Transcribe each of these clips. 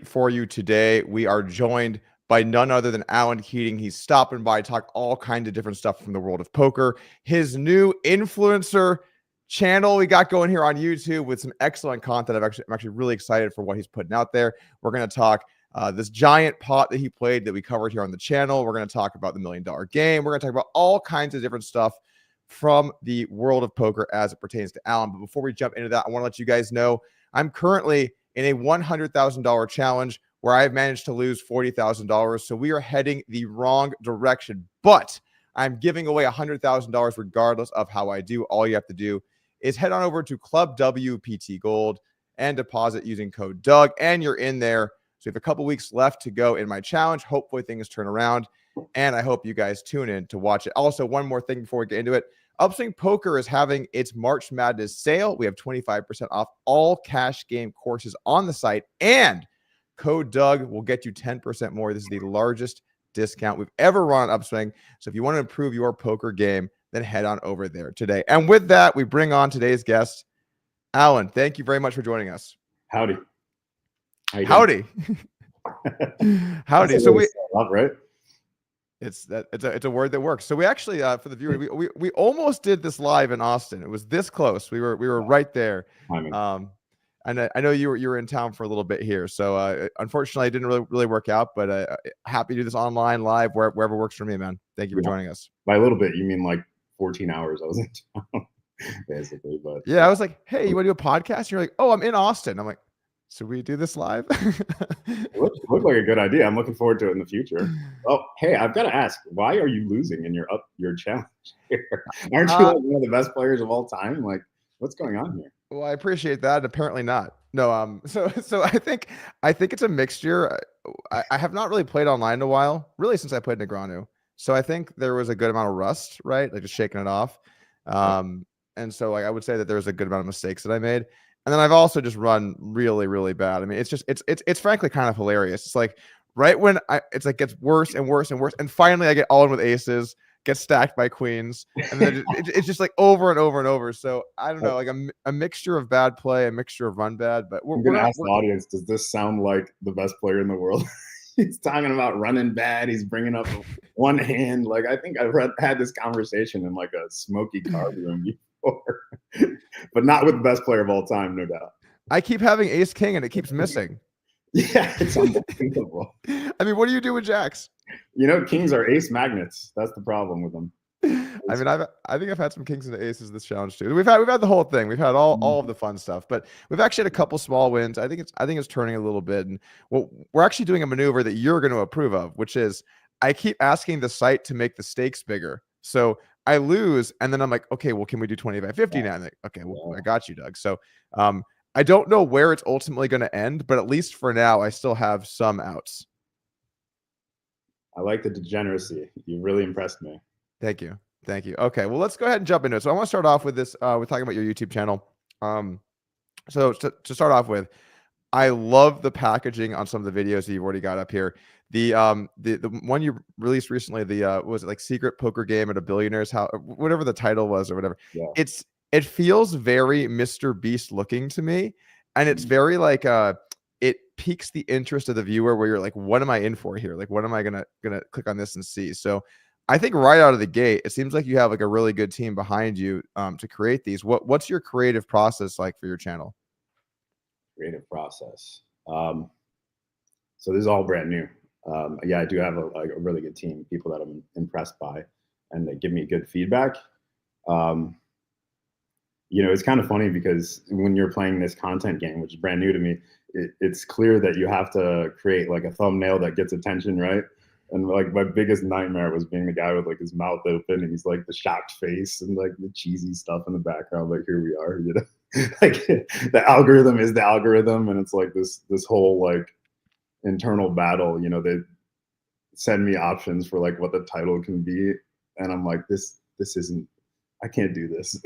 for you today. We are joined by none other than Alan Keating. He's stopping by to talk all kinds of different stuff from the world of poker. His new influencer channel we got going here on YouTube with some excellent content. I'm actually really excited for what he's putting out there. We're going to talk this giant pot that he played that we covered here on the channel. We're going to talk about the $1 Million Game. We're going to talk about all kinds of different stuff from the world of poker as it pertains to Alan. But before we jump into that, I want to let you guys know I'm currently in a $100,000 challenge where I've managed to lose $40,000. So we are heading the wrong direction, but I'm giving away $100,000 regardless of how I do. All you have to do is head on over to Club WPT Gold and deposit using code Doug, and you're in there. So we have a couple weeks left to go in my challenge. Hopefully things turn around, and I hope you guys tune in to watch it. Also, one more thing before we get into it. Upswing Poker is having its March Madness sale. We have 25% off all cash game courses on the site, and code Doug will get you 10% more. This is the largest discount we've ever run on Upswing. So if you want to improve your poker game, then head on over there today. And with that, we bring on today's guest, Alan. Thank you very much for joining us. Howdy. Howdy. Howdy. So we right. It's a word that works. So we actually for the viewer, we almost did this live in Austin. It was this close. We were right there. And I know you were in town for a little bit here. So unfortunately, it didn't really work out. But happy to do this online live wherever works for me, man. Thank you for joining us. By a little bit, you mean like 14 hours? I was in town, basically. But yeah, I was like, hey, you want to do a podcast? And you're like, oh, I'm in Austin. I'm like, so we do this live? It looked like a good idea. I'm looking forward to it in the future. Oh, hey, I've got to ask, why are you losing in your challenge here? Aren't you one of the best players of all time? Like, what's going on here? Well, I appreciate that. Apparently not. No, so I think it's a mixture. I have not really played online in a while, really since I played Negreanu. So I think there was a good amount of rust, right? Like just shaking it off. And so like I would say that there's a good amount of mistakes that I made. And then I've also just run really, really bad. I mean, it's frankly kind of hilarious. It's like right when it's like gets worse and worse and worse. And finally I get all in with aces, get stacked by queens. And then it's just like over and over and over. So I don't know, like a mixture of bad play, a mixture of run bad. But I'm going to ask the audience, does this sound like the best player in the world? He's talking about running bad. He's bringing up one hand. Like, I think I've had this conversation in like a smoky card room before, but not with the best player of all time, no doubt. I keep having ace king and it keeps missing. Yeah, it's unbelievable. I mean, what do you do with jacks? You know, kings are ace magnets. That's the problem with them. I mean, I think I've had some kings and aces this challenge too. We've had the whole thing. We've had all of the fun stuff, but we've actually had a couple small wins. I think it's turning a little bit, and we're actually doing a maneuver that you're going to approve of, which is I keep asking the site to make the stakes bigger. So I lose, and then I'm like, okay, well, can we do 25-50 now? And like, okay, well, I got you, Doug. So I don't know where it's ultimately going to end, but at least for now, I still have some outs. I like the degeneracy. You really impressed me. Thank you. Thank you. Okay, well, let's go ahead and jump into it. So I want to start off with this. We're talking about your YouTube channel. So to start off with, I love the packaging on some of the videos that you've already got up here. The one you released recently, was it like secret poker game at a billionaire's house, whatever the title was or whatever. Yeah. It feels very MrBeast looking to me, and it's very like it piques the interest of the viewer where you're like, what am I in for here? Like, what am I gonna click on this and see? So I think right out of the gate, it seems like you have like a really good team behind you to create these. What's your creative process like for your channel? Creative process. So this is all brand new. Yeah, I do have a really good team, people that I'm impressed by, and they give me good feedback. You know, it's kind of funny because when you're playing this content game, which is brand new to me, it's clear that you have to create like a thumbnail that gets attention, right? And like my biggest nightmare was being the guy with like his mouth open and he's like the shocked face and like the cheesy stuff in the background. Like, here we are, you know, like the algorithm is the algorithm. And it's like this whole like internal battle, you know, they send me options for like what the title can be. And I'm like, this isn't, I can't do this.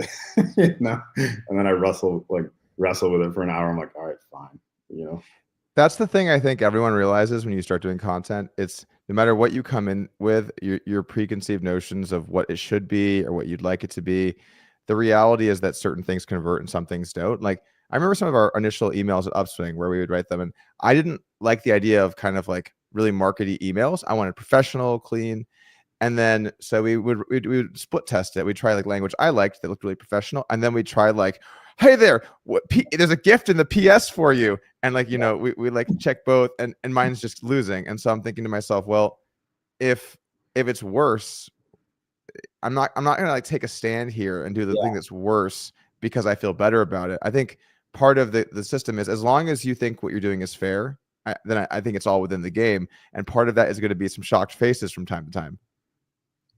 You know? And then I wrestle with it for an hour. I'm like, all right, fine. You know, that's the thing I think everyone realizes when you start doing content. It's no matter what you come in with, your preconceived notions of what it should be or what you'd like it to be. The reality is that certain things convert and some things don't. Like, I remember some of our initial emails at Upswing where we would write them, and I didn't like the idea of kind of like really markety emails. I wanted professional, clean. And then so we would split test it. We'd try like language I liked that looked really professional, and then we tried like, hey there, there's a gift in the PS for you, and like, you know, we like check both, and mine's just losing. And so I'm thinking to myself, well, if it's worse, I'm not gonna like take a stand here and do the thing that's worse because I feel better about it. I think part of the system is, as long as you think what you're doing is fair, then I think it's all within the game, and part of that is going to be some shocked faces from time to time.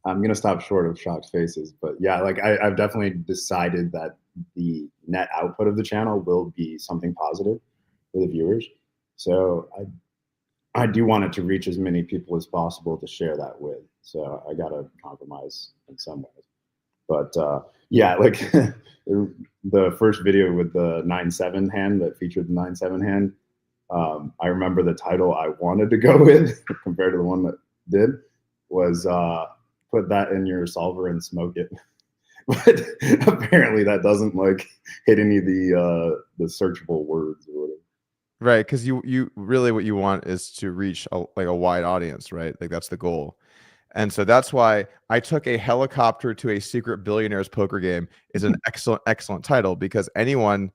I'm gonna stop short of shocked faces, but yeah, like I've definitely decided that the net output of the channel will be something positive for the viewers. So I do want it to reach as many people as possible to share that with. So I gotta compromise in some ways. But yeah, like the first video with the 9-7 hand that featured the 9-7 hand, I remember the title I wanted to go with compared to the one that did was put that in your solver and smoke it. But apparently that doesn't like hit any of the searchable words or whatever. Right, because you really, what you want is to reach like a wide audience, right? Like that's the goal. And so that's why I took a helicopter to a secret billionaires poker game is an excellent title, because anyone,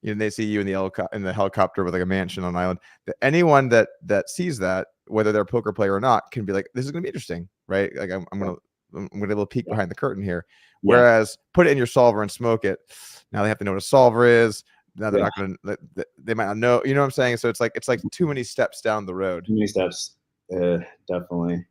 you know, they see you in the helicopter with like a mansion on an island, that anyone that sees that, whether they're a poker player or not, can be like, this is gonna be interesting, right? Like I'm gonna get a little peek behind the curtain here. Whereas put it in your solver and smoke it, now they have to know what a solver is. Now they're not gonna, they might not know, you know what I'm saying? So it's like too many steps down the road. Too many steps, definitely.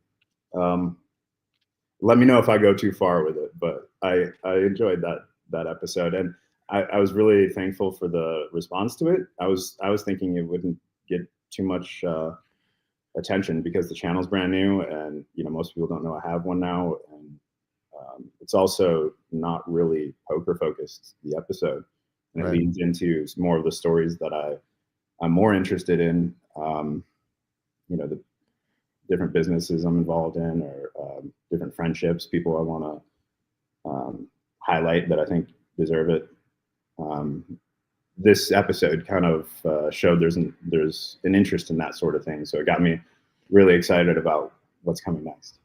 Let me know if I go too far with it, but I enjoyed that episode, and I was really thankful for the response to it. I was thinking it wouldn't get too much attention because the channel's brand new, and you know, most people don't know I have one now, and it's also not really poker focused, the episode, and it leads into more of the stories that I'm more interested in. You know, the different businesses I'm involved in, or different friendships, people I want to highlight that I think deserve it. This episode kind of showed there's an interest in that sort of thing, so it got me really excited about what's coming next.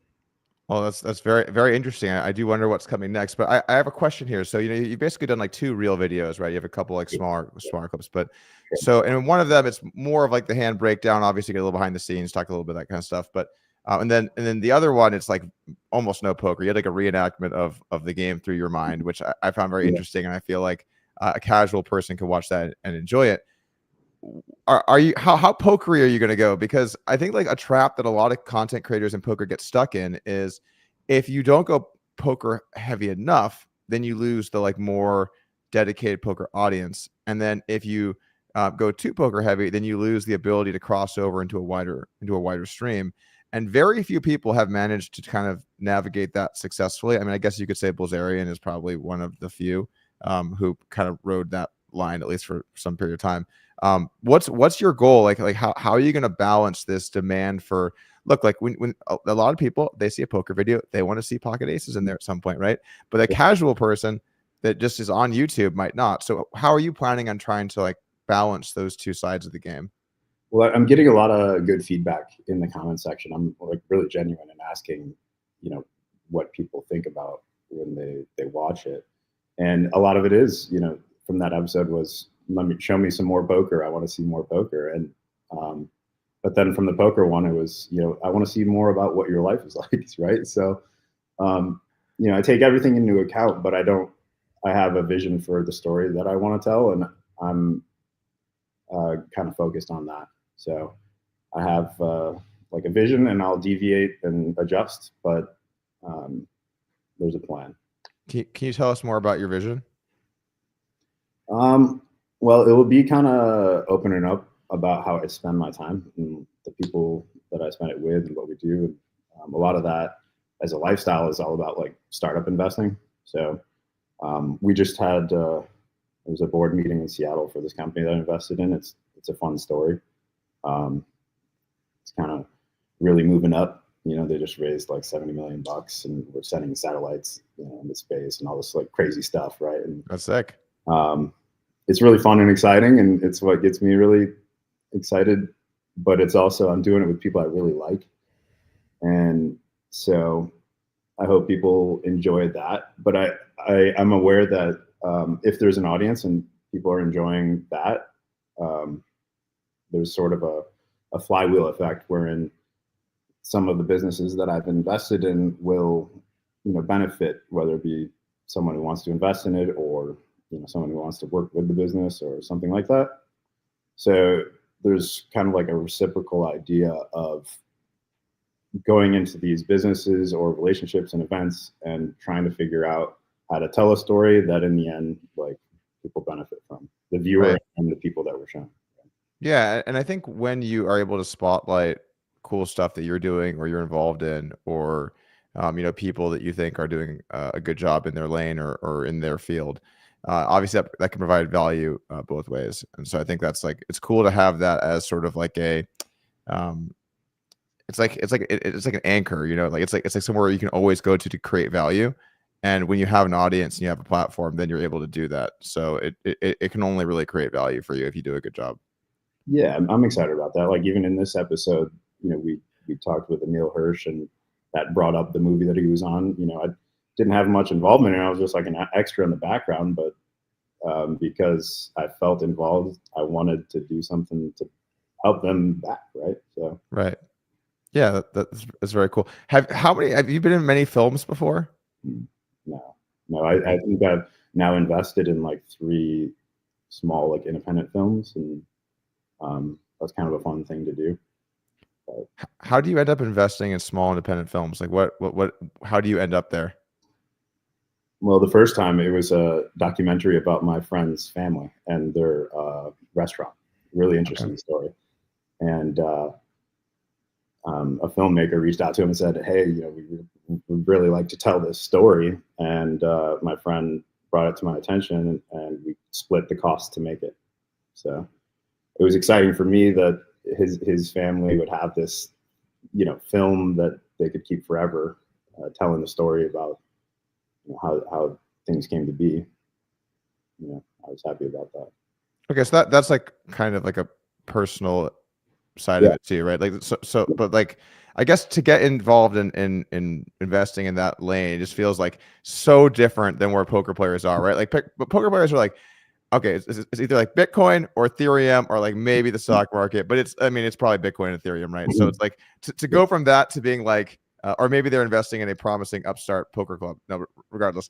Well, that's very interesting. I do wonder what's coming next, but I have a question here. So, you know, you've basically done like 2 real videos, right? You have a couple like smaller clips, but so, and in one of them, it's more of like the hand breakdown. Obviously, get a little behind the scenes, talk a little bit of that kind of stuff. But and then the other one, it's like almost no poker. You had like a reenactment of the game through your mind, which I found very interesting, and I feel like a casual person can watch that and enjoy it. Are you, how pokery are you going to go? Because I think like a trap that a lot of content creators in poker get stuck in is, if you don't go poker heavy enough, then you lose the like more dedicated poker audience. And then if you go too poker heavy, then you lose the ability to cross over into a wider stream. And very few people have managed to kind of navigate that successfully. I mean, I guess you could say Blazarian is probably one of the few who kind of rode that line, at least for some period of time. What's your goal? Like how are you going to balance this demand for, look, like when a lot of people, they see a poker video, they want to see pocket aces in there at some point, right? But a casual person that just is on YouTube might not. So how are you planning on trying to like balance those two sides of the game? Well, I'm getting a lot of good feedback in the comment section. I'm like really genuine in asking, you know, what people think about when they watch it. And a lot of it is, you know, from that episode was, show me some more poker. I want to see more poker. And but then from the poker one, it was, you know, I want to see more about what your life is like, right? So, you know, I take everything into account, but I have a vision for the story that I want to tell, and I'm kind of focused on that. So I have like a vision, and I'll deviate and adjust, but there's a plan. Can you tell us more about your vision? Well, it will be kind of opening up about how I spend my time and the people that I spend it with and what we do. A lot of that as a lifestyle is all about like startup investing. So we just had, there was a board meeting in Seattle for this company that I invested in. It's a fun story. It's kind of really moving up. You know, they just raised like $70 million, and we're sending satellites, you know, into space and all this like crazy stuff, right? And that's sick. it's really fun and exciting, and it's what gets me really excited. But it's also, I'm doing it with people I really like, and so I hope people enjoy that. But I'm aware that if there's an audience and people are enjoying that, there's sort of a flywheel effect wherein some of the businesses that I've invested in will, benefit, whether it be someone who wants to invest in it, or someone who wants to work with the business or something like that. So there's kind of like a reciprocal idea of going into these businesses or relationships and events and trying to figure out how to tell a story that in the end, like, people benefit from, the viewer and the people that were shown. Yeah, and I think when you are able to spotlight cool stuff that you're doing or you're involved in, or people that you think are doing a good job in their lane or in their field, obviously that can provide value both ways. And so I think that's like, it's cool to have that as sort of like a it's like an anchor, like it's like somewhere you can always go to create value. And when you have an audience and you have a platform, then you're able to do that. So it can only really create value for you if you do a good job. Yeah, I'm excited about that. Like, even in this episode, we talked with Emil Hirsch, and that brought up the movie that he was on. I didn't have much involvement in it. I was just like an extra in the background, but because I felt involved, I wanted to do something to help them back, right? So right. Yeah, that's very cool. Have you been in many films before? No. I think I've now invested in like 3 small, like, independent films, and that's kind of a fun thing to do. But how do you end up investing in small independent films? Like how do you end up there? Well, the first time it was a documentary about my friend's family and their restaurant. Really interesting story. And a filmmaker reached out to him and said, "Hey, we would really like to tell this story." And my friend brought it to my attention, and we split the cost to make it. So it was exciting for me that his family would have this, film that they could keep forever, telling the story about how things came to be. I was happy about that. Okay, so that's like kind of like a personal side of it too, right? Like but like, I guess to get involved in investing in that lane, it just feels like so different than where poker players are, right? Like, but poker players are like, okay, it's either like Bitcoin or Ethereum or like maybe the stock market, but it's probably Bitcoin and Ethereum, right? So it's like to go from that to being like, or maybe they're investing in a promising upstart poker club. No, regardless.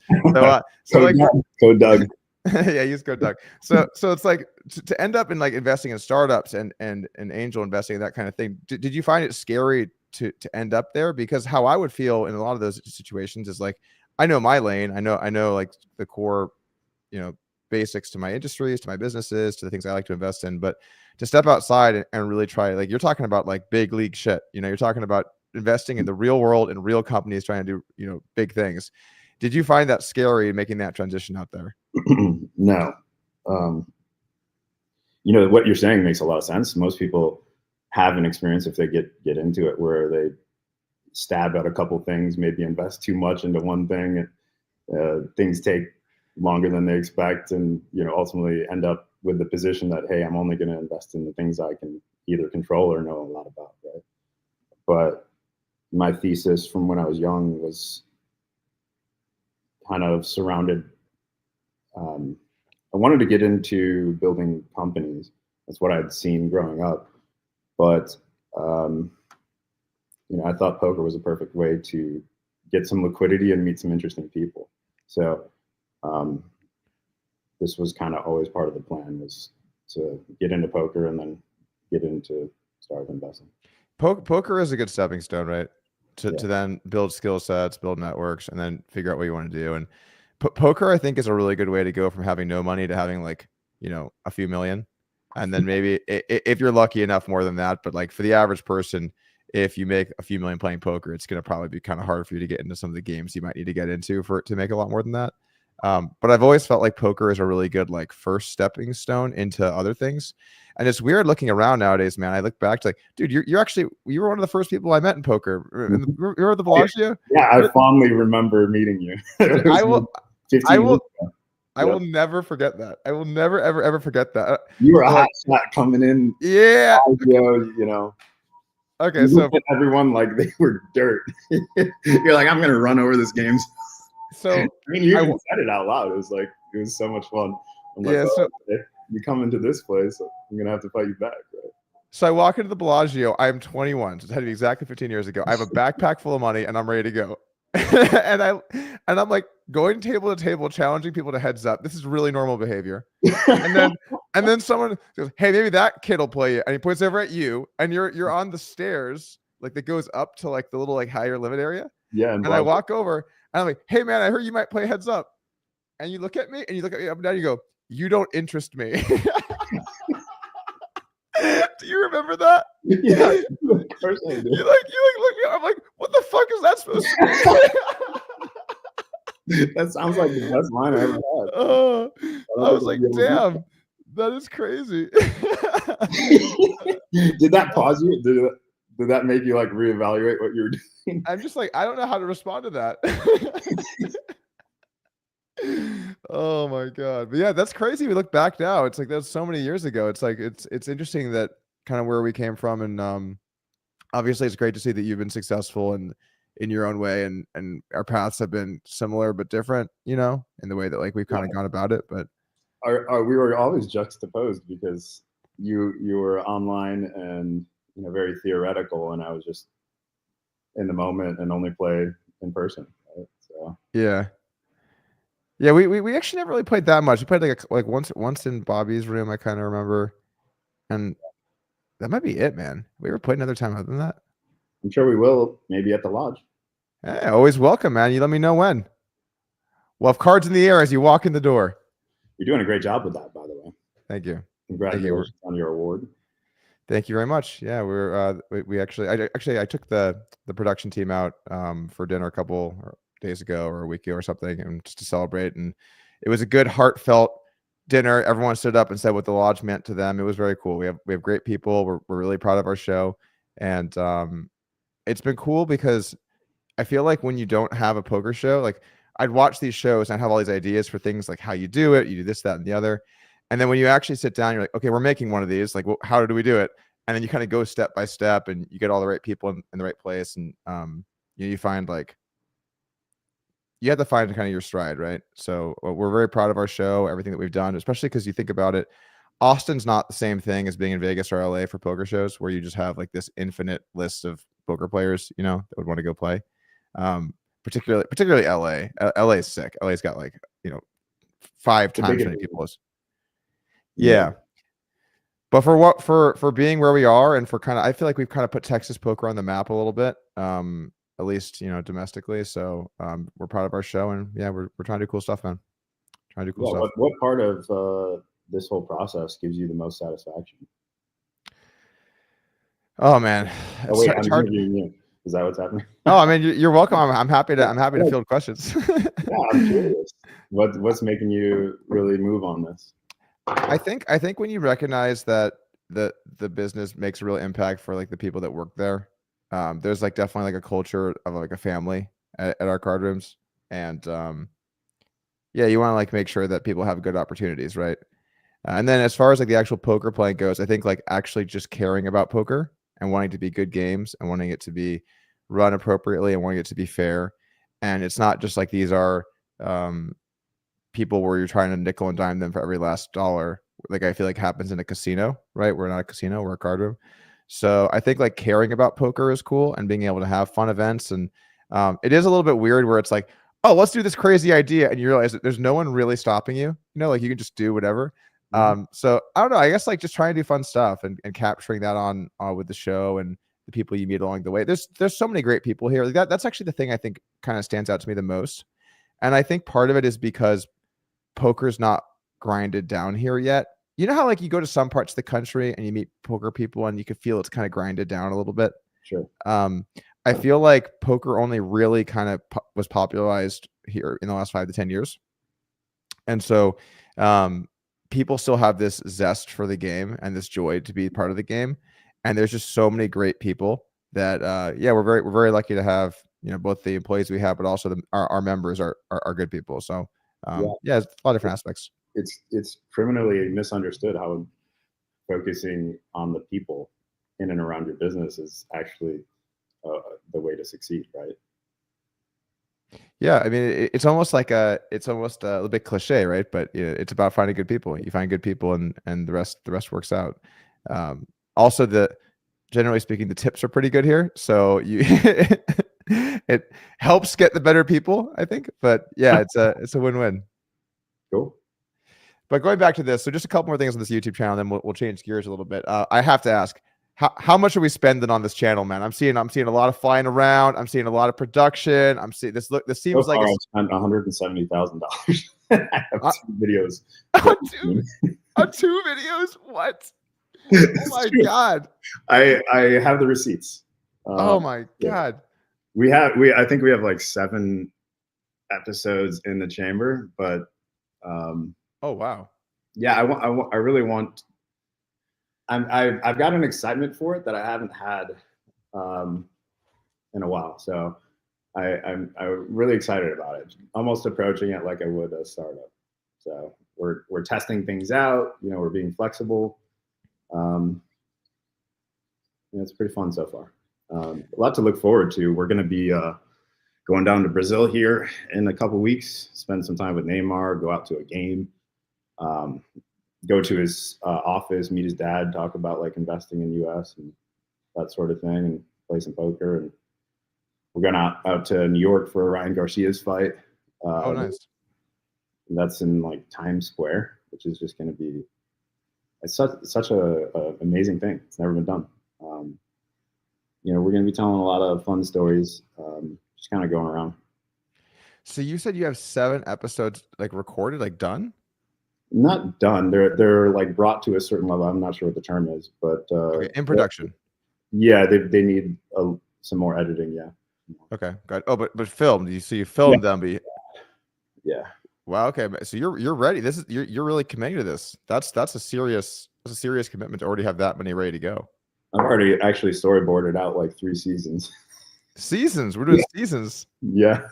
So like, Code Doug. Yeah, use code Doug. So it's like to end up in like investing in startups and angel investing and that kind of thing. Did you find it scary to end up there? Because how I would feel in a lot of those situations is like, I know my lane. I know like the core, basics to my industries, to my businesses, to the things I like to invest in. But to step outside and really try, like, you're talking about like big league shit. You're talking about investing in the real world and real companies trying to do, big things. Did you find that scary making that transition out there? No. What you're saying makes a lot of sense. Most people have an experience, if they get into it, where they stab at a couple things, maybe invest too much into one thing, and things take longer than they expect, and ultimately end up with the position that, hey, I'm only going to invest in the things I can either control or know a lot about, right? But my thesis from when I was young was kind of surrounded. I wanted to get into building companies. That's what I'd seen growing up. But, I thought poker was a perfect way to get some liquidity and meet some interesting people. So this was kind of always part of the plan, was to get into poker and then get into startup investing. Poker is a good stepping stone, right? To then build skill sets, build networks, and then figure out what you want to do. And poker, I think, is a really good way to go from having no money to having like, a few million. And then maybe if you're lucky enough, more than that. But like for the average person, if you make a few million playing poker, it's going to probably be kind of hard for you to get into some of the games you might need to get into for it to make a lot more than that. But I've always felt like poker is a really good like first stepping stone into other things. And it's weird looking around nowadays, man. I look back to like, dude, you were one of the first people I met in poker. You're at the Bellagio. Yeah, I fondly remember meeting you. I will I will never forget that. I will never, ever, ever forget that. You were a So, hot shot coming in. yeah. You know. Okay, You so looked at everyone like they were dirt. You're like, I'm gonna run over this game. so I mean, you even said it out loud. It was so much fun. I'm like, yeah, so okay, you come into this place, I'm gonna have to fight you back, right? So I walk into the Bellagio. I'm 21, so it had to be exactly 15 years ago. I have a backpack full of money, and I'm ready to go. and I'm like going table to table, challenging people to heads up. This is really normal behavior. And then someone goes, "Hey, maybe that kid will play you," and he points over at you, and you're on the stairs like that goes up to like the little like higher limit area. Yeah, and I walk over, and I'm like, "Hey, man, I heard you might play heads up." And you look at me, and you look at me up and down. You go, "You don't interest me." Do you remember that? Yeah, of course I do. You look. I'm like, what the fuck is that supposed to be? That sounds like the best line I ever had. I was like, damn, that is crazy. Did that pause you? Did that make you like reevaluate what you were doing? I'm just like, I don't know how to respond to that. Oh my god. But yeah, that's crazy. We look back now. It's like that's so many years ago. It's like it's interesting that kind of where we came from, and obviously it's great to see that you've been successful and in your own way, and our paths have been similar but different, you know, in the way that like we've kind of gone about it. But we were always juxtaposed because you were online and very theoretical, and I was just in the moment and only play in person. Right? So yeah. Yeah, we actually never really played that much. We played like once in Bobby's room, I kind of remember, and that might be it, man. We ever played another time other than that? I'm sure we will, maybe at the lodge. Hey, always welcome, man. You let me know when. We'll have cards in the air as you walk in the door. You're doing a great job with that, by the way. Thank you. Congratulations on your award. Thank you very much. Yeah, we actually I took the production team out for dinner a couple days ago or a week ago or something, and just to celebrate, and it was a good heartfelt dinner. Everyone stood up and said what the lodge meant to them. It was very cool. We have great people. We're really proud of our show, and it's been cool because I feel like when you don't have a poker show, like I'd watch these shows and I'd have all these ideas for things like how you do it, you do this, that, and the other. And then when you actually sit down, you're like, okay, we're making one of these. Like, well, how do we do it? And then you kind of go step by step, and you get all the right people in the right place, and you find like you have to find kind of your stride, right? So we're very proud of our show, everything that we've done, especially because you think about it. Austin's not the same thing as being in Vegas or LA for poker shows, where you just have like this infinite list of poker players, that would want to go play. Particularly LA. LA is sick. LA's got like 5 times as many people as. Yeah. But for being where we are, and for I feel like we've kind of put Texas poker on the map a little bit, at least domestically. So we're proud of our show, and yeah, we're trying to do cool stuff, man. Trying to do cool stuff. What part of this whole process gives you the most satisfaction? Oh man, it's hard. Is that what's happening? Oh, I mean, you're welcome. I'm happy to field questions. Yeah, I'm curious. What's making you really move on this? I think when you recognize that the business makes a real impact for like the people that work there, there's like definitely like a culture of like a family at our card rooms, and yeah, you want to like make sure that people have good opportunities, right? And then as far as like the actual poker playing goes, I think like actually just caring about poker and wanting to be good games and wanting it to be run appropriately and wanting it to be fair, and it's not just like these are people where you're trying to nickel and dime them for every last dollar, like I feel like happens in a casino, right? We're not a casino, we're a card room. So I think like caring about poker is cool, and being able to have fun events. And it is a little bit weird where it's like, oh, let's do this crazy idea, and you realize that there's no one really stopping you, like you can just do whatever. So I don't know, I guess like just trying to do fun stuff and capturing that on with the show and the people you meet along the way. There's so many great people here. Like that's actually the thing I think kind of stands out to me the most. And I think part of it is because poker's not grinded down here yet. You know how like you go to some parts of the country and you meet poker people and you can feel it's kind of grinded down a little bit. Sure. I feel like poker only really kind of was popularized here in the last 5 to 10 years. And so people still have this zest for the game and this joy to be part of the game. And there's just so many great people that yeah, we're very lucky to have both the employees we have, but also our members are good people. So Yeah, it's a lot of different aspects. It's criminally misunderstood how focusing on the people in and around your business is actually the way to succeed, right? Yeah, I mean, it's almost a little bit cliche, right? But it's about finding good people. You find good people, and the rest works out. Also, generally speaking, the tips are pretty good here, so it helps get the better people, I think. But yeah, it's a win-win. Cool. But going back to this, so just a couple more things on this YouTube channel, then we'll change gears a little bit. I have to ask, how much are we spending on this channel, man? I'm seeing a lot of flying around. I'm seeing a lot of production. I'm seeing this. Look, this seems so like I've spent $170,000. I have 2 videos. on 2 videos. What? Oh my god! I have the receipts. Oh my god! I think we have like 7 episodes in the chamber, but oh wow. Yeah, I really want. I've got an excitement for it that I haven't had in a while. So I'm really excited about it. Almost approaching it like I would a startup. So we're testing things out. We're being flexible. It's pretty fun so far. A lot to look forward to. We're going to be going down to Brazil here in a couple weeks. Spend some time with Neymar. Go out to a game. Go to his office, meet his dad, talk about like investing in US and that sort of thing, and play some poker. And we're going out to New York for Ryan Garcia's fight. Oh, nice. And that's in like Times Square, which is just going to be such a amazing thing. It's never been done. We're going to be telling a lot of fun stories, just kind of going around. So you said you have 7 episodes like recorded, like done? Not done. They're like brought to a certain level. I'm not sure what the term is, but okay, in production. Yeah, they need some more editing. Yeah. Okay, good. Oh, but filmed. You filmed them, but yeah. Wow. Okay, so you're ready. You're really committing to this. That's a serious commitment to already have that many ready to go. I've already actually storyboarded out like 3 seasons. Seasons? We're doing seasons. Yeah.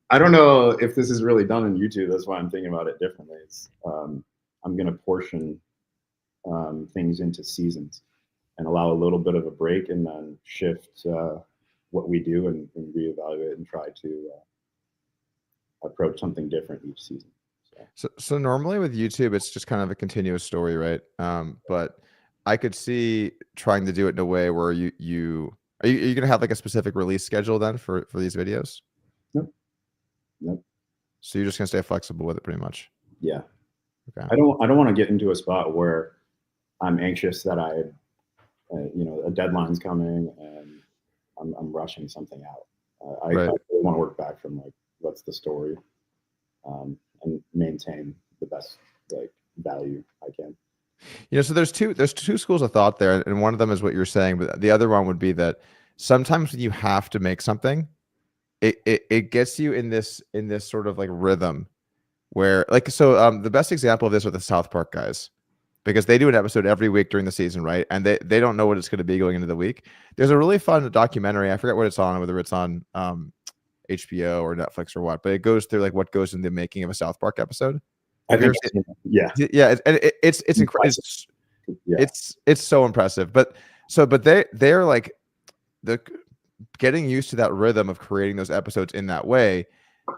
I don't know if this is really done in YouTube. That's why I'm thinking about it differently. I'm going to portion things into seasons and allow a little bit of a break, and then shift what we do and reevaluate and try to approach something different each season. So normally with YouTube, it's just kind of a continuous story, right? But I could see trying to do it in a way where are you going to have like a specific release schedule then for these videos? Nope. So you're just gonna stay flexible with it, pretty much. Yeah. Okay. I don't want to get into a spot where I'm anxious that a deadline's coming and I'm rushing something out. I really want to work back from like what's the story, and maintain the best like value I can. So there's two schools of thought there, and one of them is what you're saying, but the other one would be that sometimes when you have to make something, it gets you in this sort of like rhythm where like, so the best example of this are the South Park guys, because they do an episode every week during the season, right? And they don't know what it's going to be going into the week. There's a really fun documentary. I forget what it's on, whether it's on HBO or Netflix or what, but it goes through like what goes into the making of a South Park episode. Yeah. It's incredible. It's so impressive. But they're like getting used to that rhythm of creating those episodes in that way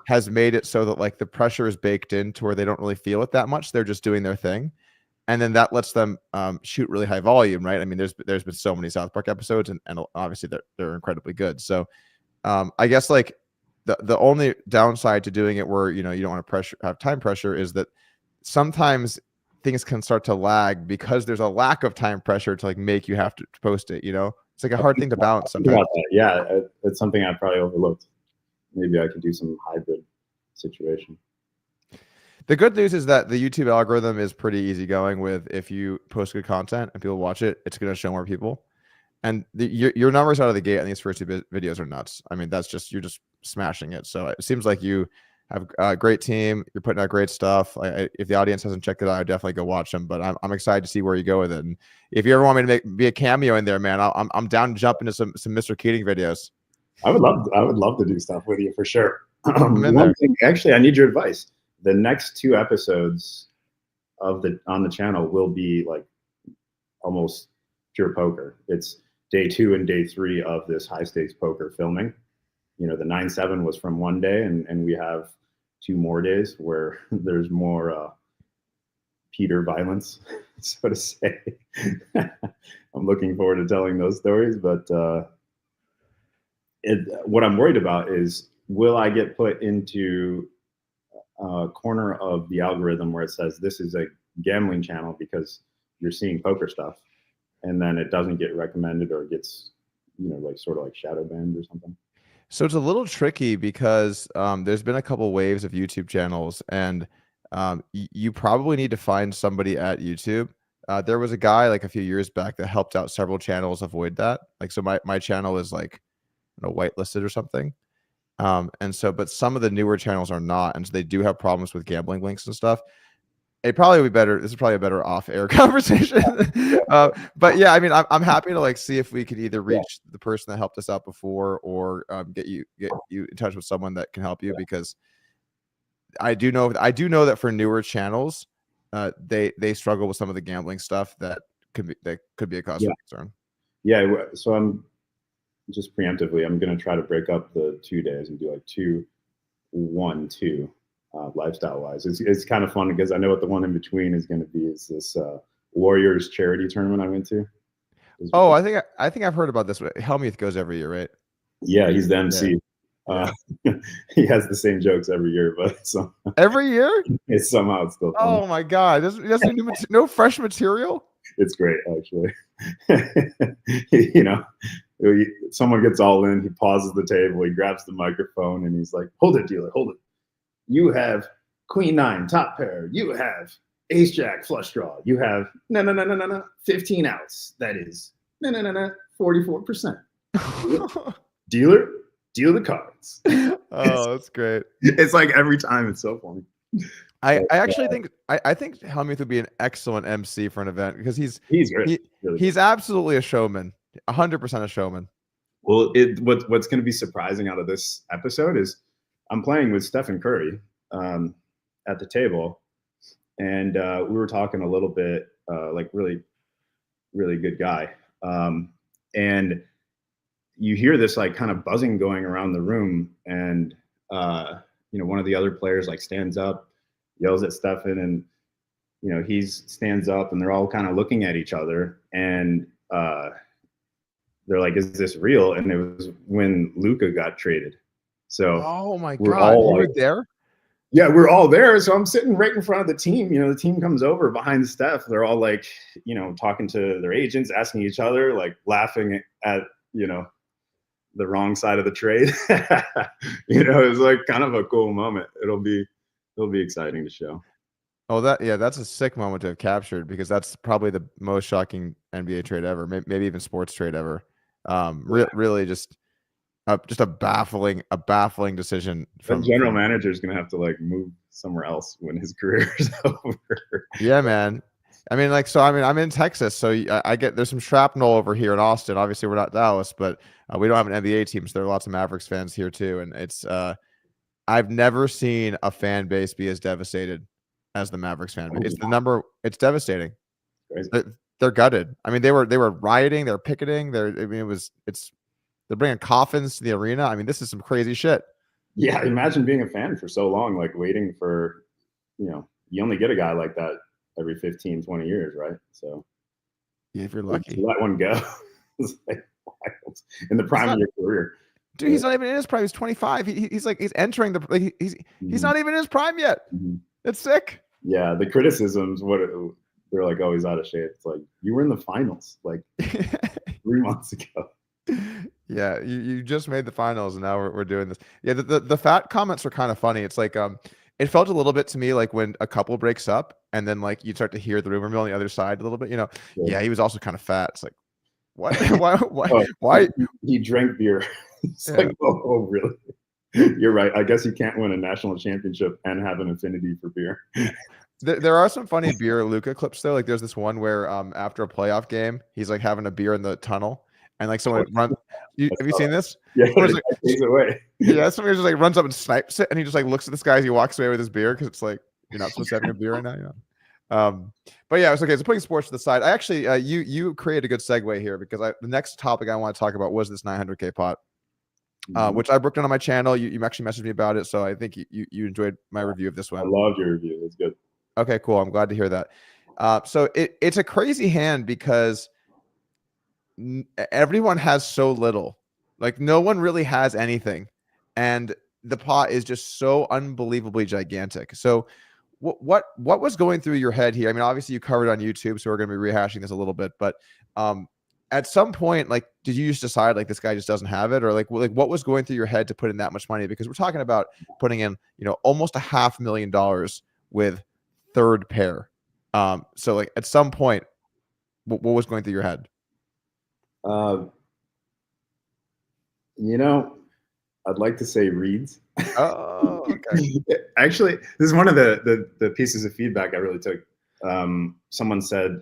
has made it so that like the pressure is baked in to where they don't really feel it that much. They're just doing their thing. And then that lets them shoot really high volume, right? I mean, there's been so many South Park episodes, and obviously they're incredibly good. So I guess like the only downside to doing it where you don't want to have time pressure is that sometimes things can start to lag because there's a lack of time pressure to like make you have to post it. It's like a hard thing to balance sometimes. Yeah, it's something I probably overlooked. Maybe I could do some hybrid situation. The good news is that the YouTube algorithm is pretty easygoing with if you post good content and people watch it, it's going to show more people. And your numbers out of the gate on these first 2 videos are nuts. I mean, you're just smashing it. So it seems like you have a great team. You're putting out great stuff. If the audience hasn't checked it out, I'd definitely go watch them. But I'm excited to see where you go with it. And if you ever want me to be a cameo in there, man, I'm down to jump into some Mr. Keating videos. I would love to do stuff with you for sure. One thing, actually, I need your advice. The next 2 episodes on the channel will be like almost pure poker. It's day 2 and day 3 of this high stakes poker filming. You know, the 9/7 was from one day, and we have 2 more days where there's more Peter violence, so to say. I'm looking forward to telling those stories, but what I'm worried about is, will I get put into a corner of the algorithm where it says this is a gambling channel because you're seeing poker stuff, and then it doesn't get recommended, or it gets, you know, like sort of like shadow banned or something? So it's a little tricky because there's been a couple waves of YouTube channels, and you probably need to find somebody at YouTube. There was a guy like a few years back that helped out several channels avoid that. Like, so my channel is like, you know, whitelisted or something. And so, but some of the newer channels are not, and so they do have problems with gambling links and stuff. It probably would be better. This is probably a better off-air conversation. But yeah, I mean, I'm happy to like see if we could either reach the person that helped us out before, or get you in touch with someone that can help you, because I do know that for newer channels, they struggle with some of the gambling stuff that could be a cause for concern. Yeah, so I'm just preemptively, I'm going to try to break up the 2 days and do like 2, 1, 2. Lifestyle wise, it's kind of fun because I know what the one in between is going to be. Is this Warriors charity tournament I went to? Oh, I think I've heard about this. Hellmuth goes every year, right? Yeah, he's the MC. Yeah. He has the same jokes every year, but every year it's somehow still fun. Oh my god, no fresh material. It's great, actually. You know, someone gets all in, he pauses the table, he grabs the microphone, and he's like, "Hold it, dealer, hold it. You have Queen 9 top pair. You have Ace Jack flush draw. You have no 15 outs. That is 44%. Dealer, deal the cards." Oh, that's great. It's like every time. It's so funny. I actually think Hellmuth would be an excellent MC for an event, because he's great. He's absolutely a showman, 100% a showman. Well, what's going to be surprising out of this episode is I'm playing with Steph Curry at the table, and we were talking a little bit, like really, really good guy. And you hear this like kind of buzzing going around the room, and you know, one of the other players like stands up, yells at Stefan, and you know, he stands up, and they're all kind of looking at each other, and they're like, "Is this real?" And it was when Luka got traded. So, oh my god, you were there? Yeah, we're all there. So I'm sitting right in front of the team. You know, the team comes over behind Steph. They're all like, you know, talking to their agents, asking each other, like laughing at, you know, the wrong side of the trade. You know, it was like kind of a cool moment. It'll be exciting to show. Oh, that's a sick moment to have captured, because that's probably the most shocking NBA trade ever, maybe even sports trade ever. Really just a baffling decision. From general manager is gonna have to like move somewhere else when his career is over. Yeah, man. I mean, like, so I mean, I'm in Texas, so there's some shrapnel over here in Austin. Obviously, we're not Dallas, but we don't have an NBA team, so there are lots of Mavericks fans here too. And it's I've never seen a fan base be as devastated as the Mavericks fan base. It's devastating. They're gutted. I mean, they were rioting, they're picketing. They're bringing coffins to the arena. I mean, this is some crazy shit. Yeah, imagine being a fan for so long, like waiting for, you know, you only get a guy like that every 15, 20 years, right? So yeah, if you're lucky, to let one go. It's like wild. In the prime of your career. Dude, he's not even in his prime. He's 25. He's entering the, like, he's not even in his prime yet. It's sick. Yeah, the criticisms, they're like, "Oh, he's out of shape." It's like, you were in the finals like 3 months ago. Yeah, you just made the finals, and now we're doing this. Yeah, the fat comments are kind of funny. It's like it felt a little bit to me like when a couple breaks up, and then like you start to hear the rumor mill on the other side a little bit. You know, yeah, he was also kind of fat. It's like, what? Why? He drank beer. It's like, oh, really? You're right. I guess you can't win a national championship and have an affinity for beer. There are some funny beer Luka clips though. Like there's this one where after a playoff game, he's like having a beer in the tunnel, and like someone Have you seen this? Yeah, Where it's the like, guy takes it away. yeah, somebody just like runs up and snipes it, and he just like looks at this guy as he walks away with his beer because it's like you're not supposed to have a beer right now, you know. But yeah, it's okay. So putting sports to the side, I actually you created a good segue here because the next topic I want to talk about was this 900K pot, which I broke down on my channel. You actually messaged me about it, so I think you enjoyed my review of this one. I loved your review. It's good. Okay, cool. I'm glad to hear that. So it's a crazy hand because everyone has so little. Like no one really has anything, and the pot is just so unbelievably gigantic. So what was going through your head here? I mean, obviously you covered on YouTube, so we're going to be rehashing this a little bit, but at some point, like, did you just decide like this guy just doesn't have it, or like what was going through your head to put in that much money? Because we're talking about putting in, almost $500,000 with third pair. So like at some point, what was going through your head? I'd like to say reads. Oh, okay. Actually, this is one of the pieces of feedback I really took. Someone said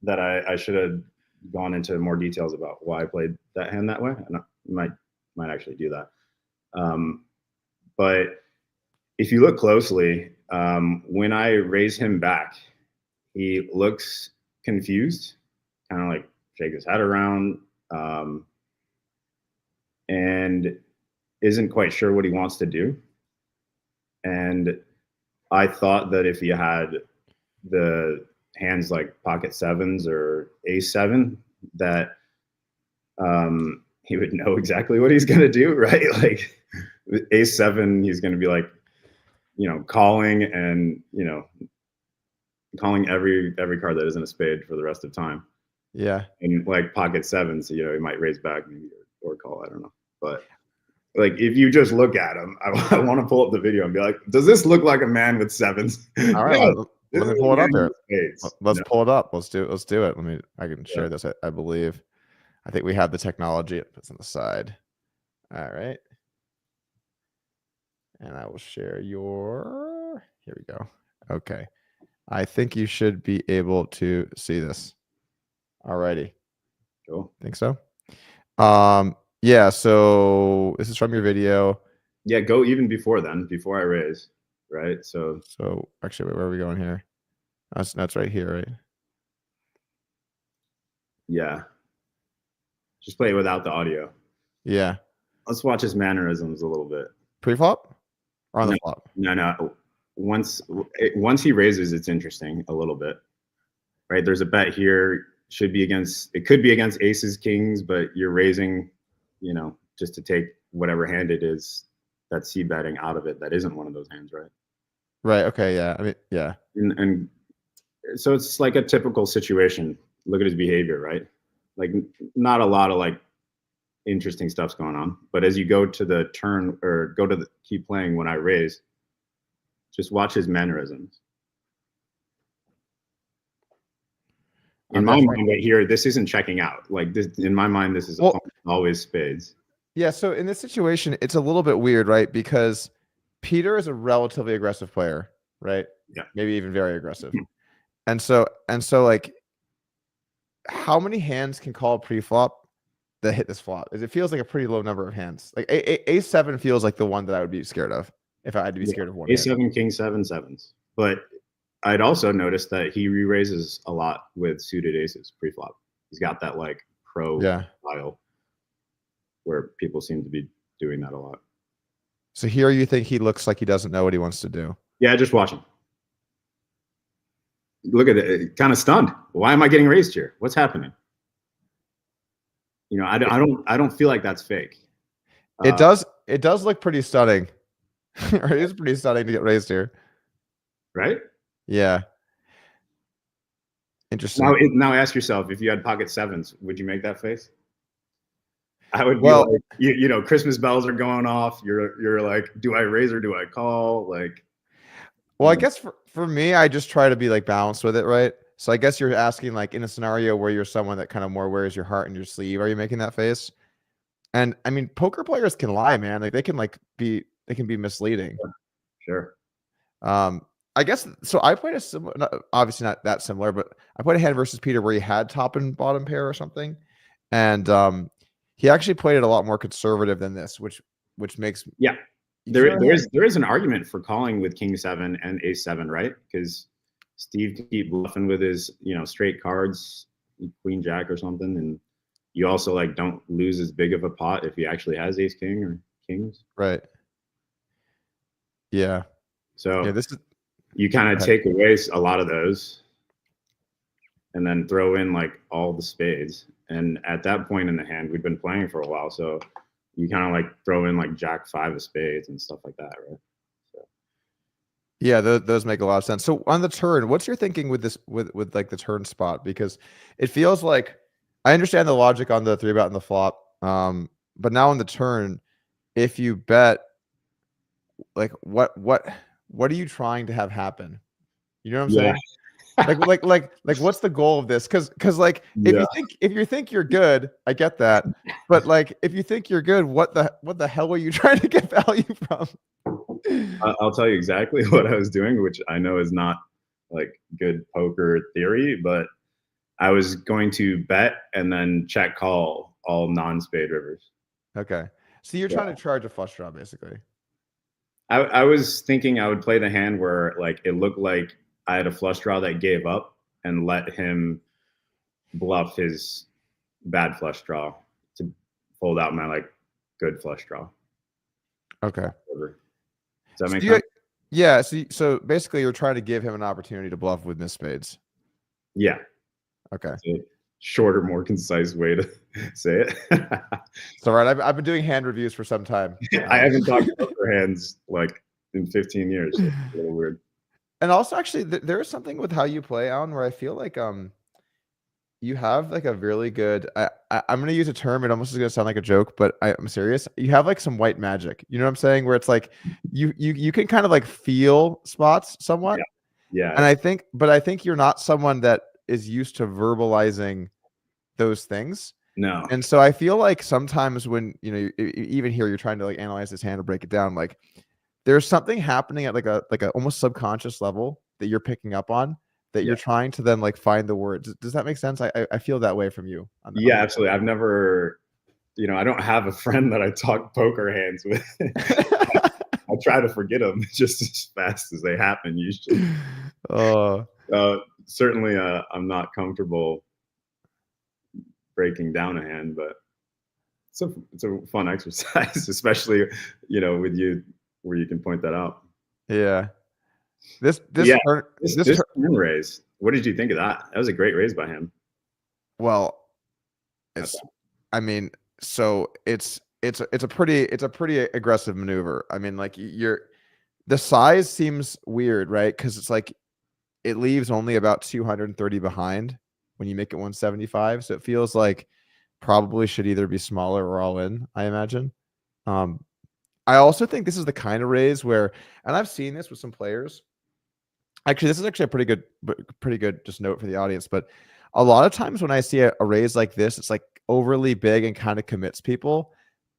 that I should have gone into more details about why I played that hand that way, and I might actually do that. But if you look closely, when I raise him back, he looks confused, kind of like shake his head around, and isn't quite sure what he wants to do. And I thought that if he had the hands like pocket sevens or A7, that he would know exactly what he's going to do, right? Like A7, he's going to be like, calling and, calling every card that isn't a spade for the rest of time. Yeah. And like pocket sevens, he might raise back maybe or call, I don't know. But like, if you just look at him, I want to pull up the video and be like, does this look like a man with sevens? All right. No, let me pull it up here. Let's No. pull it up. Let's do it. I can share this. I believe. I think we have the technology. It's on the side. All right. And I will share your, here we go. Okay. I think you should be able to see this. All righty. Cool. Think so? Yeah, so this is from your video. Yeah, go even before then, before I raise, right? So actually, where are we going here? That's right here, right? Yeah. Just play it without the audio. Yeah. Let's watch his mannerisms a little bit. Pre-flop? Or on the flop? No. Once he raises, it's interesting a little bit, right? There's a bet here. It could be against aces, kings, but you're raising, just to take whatever hand it is that's c-betting out of it that isn't one of those hands, right? Right. Okay. Yeah. I mean, yeah. And so it's like a typical situation. Look at his behavior, right? Like not a lot of like interesting stuff's going on. But as you go to the turn or go to the keep playing when I raise, just watch his mannerisms. In my mind right here, this isn't checking out. Like this, in my mind, this is always spades. Yeah. So in this situation, it's a little bit weird, right? Because Peter is a relatively aggressive player, right? Yeah. Maybe even very aggressive. And so like, how many hands can call pre-flop that hit this flop? It feels like a pretty low number of hands. Like A7 feels like the one that I would be scared of if I had to be scared of one. A7, hand. King 7, sevens. But I'd also noticed that he re-raises a lot with suited aces pre-flop. He's got that like pro style where people seem to be doing that a lot. So here you think he looks like he doesn't know what he wants to do? Yeah, just watch him. Look at it, kind of stunned. Why am I getting raised here? What's happening? I don't feel like that's fake. It does look pretty stunning. Or it is pretty stunning to get raised here. Right? Yeah. Interesting. Now ask yourself, if you had pocket sevens, would you make that face? I would be like, Christmas bells are going off. You're like, do I raise or do I call? Like, well, I guess for me, I just try to be like balanced with it, right? So I guess you're asking like in a scenario where you're someone that kind of more wears your heart in your sleeve, are you making that face? And I mean, poker players can lie, man. Like they can be misleading. Sure. I guess so. I played a similar, obviously not that similar, but I played a hand versus Peter where he had top and bottom pair or something, and He actually played it a lot more conservative than this, which makes there is an argument for calling with King 7 and Ace 7, right? Because Steve can keep bluffing with his straight cards, Queen Jack or something, and you also like don't lose as big of a pot if he actually has Ace King or Kings. Right. Yeah. So you kind of take away a lot of those and then throw in like all the spades. And at that point in the hand, we've been playing for a while. So you kind of like throw in like Jack 5 of spades and stuff like that, right? So. Yeah, those make a lot of sense. So on the turn, what's your thinking with this, with like the turn spot? Because it feels like, I understand the logic on the 3-bet and the flop. But now on the turn, if you bet, like what are you trying to have happen? You know what I'm saying? Like what's the goal of this? Because like if you think you're good, I get that. But like if you think you're good, what the hell are you trying to get value from? I'll tell you exactly what I was doing, which I know is not like good poker theory, but I was going to bet and then check call all non-spade rivers. Okay. So you're trying to charge a flush draw, basically. I was thinking I would play the hand where like it looked like I had a flush draw that gave up and let him bluff his bad flush draw to fold out my like good flush draw. Okay. Does that make sense? Yeah. So basically you're trying to give him an opportunity to bluff with miss spades. Yeah. Okay. It's a shorter, more concise way to say it. It's all right. I've been doing hand reviews for some time. I haven't talked poker hands like in 15 years. So it's a little weird. And also, actually, there is something with how you play, Alan, where I feel like you have like a really good. I'm gonna use a term. It almost is gonna sound like a joke, but I'm serious. You have like some white magic. You know what I'm saying? Where it's like you can kind of like feel spots somewhat. Yeah. And I think you're not someone that is used to verbalizing those things. No. And so I feel like sometimes when even here you're trying to like analyze this hand or break it down, like there's something happening at like a almost subconscious level that you're picking up on that you're trying to then like find the words. Does that make sense? I feel that way from you. Yeah, absolutely. I've never, I don't have a friend that I talk poker hands with. I try to forget them just as fast as they happen usually. Certainly, I'm not comfortable breaking down a hand, but it's a fun exercise, especially with you where you can point that out. Yeah. This turn raise. What did you think of that? That was a great raise by him. Well, it's a pretty aggressive maneuver. I mean, like the size seems weird, right? Because it's like it leaves only about 230 behind when you make it 175. So it feels like probably should either be smaller or all in, I imagine. I also think this is the kind of raise where, and I've seen this with some players. Actually, this is actually a pretty good just note for the audience. But a lot of times when I see a raise like this, it's like overly big and kind of commits people.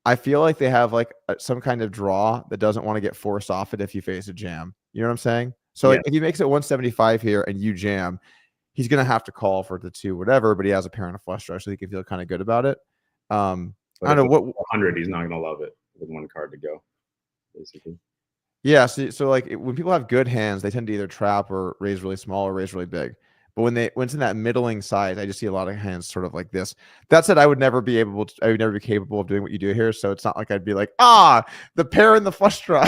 I feel like they have like some kind of draw that doesn't want to get forced off it if you face a jam. You know what I'm saying? So like if he makes it 175 here and you jam, he's gonna have to call for the 2 whatever, but he has a pair and a flush draw, so he can feel kind of good about it. I don't know what 100. He's not gonna love it with one card to go, basically. Yeah, so like when people have good hands, they tend to either trap or raise really small or raise really big. But when it's in that middling size, I just see a lot of hands sort of like this. That said, I would never be capable of doing what you do here. So it's not like I'd be like, the pair and the flush draw.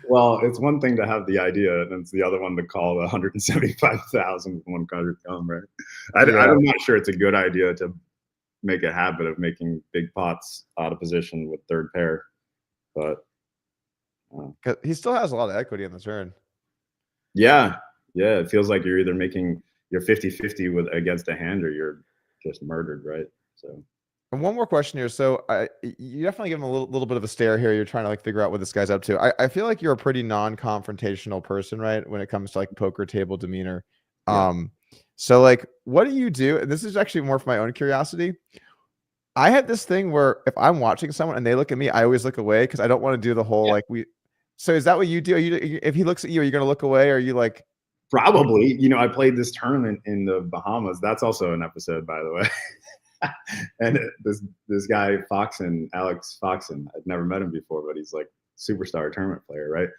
Well, it's one thing to have the idea, and it's the other one to call the 175,000 with one card to come, right? I'm not sure it's a good idea to make a habit of making big pots out of position with third pair, but he still has a lot of equity in the turn. Yeah, it feels like you're either making your 50-50 against a hand, or you're just murdered, right? So. And one more question here. So you definitely give him a little bit of a stare here. You're trying to like figure out what this guy's up to. I feel like you're a pretty non-confrontational person, right? When it comes to like poker table demeanor. Yeah. So like, what do you do? And this is actually more for my own curiosity. I had this thing where if I'm watching someone and they look at me, I always look away because I don't want to do the whole So is that what you do? If he looks at you, are you going to look away? Or are you like? Probably. I played this tournament in the Bahamas. That's also an episode, by the way. And this guy Alex Foxen, I've never met him before, but he's like superstar tournament player, right?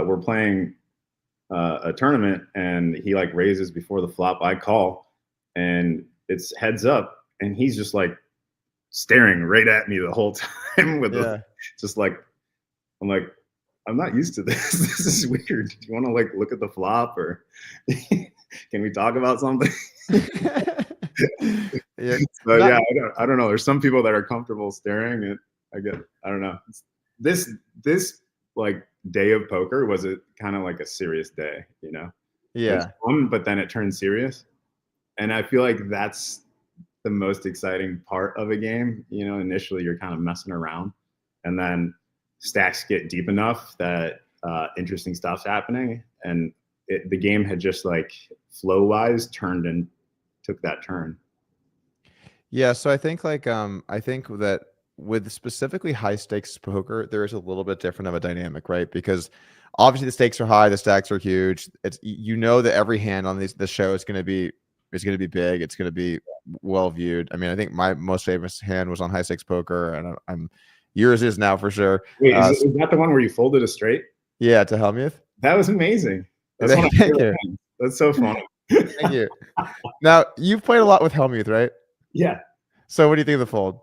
We're playing a tournament, and he like raises before the flop. I call, and it's heads up, and he's just like staring right at me the whole time with just like, I'm like, I'm not used to this. This is weird. Do you want to like look at the flop, or can we talk about something? Yeah. So yeah, I don't know. There's some people that are comfortable staring at. I don't know. This like day of poker was it kind of like a serious day, you know? Yeah. It was fun, but then it turned serious, and I feel like that's the most exciting part of a game. You know, initially you're kind of messing around, and then stacks get deep enough that interesting stuff's happening, and the game had just like flow wise turned and took that turn. Yeah, so I think like I think that with specifically high stakes poker, there is a little bit different of a dynamic, right? Because obviously the stakes are high, the stacks are huge. It's, you know, that every hand on the show is going to be big. It's going to be well viewed. I mean, I think my most famous hand was on high stakes poker, and I'm yours is now for sure. Wait, is that the one where you folded a straight? Yeah, to Hellmuth. That was amazing. That's Thank you. That's so fun. Thank you. Now you've played a lot with Hellmuth, right? Yeah. So what do you think of the fold?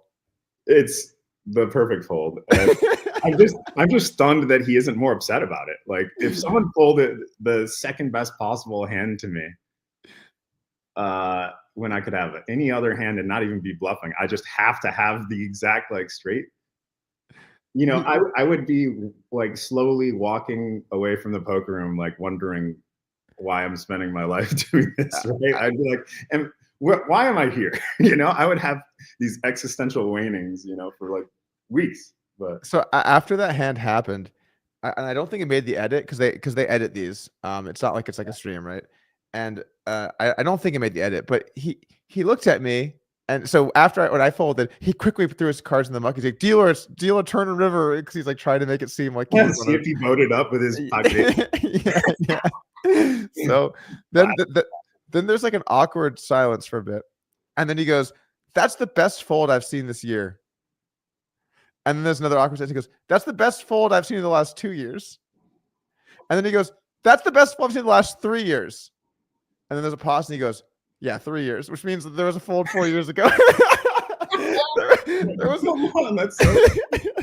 It's the perfect fold. I'm just stunned that he isn't more upset about it. Like, if someone folded the second best possible hand to me, when I could have any other hand and not even be bluffing, I just have to have the exact like straight. You know, I would be like slowly walking away from the poker room, like wondering why I'm spending my life doing this. Right? I'd be like, and why am I here? You know, I would have these existential wanings, you know, for like weeks. But so after that hand happened, I don't think it made the edit because they edit these. It's not like it's like a stream, right? And I don't think it made the edit, but he looked at me, and so after when I folded, he quickly threw his cards in the muck. He's like, dealer turn and river, because he's like trying to make it seem like see if he voted up with his pocket. yeah. So then then there's like an awkward silence for a bit, and then he goes, "That's the best fold I've seen this year." And then there's another awkward silence. He goes, "That's the best fold I've seen in the last 2 years." And then he goes, "That's the best fold I've seen in the last 3 years." And then there's a pause, and he goes, "Yeah, 3 years," which means that there was a fold 4 years ago. there was that's so,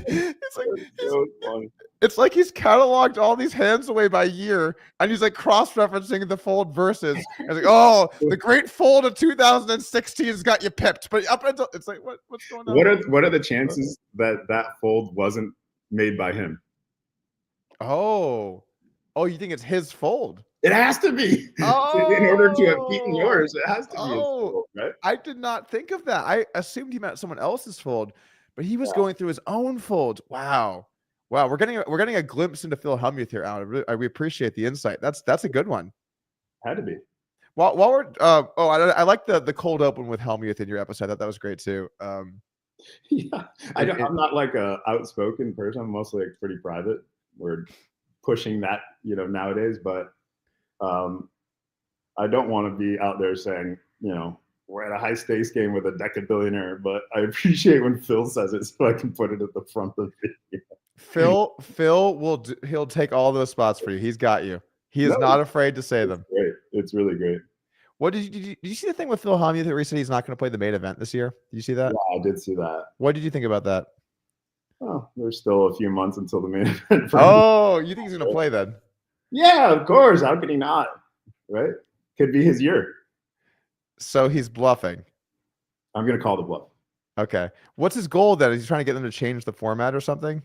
it's like so funny. It's like he's cataloged all these hands away by year, and he's like cross-referencing the fold versus. It's like, oh, the great fold of 2016 has got you pipped, but up until it's like, what's going on? What are the chances that fold wasn't made by him? Oh, you think it's his fold? It has to be. Oh, in order to have beaten yours, it has to be his fold, right? I did not think of that. I assumed he meant someone else's fold, but he was going through his own fold. Wow. We're getting a glimpse into Phil Hellmuth here, Alan. We appreciate the insight. That's a good one. Had to be. While we're I like the cold open with Hellmuth in your episode. I thought that was great too. Yeah, I'm not like a outspoken person. I'm mostly like pretty private. We're pushing that, you know, nowadays, but I don't want to be out there saying, you know, we're at a high stakes game with a decabillionaire, but I appreciate when Phil says it so I can put it at the front of the video. Phil he'll take all those spots for you. He's got you. He is not afraid to say them. Great. It's really great. What did you see the thing with Phil Hellmuth that recently he's not going to play the main event this year? Did you see that? Yeah, I did see that. What did you think about that? Oh, there's still a few months until the main event. Oh, you think he's going to play then? Yeah, of course. How could he not? Right? Could be his year. So he's bluffing. I'm going to call the bluff. Okay. What's his goal then? Is he trying to get them to change the format or something?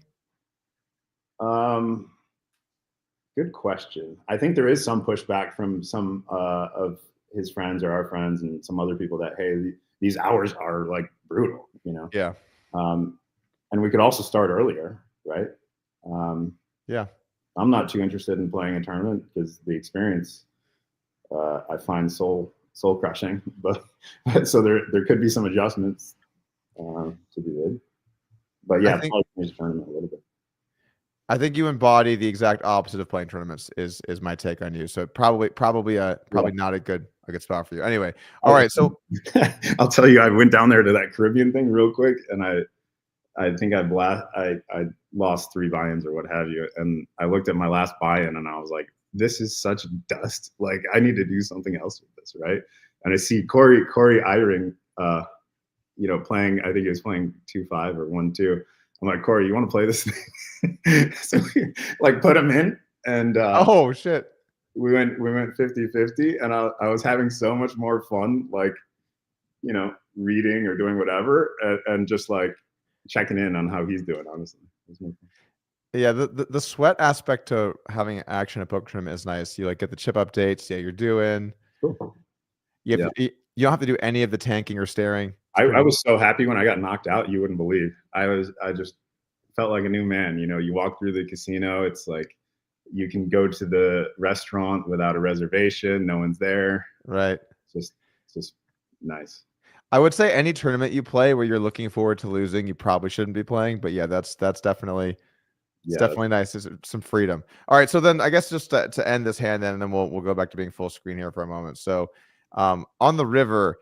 Good question. I think there is some pushback from some of his friends or our friends and some other people that, hey, these hours are like brutal, you know? Yeah. And we could also start earlier, right? Yeah. I'm not too interested in playing a tournament because the experience I find soul crushing, but so there could be some adjustments to be made. But yeah, probably change the tournament a little bit. I think you embody the exact opposite of playing tournaments is my take on you. So probably not a good a good spot for you. Anyway, all right. So I'll tell you, I went down there to that Caribbean thing real quick, and I think I lost 3 buy-ins or what have you, and I looked at my last buy-in and I was like, this is such dust. Like, I need to do something else with this, right? And I see Corey Eyring, you know, playing. I think he was playing 2-5 or 1-2. I'm like, Corey, you want to play this thing? So we, like, put him in, and oh shit, we went 50-50, and I was having so much more fun, like, you know, reading or doing whatever, and just like checking in on how he's doing. Honestly, yeah. The sweat aspect to having action at poker tournament is nice. You like get the chip updates. Yeah, you're doing. Cool. You don't have to do any of the tanking or staring. I was so happy when I got knocked out. You wouldn't believe. I just felt like a new man. You know, you walk through the casino. It's like you can go to the restaurant without a reservation. No one's there. Right. It's just nice. I would say any tournament you play where you're looking forward to losing, you probably shouldn't be playing. But yeah, that's definitely definitely nice. There's some freedom. All right, so then I guess just to end this hand, then and then we'll go back to being full screen here for a moment. So on the river,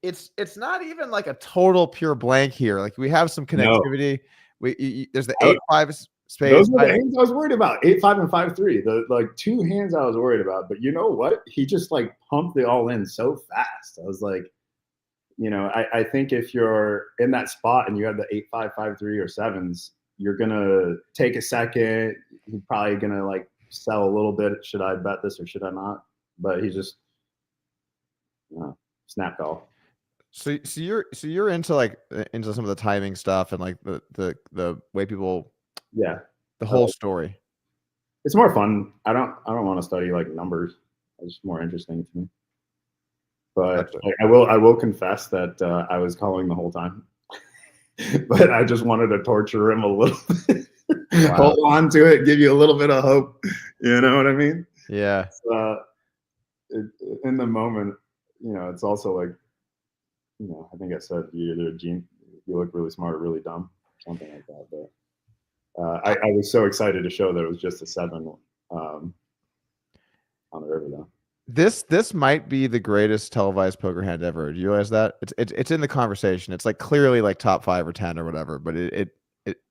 it's not even like a total pure blank here. Like we have some connectivity. No. There's the 8-5 space. Those were the hands I was worried about. 8-5 and 5-3. The like 2 hands I was worried about. But you know what? He just like pumped it all in so fast. I was like, you know, I think if you're in that spot and you have the 8-5, 5-3 or 7s, you're gonna take a second. You're probably gonna like sell a little bit. Should I bet this or should I not? But he just snapped off. So you're into like into some of the timing stuff and like the way people the whole story. It's more fun. I don't want to study like numbers. It's just more interesting to me. But gotcha. I will confess that I was calling the whole time, but I just wanted to torture him a little bit. Wow. Hold on to it, give you a little bit of hope. You know what I mean? Yeah. In the moment, you know, it's also like, you know, I think I said you're either a genius, you look really smart or really dumb, something like that. But I was so excited to show that it was just a 7 on the river though. This might be the greatest televised poker hand ever. Do you realize that? It's in the conversation. It's like clearly like top 5 or 10 or whatever, but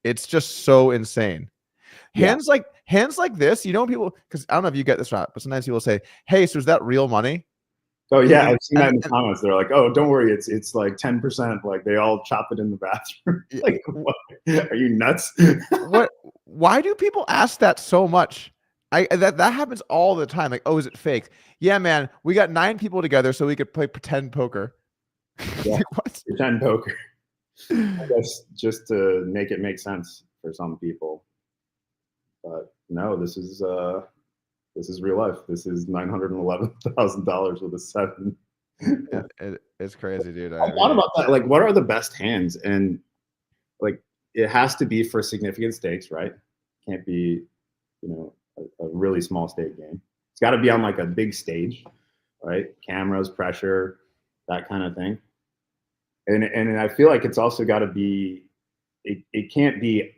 it's just so insane. Hands like this, you know, people, because I don't know if you get this right, but sometimes people say, hey, so is that real money? Oh yeah, I've seen that in the comments. They're like, oh, don't worry, it's like 10%. Like they all chop it in the bathroom. Like, what? Are you nuts? What? Why do people ask that so much? That happens all the time. Like, oh, is it fake? Yeah, man, we got 9 people together so we could play pretend poker. Yeah, like, what? Pretend poker. I guess just to make it make sense for some people. But no, this is real life. This is $911,000 with a 7. It's crazy, dude. I thought about that. Like, what are the best hands? And like, it has to be for significant stakes, right? Can't be, you know, a really small stake game. It's got to be on like a big stage, right? Cameras, pressure, that kind of thing. And I feel like it's also got to be. It can't be.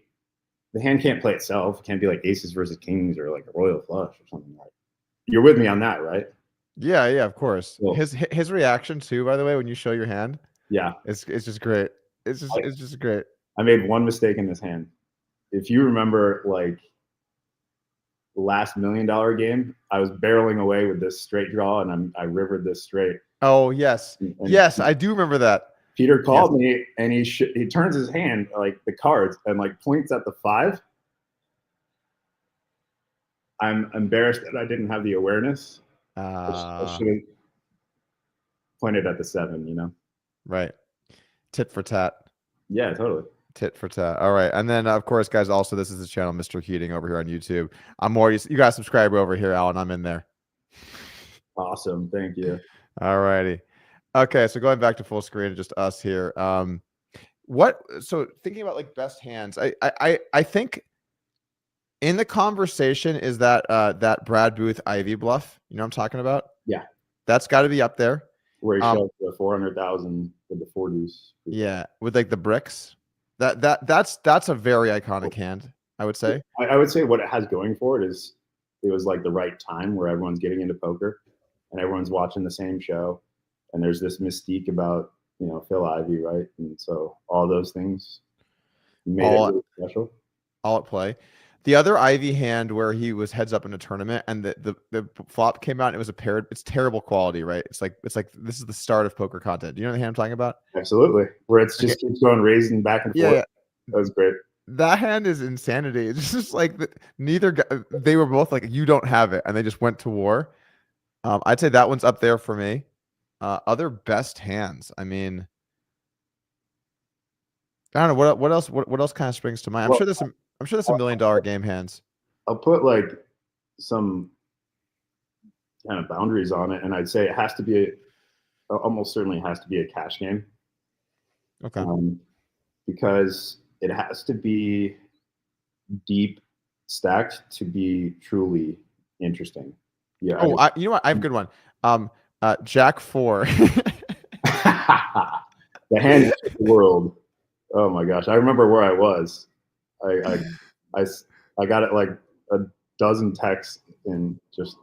The hand can't play itself. It can't be like aces versus kings or like a royal flush or something like that. You're with me on that, right? Yeah, of course. Cool. His reaction too, by the way, when you show your hand. Yeah. It's just great. It's just great. I made one mistake in this hand. If you remember, like the last $1 million game, I was barreling away with this straight draw, and I rivered this straight. Oh yes, yes, I do remember that. Peter called me, and he turns his hand, like the cards, and like points at the 5. I'm embarrassed that I didn't have the awareness. I should have pointed at the 7, you know? Right. Tit for tat. Yeah, totally. Tit for tat. All right. And then, of course, guys, also, this is the channel, Mr. Keating, over here on YouTube. You guys subscribe over here, Alan. I'm in there. Awesome. Thank you. All righty. Okay, so going back to full screen, just us here. So thinking about like best hands, I think in the conversation is that that Brad Booth Ivy bluff. You know what I'm talking about? Yeah. That's got to be up there. Where he showed the 400,000 with the 40s. Yeah, with like the bricks. That's a very iconic hand, I would say. I would say what it has going for it is it was like the right time where everyone's getting into poker. and everyone's watching the same show, and there's this mystique about, you know, Phil Ivey, right? And so all those things made it really special. All at play. The other Ivy hand where he was heads up in a tournament and the flop came out and it was a paired. It's terrible quality, right? It's like this is the start of poker content. Do you know the hand I'm talking about? Absolutely, where it's just keeps going raising back and forth. Yeah. That was great. That hand is insanity. It's just like neither guy, they were both like, you don't have it, and they just went to war. I'd say that one's up there for me. Other best hands. I mean, I don't know what else. What else kind of springs to mind? I'm sure there's some $1 million game hands. I'll put like some kind of boundaries on it, and I'd say it has to be almost certainly has to be a cash game. Okay. Because it has to be deep stacked to be truly interesting. Yeah. Oh, you know what? I have a good one. Jack 4. The hand of the world. Oh my gosh. I remember where I was. I got it like a dozen texts and just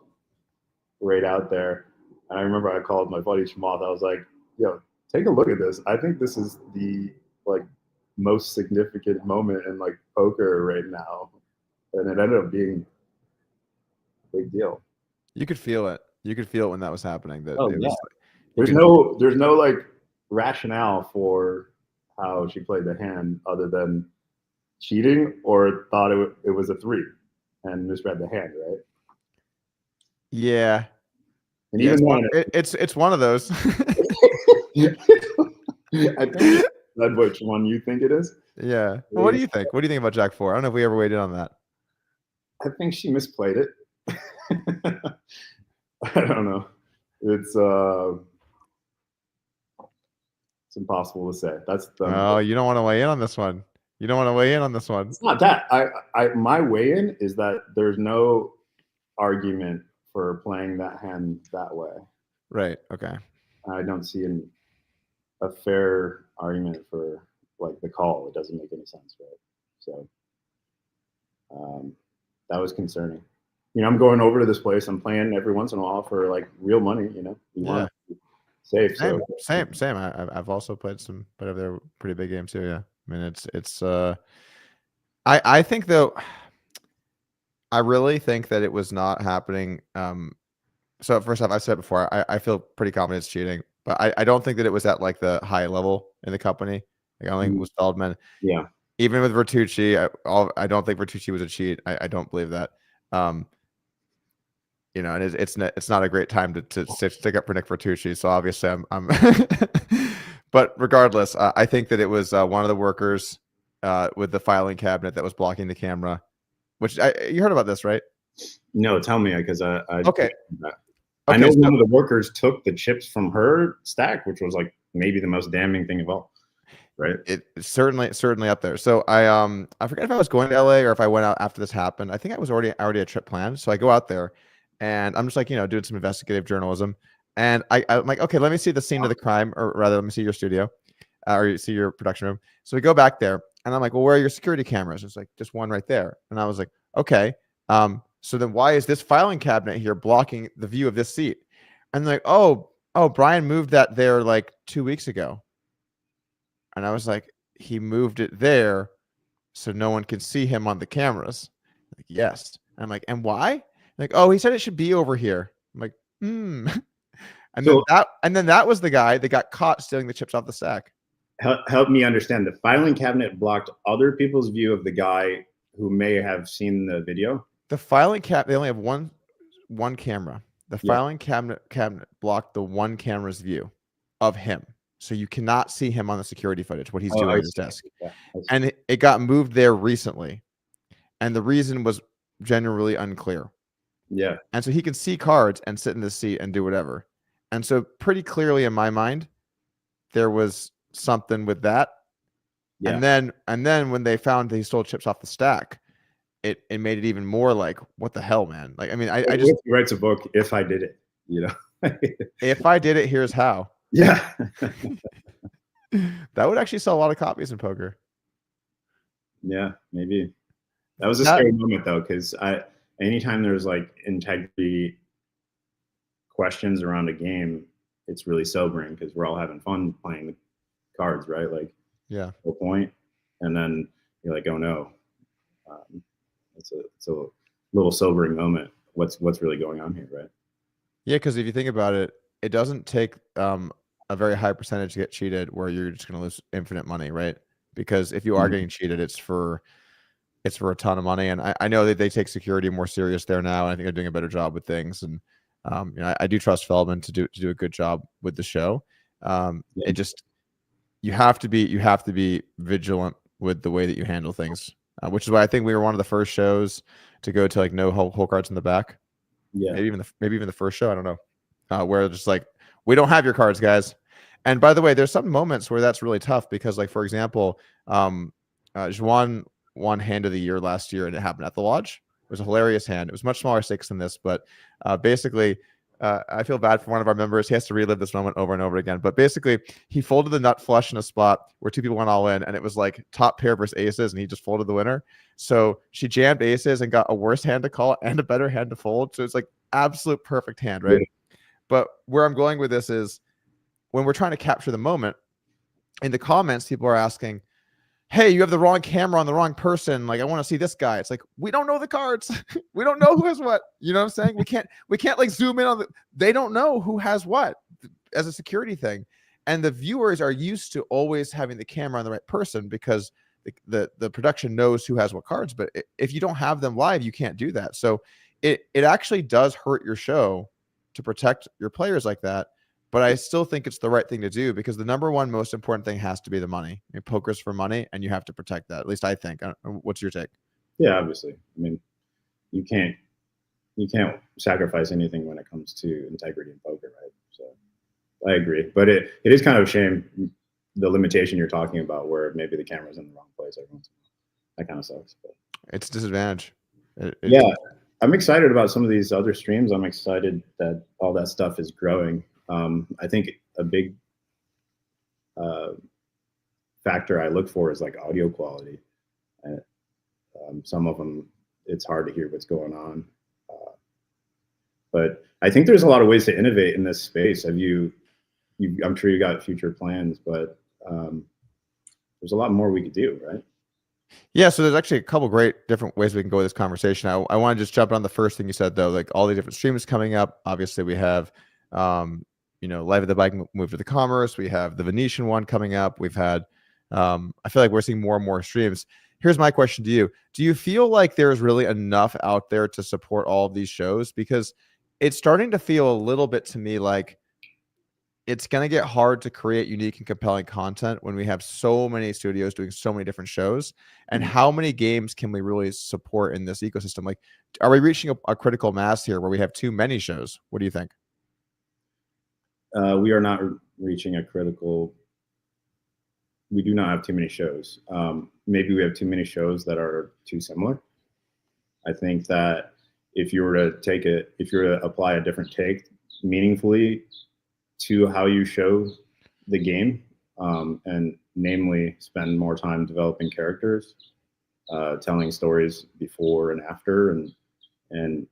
right out there. And I remember I called my buddy Chamath. I was like, yo, take a look at this. I think this is the like most significant moment in like poker right now. And it ended up being a big deal. You could feel it. You could feel it when that was happening. That oh, it yeah. was like, there's no like rationale for how she played the hand other than cheating or thought it was a 3 and misread the hand, right? Yeah. And even it's one of those. I think that's which one you think it is. Yeah. Well, what do you think? What do you think about Jack 4? I don't know if we ever weighed in on that. I think she misplayed it. I don't know. It's impossible to say. That's the. Oh, you don't want to weigh in on this one. You don't want to weigh in on this one. It's not that. My weigh-in is that there's no argument for playing that hand that way. Right. Okay. I don't see a fair argument for like the call. It doesn't make any sense, right? So that was concerning. You know, I'm going over to this place. I'm playing every once in a while for like real money. You know, you want to be safe. Same. I've also played some, but they're pretty big games too. Yeah. I mean, it's. I think though. I really think that it was not happening. So first off, I've said before, I feel pretty confident it's cheating, but I don't think that it was at like the high level in the company. Like, I don't think it was Feldman. Yeah. Even with Bertucci, I don't think Bertucci was a cheat. I don't believe that. You know, and it's not a great time to stick up for Nick Bertucci. So obviously, I'm but regardless, I think that it was one of the workers with the filing cabinet that was blocking the camera. Which you heard about this, right? No, tell me, because okay. I know one of the workers took the chips from her stack, which was like maybe the most damning thing of all. Right. It's certainly up there. So I forget if I was going to LA or if I went out after this happened. I think I was already a trip planned. So I go out there and I'm just like, you know, doing some investigative journalism. And I'm like, okay, let me see the scene of the crime, or rather, let me see your studio or see your production room. So we go back there and I'm like, well, where are your security cameras? It's like just one right there. And I was like, okay. So then why is this filing cabinet here blocking the view of this seat? And they're like, oh, Brian moved that there like 2 weeks ago. And I was like, he moved it there so no one can see him on the cameras. Like, yes. And I'm like, and why? Like, oh, he said it should be over here. I'm like, And then that was the guy that got caught stealing the chips off the stack. Help me understand. The filing cabinet blocked other people's view of the guy who may have seen the video. The filing cabinet, they only have one camera. The filing cabinet blocked the one camera's view of him. So you cannot see him on the security footage, what he's doing at his desk. Yeah, and it got moved there recently. And the reason was generally unclear. Yeah. And so he can see cards and sit in the seat and do whatever. And so pretty clearly in my mind, there was something with that. Yeah. And then when they found that he stole chips off the stack, it made it even more like, what the hell, man? Like, I mean, I just he writes a book, If I Did It, you know. If I did it, here's how. Yeah. That would actually sell a lot of copies in poker. Yeah, maybe. That was a scary moment though, because anytime there's like integrity questions around a game, it's really sobering because we're all having fun playing the cards, right? Like, Yeah. no point. And then you're like, oh no, it's a little sobering moment. What's really going on here, right? Yeah, because if you think about it, it doesn't take a very high percentage to get cheated where you're just going to lose infinite money, right? Because if you are getting cheated, it's for a ton of money. And I know that they take security more serious there now. And I think they're doing a better job with things. And I do trust Feldman to do a good job with the show. It just you have to be vigilant with the way that you handle things, which is why I think we were one of the first shows to go to like no hole cards in the back. Yeah. Maybe even the first show. I don't know. Where just like, we don't have your cards, guys. And by the way, there's some moments where that's really tough because, like, for example, just one hand of the year last year, and it happened at the lodge. It was a hilarious hand. It was much smaller stakes than this, but basically, I feel bad for one of our members. He has to relive this moment over and over again. But basically, he folded the nut flush in a spot where two people went all in, and it was like top pair versus aces, and he just folded the winner. So she jammed aces and got a worse hand to call and a better hand to fold. So it's like absolute perfect hand, right? Yeah. But where I'm going with this is when we're trying to capture the moment, in the comments, people are asking, hey, you have the wrong camera on the wrong person. Like, I want to see this guy. It's like, we don't know the cards. We don't know who has what. You know what I'm saying? We can't like zoom in on they don't know who has what as a security thing. And the viewers are used to always having the camera on the right person because the production knows who has what cards. But if you don't have them live, you can't do that. So it actually does hurt your show to protect your players like that. But I still think it's the right thing to do because the number one most important thing has to be the money. I mean, poker's for money, and you have to protect that. At least I think. What's your take? Yeah, obviously. I mean, you can't sacrifice anything when it comes to integrity in poker, right? So I agree. But it is kind of a shame, the limitation you're talking about, where maybe the camera's in the wrong place every once in a while. That kind of sucks. But it's a disadvantage. Yeah, I'm excited about some of these other streams. I'm excited that all that stuff is growing. I think a big factor I look for is like audio quality. Some of them, it's hard to hear what's going on. But I think there's a lot of ways to innovate in this space. I'm sure you got future plans, but there's a lot more we could do, right? Yeah, so there's actually a couple great different ways we can go with this conversation. I want to just jump on the first thing you said, though, like all the different streams coming up. Obviously, we have Live at the Bike move to the Commerce. We have the Venetian one coming up. We've had, I feel like we're seeing more and more streams. Here's my question to you. Do you feel like there's really enough out there to support all of these shows? Because it's starting to feel a little bit to me like it's going to get hard to create unique and compelling content when we have so many studios doing so many different shows. And how many games can we really support in this ecosystem? Like, are we reaching a critical mass here where we have too many shows? What do you think? We are not reaching a critical. We do not have too many shows. Maybe we have too many shows that are too similar. I think that if you were to apply a different take meaningfully to how you show the game, and namely spend more time developing characters, telling stories before and after, and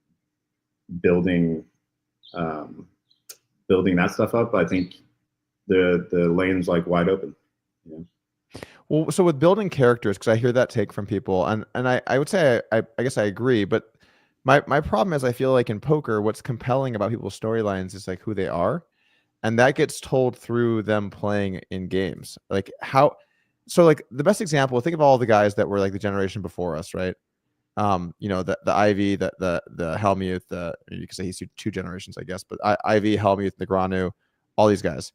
building that stuff up, I think the lane's like wide open. Yeah. Well, so with building characters, because I hear that take from people, and I would say I guess I agree, but my problem is I feel like in poker, what's compelling about people's storylines is like who they are, and that gets told through them playing in games. Like so like the best example, think of all the guys that were like the generation before us, right? The Ivy, the Hellmuth, you could say he's two generations, I guess, but Ivy, Hellmuth, Negreanu, all these guys,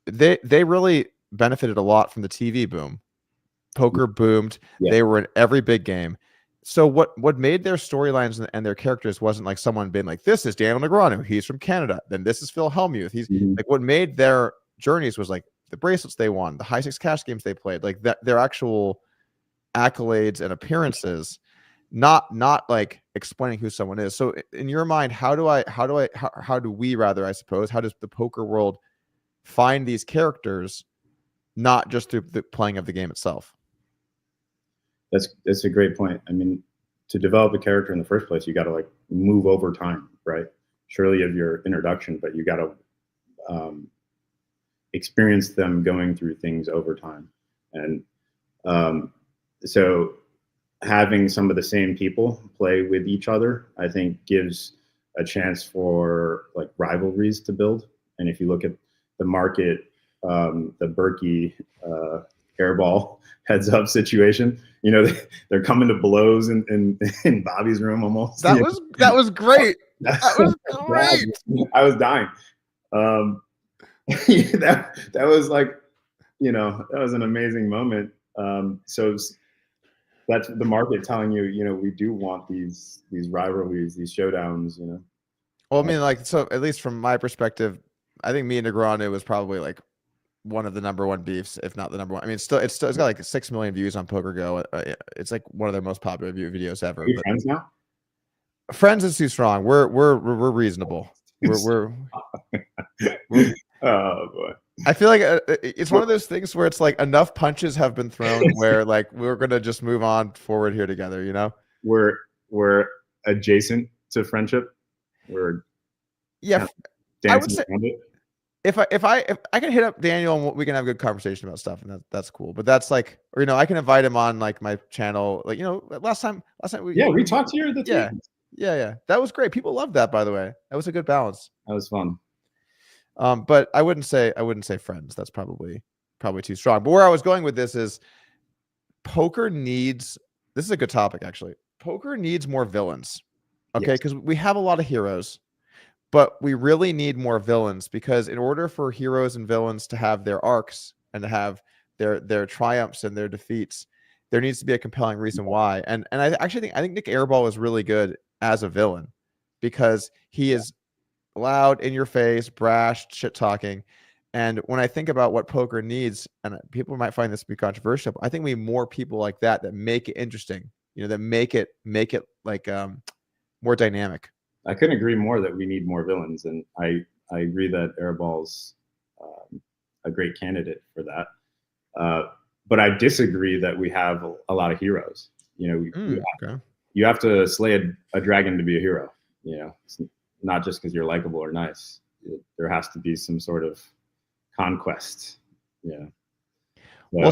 they really benefited a lot from the TV boom. Poker boomed. Yeah. They were in every big game. So what made their storylines and their characters wasn't like someone being like, this is Daniel Negreanu, he's from Canada. Then this is Phil Hellmuth. He's like, what made their journeys was like the bracelets they won, the high stakes cash games they played, like that their actual accolades and appearances, not like explaining who someone is. So in your mind, how do we rather, I suppose, how does the poker world find these characters, not just through the playing of the game itself? That's a great point. I mean, to develop a character in the first place, you got to like move over time, right? surely of your introduction, but you got to experience them going through things over time. And so having some of the same people play with each other, I think gives a chance for like rivalries to build. And if you look at the market, the Berkey airball heads up situation, you know, they're coming to blows in Bobby's room almost. That was great. That was great. I was dying. That was like, you know, that was an amazing moment. So that's the market telling you, you know, we do want these rivalries, these showdowns, you know. Well, I mean, like, so at least from my perspective, I think me and Negreanu was probably like one of the #1 beefs, if not the #1. I mean, it's got like 6 million views on Poker Go. It's like one of their most popular videos ever. Are you friends now? Friends is too strong. We're reasonable. We're oh boy. I feel like it's one of those things where it's like enough punches have been thrown where like we're gonna just move on forward here together. You know, we're adjacent to friendship. We're I would say if I can hit up Daniel and we can have a good conversation about stuff, and that's cool. But that's like, or you know, I can invite him on like my channel. Like, you know, last time we talked to you. Yeah. That was great. People loved that, by the way. That was a good balance. That was fun. But I wouldn't say friends. That's probably too strong. But where I was going with this is poker needs. This is a good topic, actually. Poker needs more villains. Okay, because we have a lot of heroes, but we really need more villains, because in order for heroes and villains to have their arcs and to have their triumphs and their defeats, there needs to be a compelling reason why. And I actually think Nick Airball is really good as a villain, because he is loud, in your face, brash, shit talking. And when I think about what poker needs, and people might find this to be controversial, I think we need more people like that make it interesting, you know, that make it like more dynamic. I couldn't agree more that we need more villains, and I agree that Airball's a great candidate for that. But I disagree that we have a lot of heroes. You know, you have to slay a dragon to be a hero. You know, it's not just because you're likable or nice. There has to be some sort of conquest. Yeah. Well,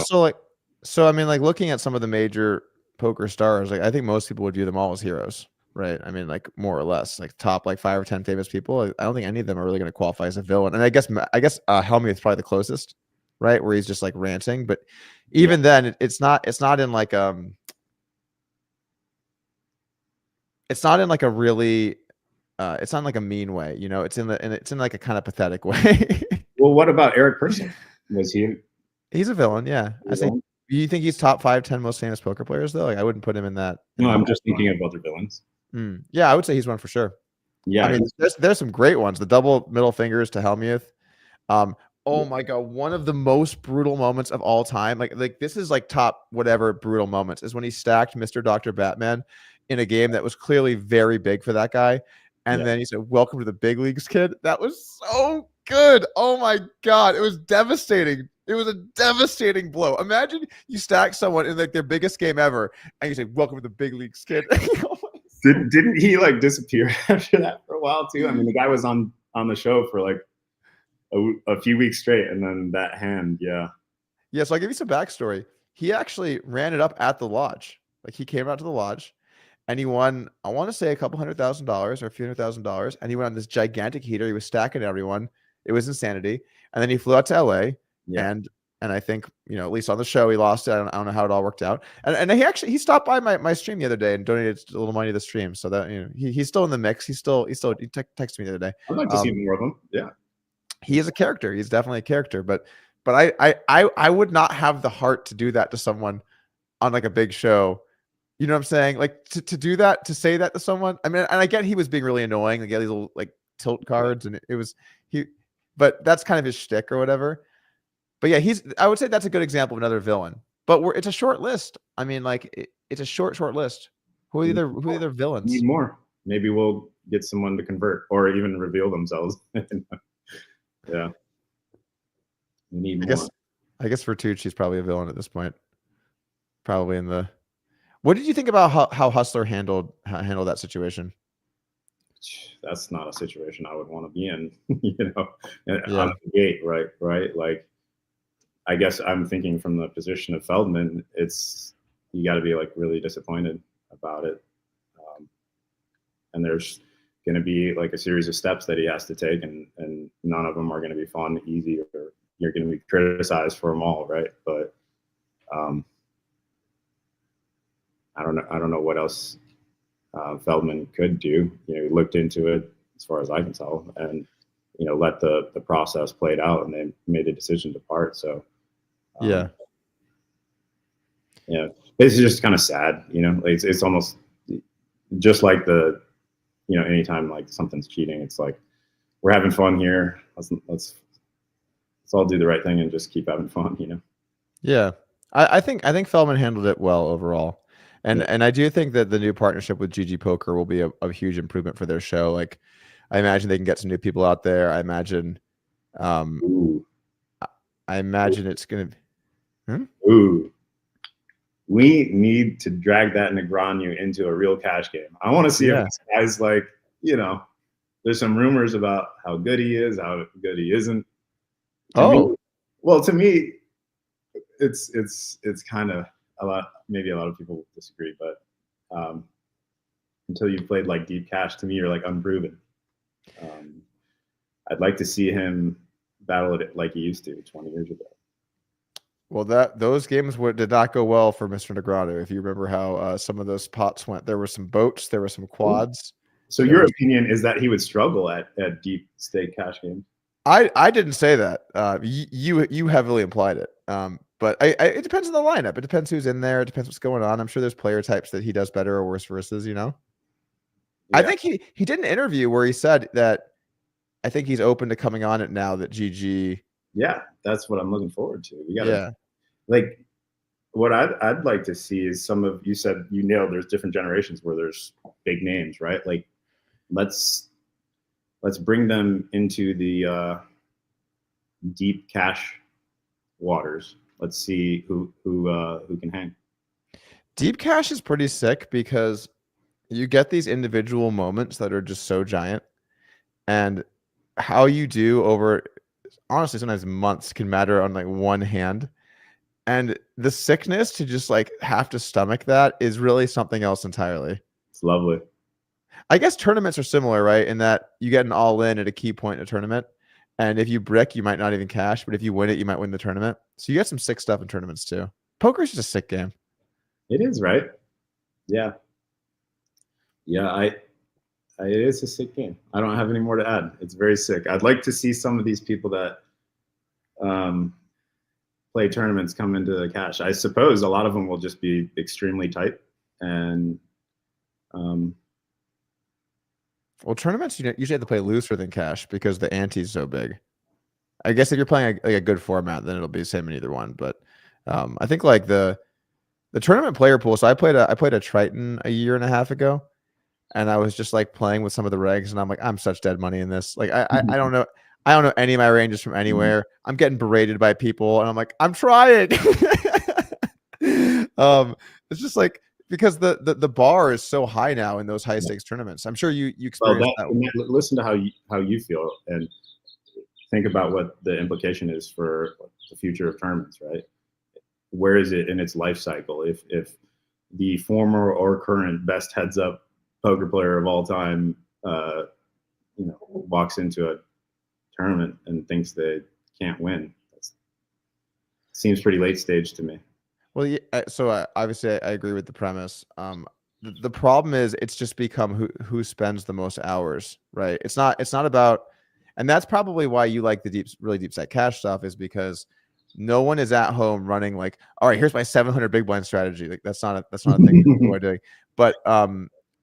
so I mean, like, looking at some of the major poker stars, like, I think most people would view them all as heroes, right? I mean, like, more or less, like top like 5 or 10 famous people. I don't think any of them are really going to qualify as a villain. And I guess Hellmuth is probably the closest, right? Where he's just like ranting, but even then, it's not in like it's not in like a really it's not like a mean way, you know. It's in like a kind of pathetic way. Well, what about Eric Person? Was he? He's a villain, yeah. I think. You think he's top 5, 10 most famous poker players though? Like, I wouldn't put him in that. No, I'm just thinking of other villains. Yeah, I would say he's one for sure. Yeah, I mean, there's some great ones. The double middle fingers to Hellmuth. Oh my god, one of the most brutal moments of all time. Like this is like top whatever brutal moments is when he stacked Mr. Dr. Batman in a game that was clearly very big for that guy. And then he said, "Welcome to the big leagues, kid." That was so good. Oh my god, it was devastating. It was a devastating blow. Imagine you stack someone in like their biggest game ever, and you say, "Welcome to the big leagues, kid." Didn't he like disappear after that for a while too? I mean, the guy was on the show for like a few weeks straight, and then that hand, yeah. So I'll give you some backstory. He actually ran it up at the lodge. Like, he came out to the lodge, and he won, I want to say, a couple $100,000 or a few $100,000, and he went on this gigantic heater. He was stacking everyone. It was insanity. And then he flew out to LA, and I think, you know, at least on the show, he lost it. I don't know how it all worked out. And he stopped by my stream the other day and donated a little money to the stream. So that, you know, he's still in the mix. He texted me the other day. I'd like to see more of him. Yeah. He is a character. He's definitely a character, but I would not have the heart to do that to someone on like a big show. You know what I'm saying? Like, to do that, to say that to someone. I mean, and I get he was being really annoying. Like, these little like tilt cards, and but that's kind of his shtick or whatever. But yeah, I would say that's a good example of another villain. But it's a short list. I mean, like, it's a short list. Who are the other villains? Need more. Maybe we'll get someone to convert or even reveal themselves. Yeah. We need more. I guess Vertucci's probably a villain at this point. Probably in the. What did you think about how Hustler handled that situation? that's not a situation I would want to be in, you know, Yeah. on the gate, right? Like, I guess I'm thinking from the position of Feldman, it's, you got to be like really disappointed about it. And there's going to be like a series of steps that he has to take, and none of them are going to be fun, easy, or you're going to be criticized for them all, right? But I don't know what else Feldman could do. You know, he looked into it, as far as I can tell, and you know, let the process played out, and they made a decision to part. So yeah, it's just kind of sad, you know. Like, it's almost just like the, you know, anytime like something's cheating, it's like, we're having fun here. Let's all do the right thing and just keep having fun, you know. Yeah, I think Feldman handled it well overall, and I do think that the new partnership with GG Poker will be a huge improvement for their show. Like, I imagine they can get some new people out there. I imagine, it's gonna. Ooh. We need to drag that Negreanu into a real cash game. I want to see if this guy's like, you know, there's some rumors about how good he is, how good he isn't. To me, it's kind of maybe a lot of people disagree, but until you've played like deep cash, to me, you're like unproven. I'd like to see him battle it like he used to 20 years ago. Well, those games did not go well for Mr. Negreanu. If you remember how some of those pots went, there were some boats, there were some quads. So your opinion is that he would struggle at deep stake cash games? I didn't say that. You heavily implied it. But it depends on the lineup. It depends who's in there. It depends what's going on. I'm sure there's player types that he does better or worse versus, you know. Yeah. I think he did an interview where he said that I think he's open to coming on it now that GG. Yeah, that's what I'm looking forward to. We gotta like, what I'd like to see is you said you nailed, there's different generations where there's big names, right? Like, let's bring them into the deep cash waters. Let's see who can hang. Deep cash is pretty sick because you get these individual moments that are just so giant, and how you do over, honestly, sometimes months can matter on like one hand. And the sickness to just like have to stomach that is really something else entirely. It's lovely. I guess tournaments are similar, right? In that you get an all in at a key point in a tournament. And if you brick, you might not even cash. But if you win it, you might win the tournament. So you get some sick stuff in tournaments too. Poker is just a sick game. It is, right? Yeah. Yeah, it is a sick game. I don't have any more to add. It's very sick. I'd like to see some of these people that play tournaments come into the cash. I suppose a lot of them will just be extremely tight. And well, tournaments, you usually have to play looser than cash because the ante is so big. I guess if you're playing a good format, then it'll be the same in either one. But I think like the tournament player pool. So I played a Triton a year and a half ago, and I was just like playing with some of the regs, and I'm like, I'm such dead money in this. Like I don't know. I don't know any of my ranges from anywhere. I'm getting berated by people, and I'm like, I'm trying. It's just like, because the bar is so high now in those high stakes tournaments. I'm sure you experience that. Listen to how you feel, and think about what the implication is for the future of tournaments, right? Where is it in its life cycle? If the former or current best heads up poker player of all time, walks into a tournament and thinks they can't win, seems pretty late stage to me. Well, yeah, so obviously I agree with the premise. The problem is it's just become who spends the most hours, right? It's not about, and that's probably why you like the really deep set cash stuff, is because no one is at home running like, all right, here's my 700 big blind strategy. Like that's not a thing that people are doing. But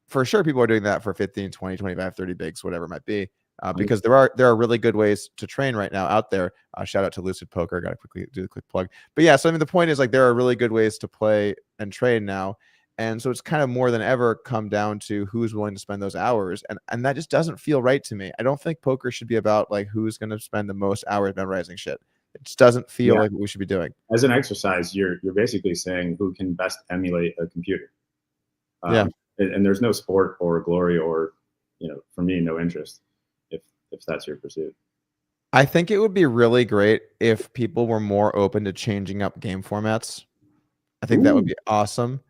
for sure, people are doing that for 15, 20, 25, 30 bigs, whatever it might be. Because there are really good ways to train right now out there. Shout out to Lucid Poker. Got to quickly do the quick plug. But yeah, so I mean, the point is like there are really good ways to play and train now, and so it's kind of more than ever come down to who's willing to spend those hours, and that just doesn't feel right to me. I don't think poker should be about like who's going to spend the most hours memorizing shit. It just doesn't feel like what we should be doing. As an exercise, you're basically saying who can best emulate a computer. And there's no sport or glory or for me, no interest if that's your pursuit. I think it would be really great if people were more open to changing up game formats. I think that would be awesome.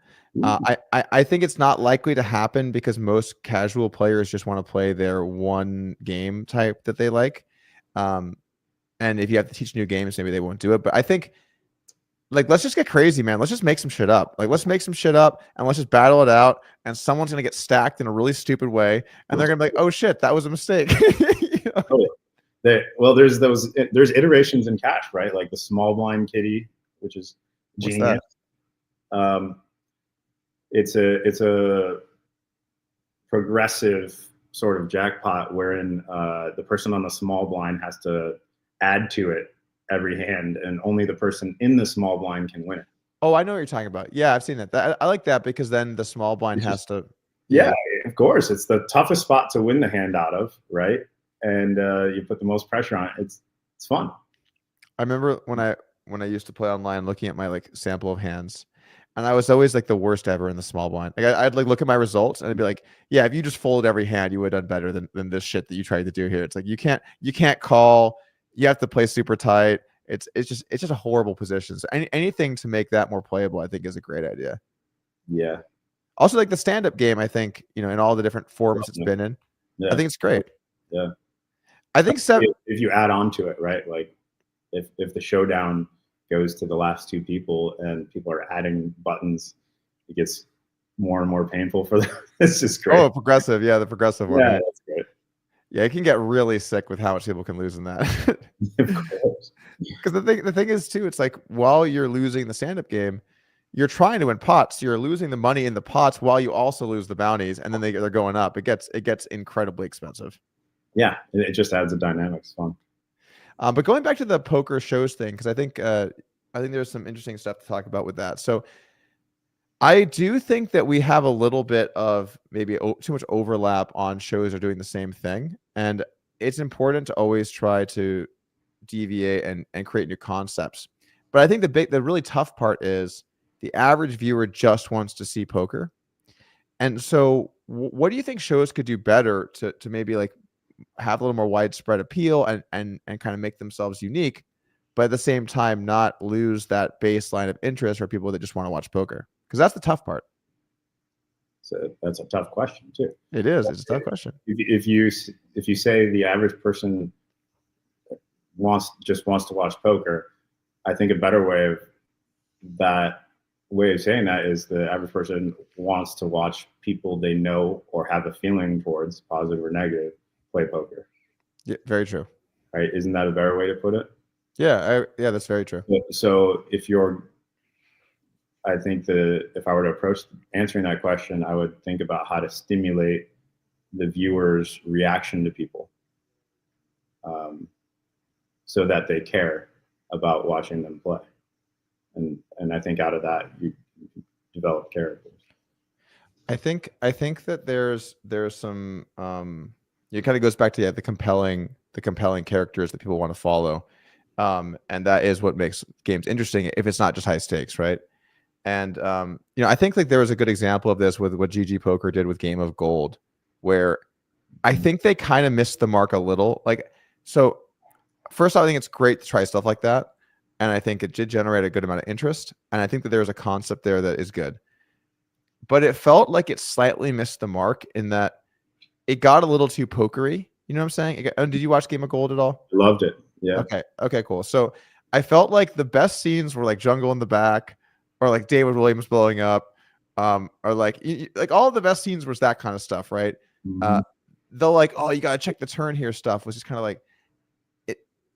I think it's not likely to happen because most casual players just want to play their one game type that they like. And if you have to teach new games, maybe they won't do it. But I think, like, let's just get crazy, man. Let's just make some shit up. Like, let's make some shit up and let's just battle it out. And someone's gonna get stacked in a really stupid way, and they're gonna be like, "Oh shit, that was a mistake." Well, there's iterations in cash, right? Like the small blind kitty, which is genius. It's a progressive sort of jackpot wherein the person on the small blind has to add to it every hand, and only the person in the small blind can win it. Oh, I know what you're talking about. Yeah, I've seen that. I like that because then the small blind has to. Yeah, of course. It's the toughest spot to win the hand out of, right? And you put the most pressure on it. It's fun. I remember when I used to play online, looking at my like sample of hands, and I was always like the worst ever in the small blind. Like I'd like look at my results and I'd be like, yeah, if you just folded every hand, you would have done better than this shit that you tried to do here. It's like you can't call. You have to play super tight. It's just a horrible position. So anything to make that more playable, I think, is a great idea. Yeah. Also, like the stand-up game, I think, in all the different forms it's been in, I think it's great. Yeah. I think if you add on to it, right? Like if the showdown goes to the last two people and people are adding buttons, it gets more and more painful for them. It's just great. Oh, progressive. Yeah, the progressive one. Yeah, that's great. Yeah, it can get really sick with how much people can lose in that. Of course. Because the thing is too, it's like while you're losing the stand-up game, you're trying to win pots. You're losing the money in the pots while you also lose the bounties, and then they're going up. It gets incredibly expensive. Yeah, it just adds a dynamic. It's fun. But going back to the poker shows thing, because I think there's some interesting stuff to talk about with that. So I do think that we have a little bit of maybe too much overlap on shows are doing the same thing, and it's important to always try to deviate and create new concepts. But I think the really tough part is the average viewer just wants to see poker. And so what do you think shows could do better to maybe like have a little more widespread appeal and kind of make themselves unique, but at the same time not lose that baseline of interest for people that just want to watch poker? Because that's the tough part. So that's a tough question too. It is. It's a tough question. If you say the average person just wants to watch poker, I think a better way of saying that is the average person wants to watch people they know or have a feeling towards, positive or negative, play poker. Yeah, very true. Right? Isn't that a better way to put it? Yeah, that's very true. So I think that if I were to approach answering that question, I would think about how to stimulate the viewer's reaction to people, so that they care about watching them play. And I think out of that you develop characters. I think that there's some it kind of goes back to the compelling characters that people want to follow, and that is what makes games interesting if it's not just high stakes, right? And I think like there was a good example of this with what GG Poker did with Game of Gold, where I think they kind of missed the mark a little. Like, so first off, I think it's great to try stuff like that, and I think it did generate a good amount of interest, and I think that there's a concept there that is good. But it felt like it slightly missed the mark in that it got a little too pokery. You know what I'm saying? Did you watch Game of Gold at all? Loved it. Yeah. Okay, cool. So I felt like the best scenes were like Jungle in the back, or like David Williams blowing up, or like all of the best scenes was that kind of stuff, right? Mm-hmm. The like, oh, you gotta check the turn here stuff was just kind of like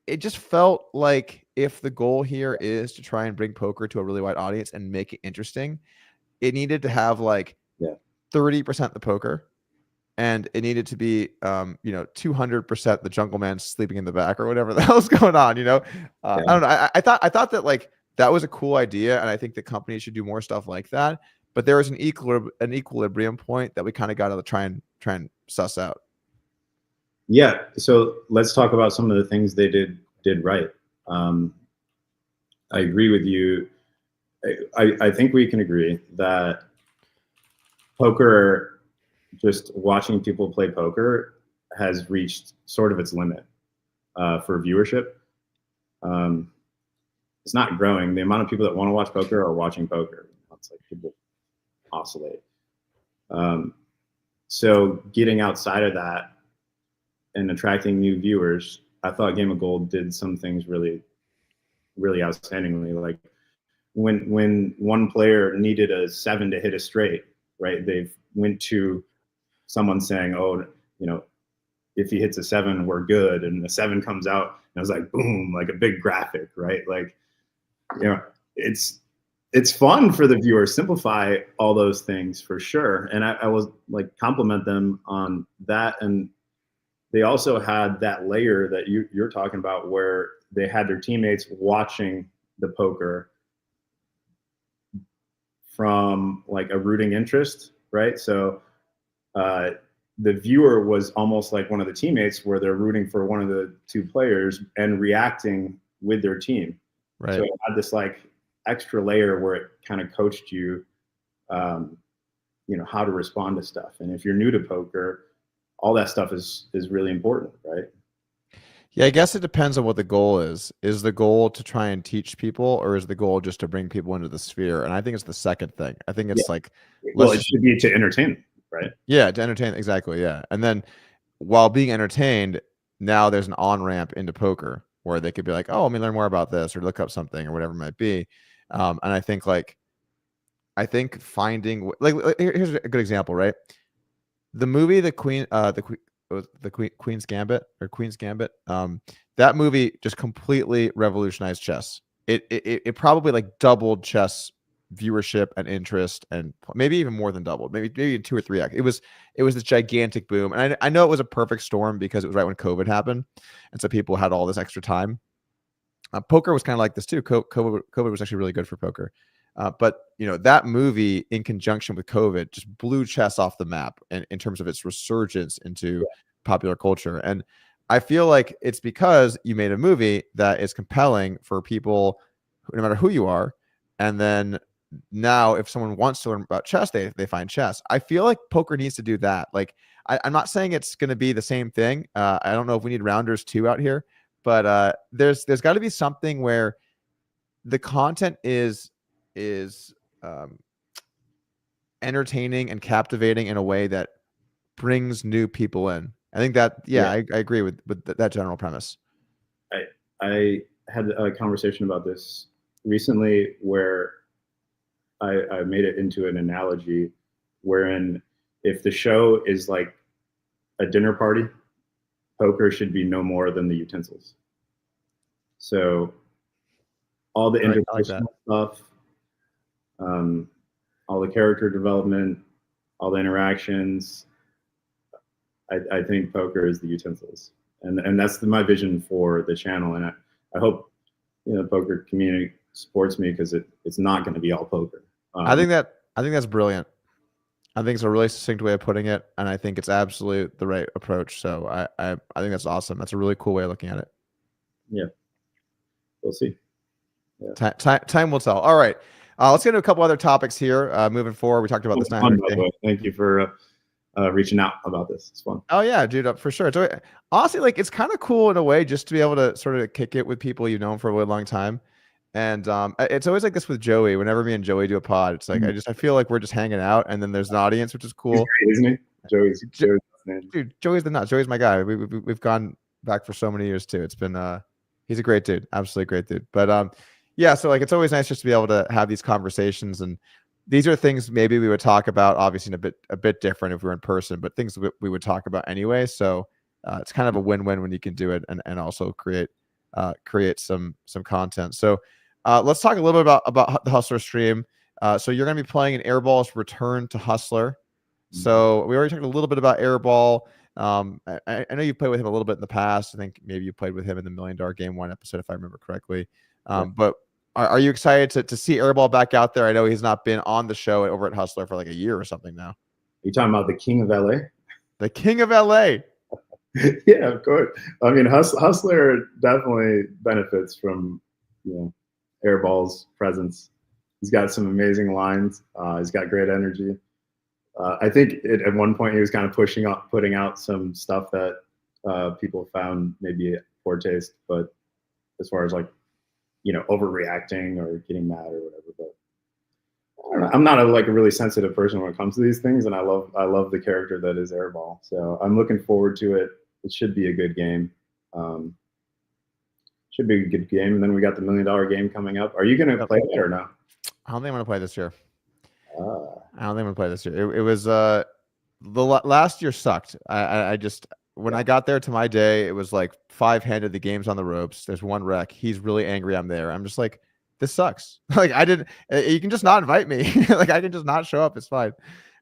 it just felt like if the goal here is to try and bring poker to a really wide audience and make it interesting, it needed to have like 30% the poker, and it needed to be 200% the jungle man sleeping in the back or whatever the hell's going on. I don't know. I thought that like that was a cool idea, and I think the company should do more stuff like that. But there was an equilibrium point that we kind of got to try and suss out. Yeah. So let's talk about some of the things they did right. I agree with you. I think we can agree that poker just watching people play poker has reached sort of its limit for viewership. It's not growing. The amount of people that want to watch poker are watching poker. It's like people oscillate. So getting outside of that and attracting new viewers, I thought Game of Gold did some things really, really outstandingly. Like when one player needed a 7 to hit a straight, right? They went to someone saying, "Oh, you know, if he hits a 7, we're good." And the 7 comes out, and it was like boom, like a big graphic, right? Like, you know, it's fun for the viewer. Simplify all those things for sure. And I was like compliment them on that. And they also had that layer that you're talking about, where they had their teammates watching the poker from like a rooting interest, right? So the viewer was almost like one of the teammates, where they're rooting for one of the two players and reacting with their team. Right. So it had this like extra layer where it kind of coached you, you know, how to respond to stuff. And if you're new to poker, all that stuff is really important, right? Yeah, I guess it depends on what the goal is. Is the goal to try and teach people, or is the goal just to bring people into the sphere? And I think it's the second thing. I think it's like, well, it should be to entertain, right? Yeah, to entertain. Exactly. Yeah. And then while being entertained, now there's an on-ramp into poker where they could be like, oh, let me learn more about this, or look up something, or whatever it might be. And I think finding here's a good example, right? The movie, Queen's Gambit, or Queen's Gambit. That movie just completely revolutionized chess. It probably like doubled chess viewership and interest, and maybe even more than doubled, maybe 2 or 3x. It was this gigantic boom, and I know it was a perfect storm because it was right when COVID happened, and so people had all this extra time. Poker was kind of like this too. COVID was actually really good for poker. But you know, that movie in conjunction with COVID just blew chess off the map in terms of its resurgence into popular culture. And I feel like it's because you made a movie that is compelling for people, no matter who you are. And then now, if someone wants to learn about chess, they find chess. I feel like poker needs to do that. Like, I'm not saying it's going to be the same thing. I don't know if we need Rounders 2 out here, but there's got to be something where the content is entertaining and captivating in a way that brings new people in. I think that, I agree with that general premise. I had a conversation about this recently where I made it into an analogy wherein if the show is like a dinner party, poker should be no more than the utensils. So all the interpersonal stuff, all the character development, all the interactions, I think poker is the utensils. And that's my vision for the channel. And I hope, you know, the poker community supports me, because it's not going to be all poker. I think that's brilliant. I think it's a really succinct way of putting it, and I think it's absolutely the right approach. So I think that's awesome. That's a really cool way of looking at it. Yeah, we'll see. Yeah. Time will tell. All right, let's get into a couple other topics here. Moving forward, we talked about this 900 thing. Thank you for reaching out about this. It's fun. Oh yeah, dude, for sure. So honestly, like, it's kind of cool in a way just to be able to sort of kick it with people you've known for a really long time. And it's always like this with Joey. Whenever me and Joey do a pod, it's like I feel like we're just hanging out, and then there's an audience, which is cool. He's great, isn't he? Joey's dude. Joey's the nut. Joey's my guy. We've gone back for so many years too. It's been he's a great dude, absolutely great dude. But yeah, so like it's always nice just to be able to have these conversations, and these are things maybe we would talk about, obviously in a bit different if we were in person, but things we would talk about anyway. So it's kind of a win-win when you can do it and also create some content. So let's talk a little bit about the Hustler stream. So you're going to be playing in Airball's Return to Hustler. So we already talked a little bit about Airball. I know you played with him a little bit in the past. I think maybe you played with him in the $1 Million Game 1 episode, if I remember correctly. But are you excited to see Airball back out there? I know he's not been on the show over at Hustler for like a year or something now. Are you talking about the King of LA? The King of LA. Yeah, of course. I mean, Hustler definitely benefits from, you know, Airball's presence. He's got some amazing lines. He's got great energy. I think at one point he was kind of putting out some stuff that people found maybe poor taste, but as far as like, overreacting or getting mad or whatever, but I don't know. I'm not a really sensitive person when it comes to these things, and I love the character that is Airball. So I'm looking forward to it. It should be a good game. Should be a good game. And then we got the $1 million game coming up. Are you going to play it or no? I don't think I'm going to play this year. I don't think I'm going to play this year. It was the last year sucked. I just when I got there to my day, it was like 5-handed. The game's on the ropes. There's one wreck. He's really angry. I'm there. I'm just like, this sucks. Like I didn't. You can just not invite me. Like I can just not show up. It's fine.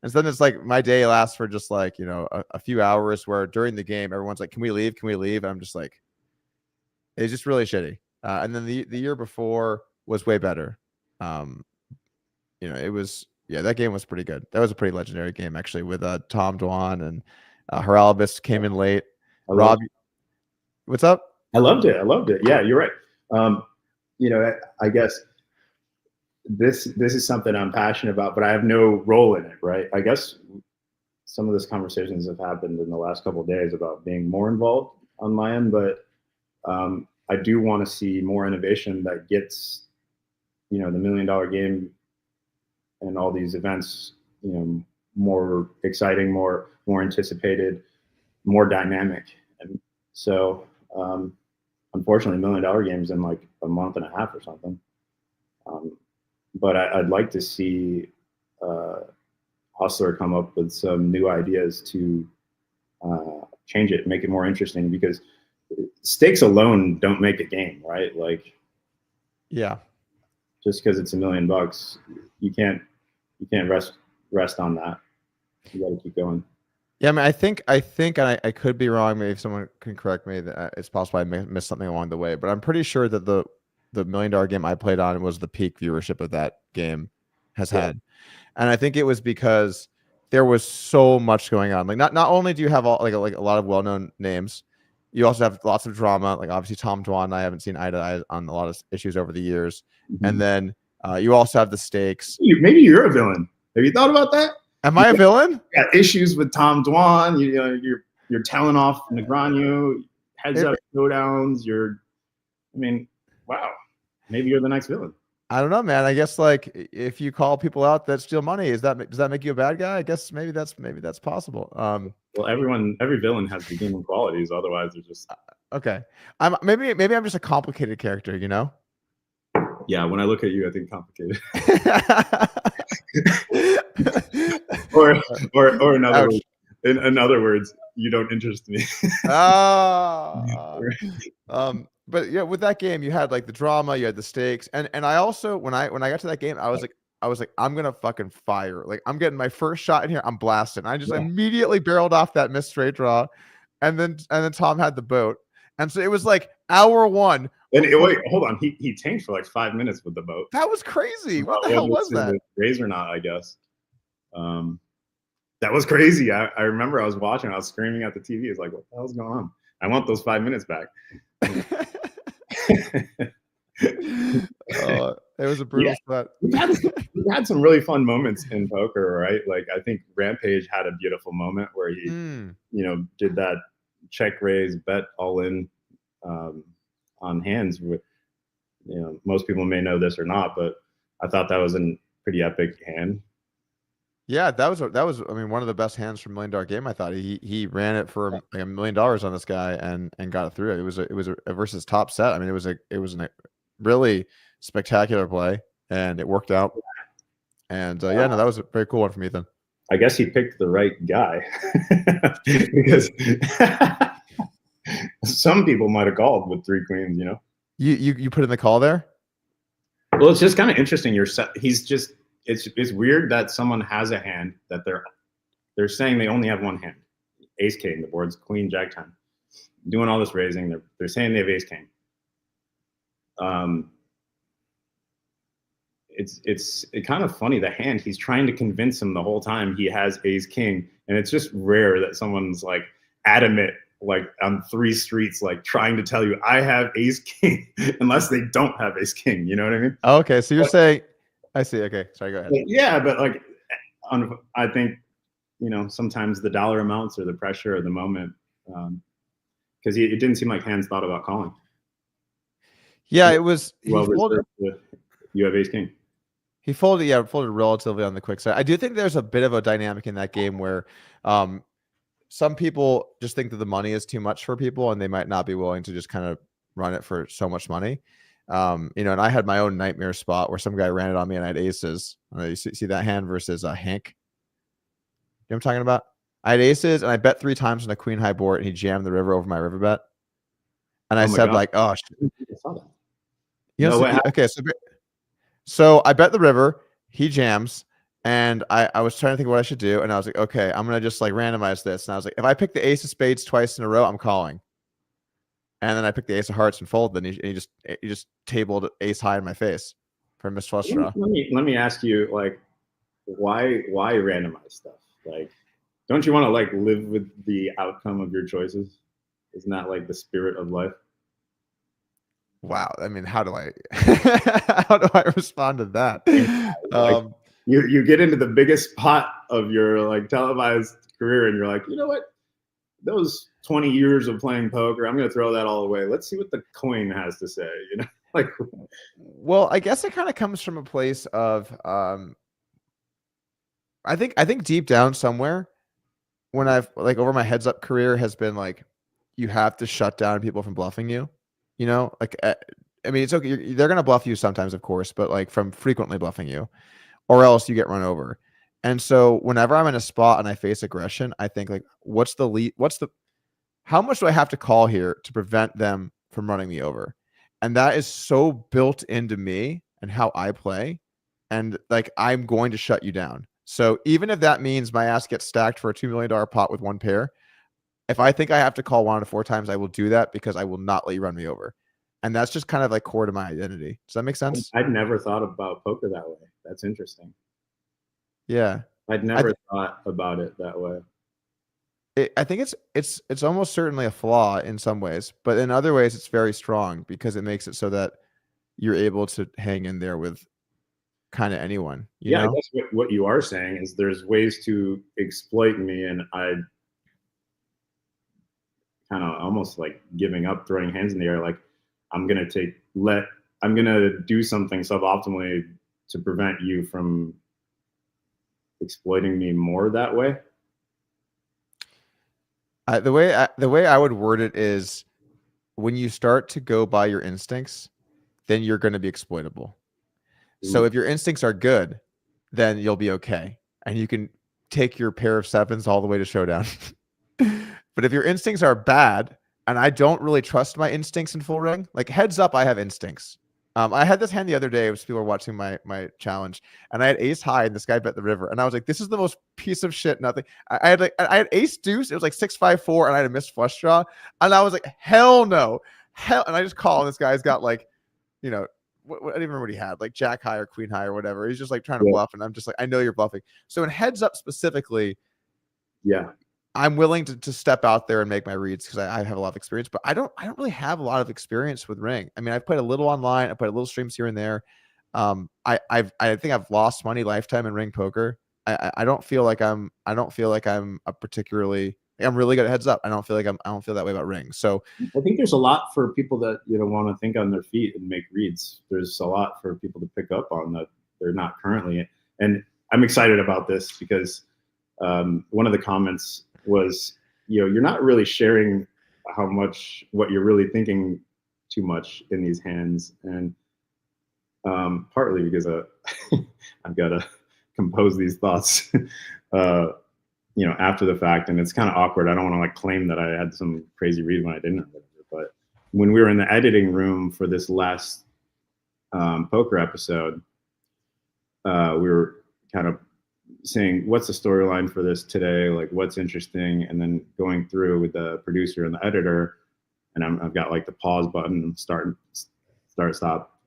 And so then it's like my day lasts for just like a few hours. Where during the game, everyone's like, "Can we leave? Can we leave?" And I'm just like, it's just really shitty. And then the year before was way better. It was that game was pretty good. That was a pretty legendary game actually with Tom Dwan and Heralbus came in late. Robbi, what's up? I loved it. Yeah, you're right. I guess this is something I'm passionate about, but I have no role in it, right? I guess some of these conversations have happened in the last couple of days about being more involved on my end, but I do want to see more innovation that gets, the $1 million game and all these events, more exciting, more anticipated, more dynamic. And so, unfortunately, $1 million game's in like a month and a half or something. But I'd like to see Hustler come up with some new ideas to change it, make it more interesting, because stakes alone don't make a game, right? Like, yeah, just because it's $1 million, you can't rest on that. You got to keep going. Yeah, I mean, I think, and I could be wrong. Maybe if someone can correct me, that it's possible I missed something along the way. But I'm pretty sure that the $1 million game I played on was the peak viewership of that game has had, and I think it was because there was so much going on. Like, not only do you have like a lot of well-known names, you also have lots of drama. Like obviously Tom Dwan and I haven't seen eye to eye on a lot of issues over the years, and then you also have the stakes. Maybe you're a villain. Have you thought about that? Am I a villain? Got issues with Tom Dwan. You're telling off Negreanu, heads up showdowns. Wow. Maybe you're the next villain. I don't know, man. I guess like if you call people out that steal money, does that make you a bad guy? I guess maybe that's possible. Well, every villain has redeeming qualities. Otherwise, they're just okay. Maybe I'm just a complicated character, Yeah, when I look at you, I think complicated. or in other words, you don't interest me. But yeah, with that game, you had like the drama, you had the stakes, and I also when I got to that game, I was like, I'm gonna fucking fire. Like I'm getting my first shot in here, I'm blasting. I just immediately barreled off that missed straight draw, and then Tom had the boat, and so it was like hour one. And wait, hold on, he tanked for like 5 minutes with the boat. That was crazy. What the hell was that? Raise or not, I guess. That was crazy. I remember I was watching, I was screaming at the TV. It's like, what the hell's going on? I want those 5 minutes back. It was a brutal spot. We've had some really fun moments in poker, right? Like I think Rampage had a beautiful moment where he, did that check raise, bet all in on hands with, most people may know this or not, but I thought that was a pretty epic hand. Yeah, that was I mean, one of the best hands from $1 million game. I thought he ran it for like $1 million on this guy and got it through. It was a versus top set. I mean, it was a really spectacular play, and it worked out. And that was a very cool one from Ethan. I guess he picked the right guy because some people might have called with 3 queens. You put in the call there. Well, it's just kind of interesting. It's weird that someone has a hand that they're saying they only have one hand, ace king. The board's queen jack 10, doing all this raising. They're saying they have ace king. It's kind of funny, the hand, he's trying to convince him the whole time he has ace king, and it's just rare that someone's like adamant, like on 3 streets, like trying to tell you I have ace king unless they don't have ace king. You know what I mean? Okay, so you're saying, I see. Okay, sorry, go ahead. Yeah, but like I think sometimes the dollar amounts or the pressure or the moment, because it didn't seem like hands thought about calling. Yeah, it was. Well, you have ace king. He folded, folded relatively on the quick side. I do think there's a bit of a dynamic in that game where some people just think that the money is too much for people, and they might not be willing to just kind of run it for so much money. And I had my own nightmare spot where some guy ran it on me and I had aces. You see that hand versus Hank? You know what I'm talking about? I had aces and I bet 3 times on a queen high board and he jammed the river over my river bet. And I said, like, oh, shit. I saw that. Okay, so I bet the river, he jams, and I was trying to think of what I should do, and I was like, okay, I'm gonna just like randomize this. And I was like, if I pick the ace of spades twice in a row, I'm calling. And then I picked the ace of hearts and folded, and he just tabled ace high in my face for a missed flush draw. Let me ask you, like, why randomize stuff? Like, don't you want to like live with the outcome of your choices? Isn't that like the spirit of life? Wow. I mean, how do I respond to that? You get into the biggest pot of your like televised career and you're like, you know what? Those 20 years of playing poker, I'm going to throw that all away. Let's see what the coin has to say, like. Well, I guess it kind of comes from a place of I think deep down somewhere when I've like over my heads up career has been like, you have to shut down people from bluffing you. Like, I mean, it's okay. They're going to bluff you sometimes, of course, but like from frequently bluffing you, or else you get run over. And so whenever I'm in a spot and I face aggression, I think like, how much do I have to call here to prevent them from running me over? And that is so built into me and how I play. And like, I'm going to shut you down. So even if that means my ass gets stacked for a $2 million pot with one pair, if I think I have to call 1 out of 4 times, I will do that because I will not let you run me over. And that's just kind of like core to my identity. Does that make sense? I'd never thought about poker that way. That's interesting. Yeah. I'd never thought about it that way. I think it's almost certainly a flaw in some ways, but in other ways it's very strong because it makes it so that you're able to hang in there with kind of anyone. You know? I guess what you are saying is there's ways to exploit me, and I kind of almost like giving up, throwing hands in the air. Like I'm going to do something suboptimally to prevent you from exploiting me more that way. The way I would word it is when you start to go by your instincts, then you're going to be exploitable. So if your instincts are good, then you'll be okay. And you can take your pair of sevens all the way to showdown. But if your instincts are bad, and I don't really trust my instincts in full ring, like heads up, I have instincts. I had this hand the other day. It was people were watching my challenge, and I had ace high, and this guy bet the river, and I was like, "This is the most piece of shit." Nothing. I had ace deuce. It was like 6-5-4, and I had a missed flush draw, and I was like, "Hell no, hell!" And I just call, and this guy's got like, I don't even remember what he had, like jack high or queen high or whatever. He's just like trying to bluff, and I'm just like, I know you're bluffing. So in heads up specifically, I'm willing to step out there and make my reads because I have a lot of experience, but I don't really have a lot of experience with ring. I mean, I've played a little online. I played a little streams here and there. I think I've lost money lifetime in ring poker. I don't feel like I'm a particularly. I'm really good at heads up. I don't feel that way about ring. So I think there's a lot for people that want to think on their feet and make reads. There's a lot for people to pick up on that they're not currently. And I'm excited about this because one of the comments was, you're not really sharing what you're really thinking too much in these hands. And partly because I've got to compose these thoughts, after the fact. And it's kind of awkward. I don't want to like claim that I had some crazy read when I didn't. But when we were in the editing room for this last poker episode, we were kind of saying, what's the storyline for this today? Like, what's interesting? And then going through with the producer and the editor, and I've got like the pause button, start, stop.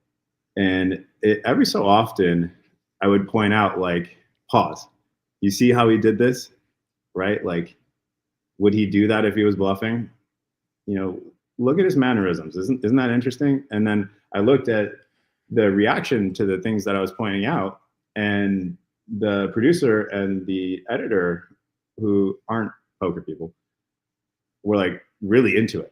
And every so often I would point out like, pause. You see how he did this, right? Like, would he do that if he was bluffing? Look at his mannerisms. Isn't that interesting? And then I looked at the reaction to the things that I was pointing out, and the producer and the editor who aren't poker people were like really into it.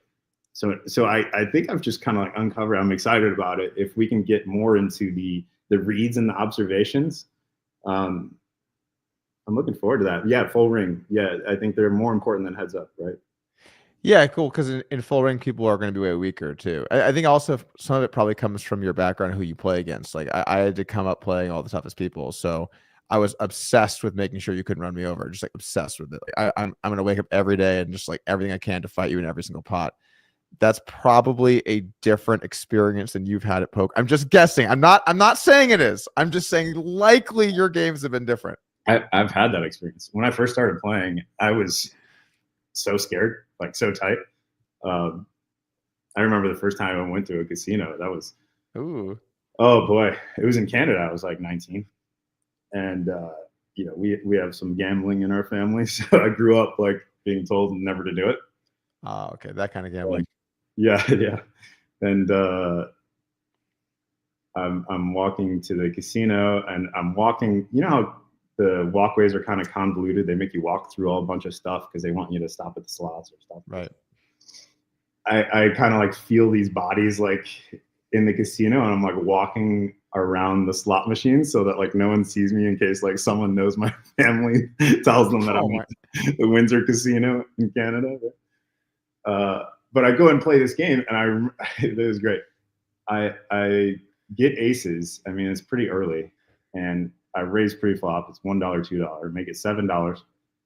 So I think I've just kind of like uncovered. I'm excited about it. If we can get more into the reads and the observations, I'm looking forward to that. Yeah, full ring. Yeah, I think they're more important than heads up, right? Yeah, cool. Because in full ring, people are going to be way weaker too. I think also some of it probably comes from your background, who you play against. Like I had to come up playing all the toughest people, so I was obsessed with making sure you couldn't run me over. Just like obsessed with it. Like, I'm going to wake up every day and just like everything I can to fight you in every single pot. That's probably a different experience than you've had at poker. I'm just guessing. I'm not saying it is. I'm just saying likely your games have been different. I've had that experience. When I first started playing, I was so scared, like so tight. I remember the first time I went to a casino. That was, ooh, oh boy, it was in Canada. I was like 19, and you know, we have some gambling in our family, so I grew up like being told never to do it. Oh, okay, that kind of gambling. Yeah, yeah, and I'm walking to the casino, and I'm walking. You know how the walkways are kind of convoluted? They make you walk through all a bunch of stuff because they want you to stop at the slots or stuff. Right. I kind of like feel these bodies like in the casino, and I'm like walking around the slot machine so that like no one sees me in case like someone knows my family tells them that I'm at the Windsor Casino in Canada. But I go and play this game, and it was great. I get aces. I mean, it's pretty early, and I raise pre-flop. It's $1, $2. Make it $7.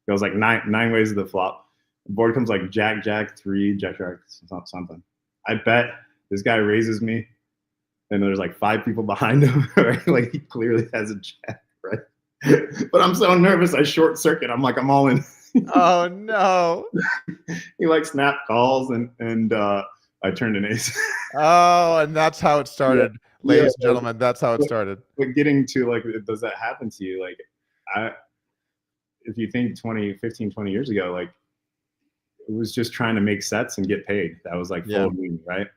Goes like nine ways of the flop. The board comes like Jack, Jack, 3, Jack, Jack, something. I bet this guy raises me, and there's like 5 people behind him. Right? Like he clearly has a jack, right? But I'm so nervous, I short circuit. I'm like, I'm all in. Oh no. He like snap calls, and I turned an ace. Oh, and that's how it started. Yeah. Ladies and gentlemen, that's how it started. But getting to like, does that happen to you? Like, if you think 15, 20 years ago, like it was just trying to make sets and get paid. That was like full mean, right?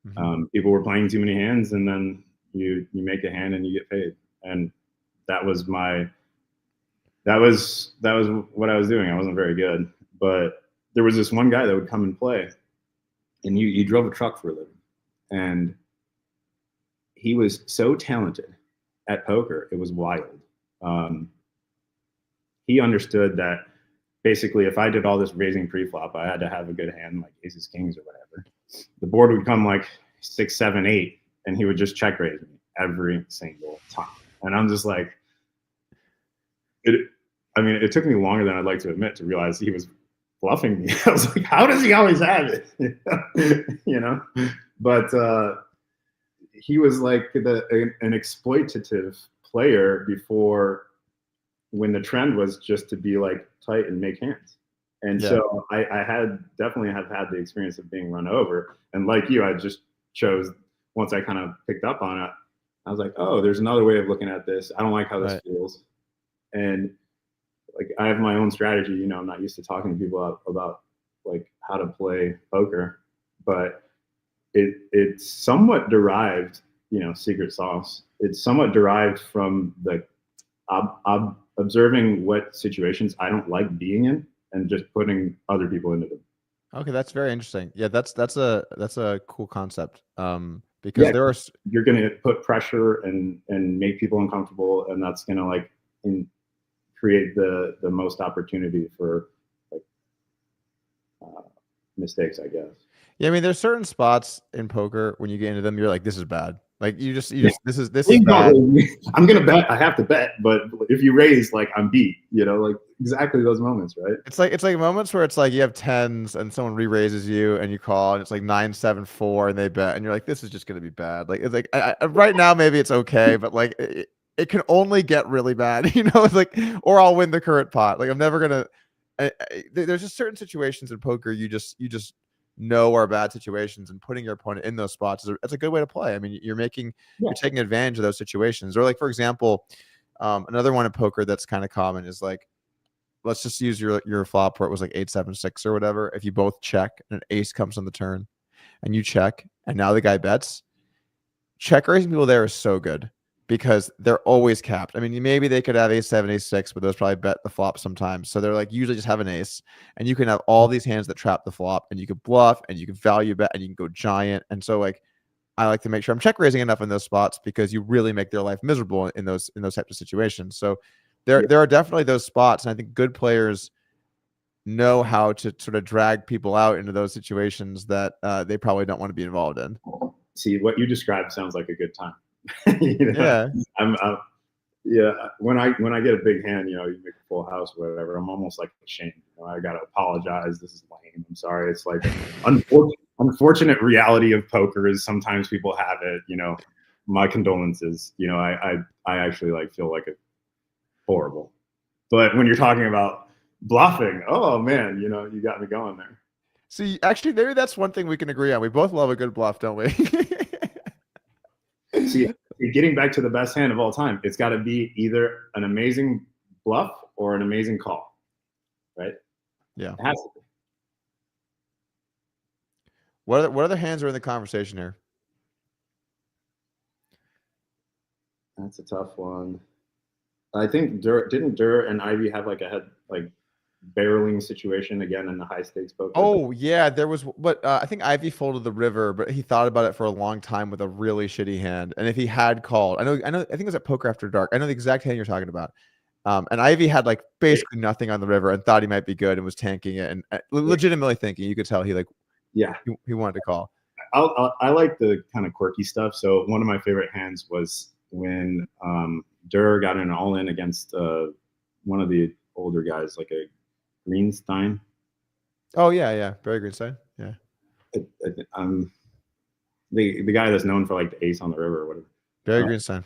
Mm-hmm. People were playing too many hands, and then you make a hand and you get paid. And that was what I was doing. I wasn't very good, but there was this one guy that would come and play, and he drove a truck for a living, and he was so talented at poker. It was wild. He understood that basically if I did all this raising pre-flop, I had to have a good hand, like aces, kings, or whatever. The board would come like 6, 7, 8, and he would just check raise me every single time. And I'm just like, it took me longer than I'd like to admit to realize he was bluffing me. I was like, how does he always have it? You know? But he was like an exploitative player before, when the trend was just to be like tight and make hands. And so I definitely have had the experience of being run over. And like you, I just chose, once I kind of picked up on it, I was like, oh, there's another way of looking at this. I don't like how this feels. And like, I have my own strategy. You know, I'm not used to talking to people about like how to play poker, but it's somewhat derived, you know, secret sauce. It's somewhat derived from the observing what situations I don't like being in and just putting other people into them. Okay, that's very interesting. Yeah, that's a cool concept. Because you're going to put pressure and make people uncomfortable, and that's going to like create the most opportunity for like mistakes, I guess. Yeah, I mean, there's certain spots in poker when you get into them, you're like, this is bad. Like you just this is bad. I'm gonna bet. I have to bet, but if you raise, like I'm beat. You know, like exactly those moments, right? It's like moments where it's like you have tens and someone re-raises you and you call and it's like 9-7-4 and they bet and you're like, this is just gonna be bad. Like it's like right now maybe it's okay, but like it can only get really bad. You know, it's like, or I'll win the current pot. Like I'm never gonna. There's just certain situations in poker you just know are bad situations, and putting your opponent in those spots that's a good way to play. I mean, you're taking advantage of those situations. Or like, for example, another one in poker that's kind of common is like, let's just use your flop where it was like 8-7-6 or whatever. If you both check and an ace comes on the turn and you check and now the guy bets, check raising people there is so good because they're always capped. I mean, maybe they could have ace 7, ace 6, but those probably bet the flop sometimes. So they're like usually just have an ace, and you can have all these hands that trap the flop, and you can bluff, and you can value bet, and you can go giant. And so like I like to make sure I'm check raising enough in those spots because you really make their life miserable in those types of situations. So there are definitely those spots, and I think good players know how to sort of drag people out into those situations that they probably don't want to be involved in. See, what you described sounds like a good time. Yeah. When I get a big hand, you make a full house, whatever, I'm almost like ashamed. I got to apologize. This is lame. I'm sorry. It's like unfortunate reality of poker is sometimes people have it. My condolences. I actually feel like it's horrible. But when you're talking about bluffing, oh man, you got me going there. See, actually, maybe that's one thing we can agree on. We both love a good bluff, don't we? See, getting back to the best hand of all time, it's got to be either an amazing bluff or an amazing call, right? Yeah. It has to be. What other hands are in the conversation here? That's a tough one. I think didn't Durr and Ivy have a head barreling situation again in the high stakes poker? Oh yeah, there was. But I think Ivy folded the river, but he thought about it for a long time with a really shitty hand. And if he had called, I think it was at Poker After Dark. I know the exact hand you're talking about. And Ivy had basically nothing on the river and thought he might be good and was tanking it and legitimately thinking. You could tell he he wanted to call. I like the kind of quirky stuff. So one of my favorite hands was when Durr got an all-in against one of the older guys, like a Greenstein. Oh yeah, Barry Greenstein. Yeah. The guy that's known for the ace on the river or whatever. Barry Greenstein.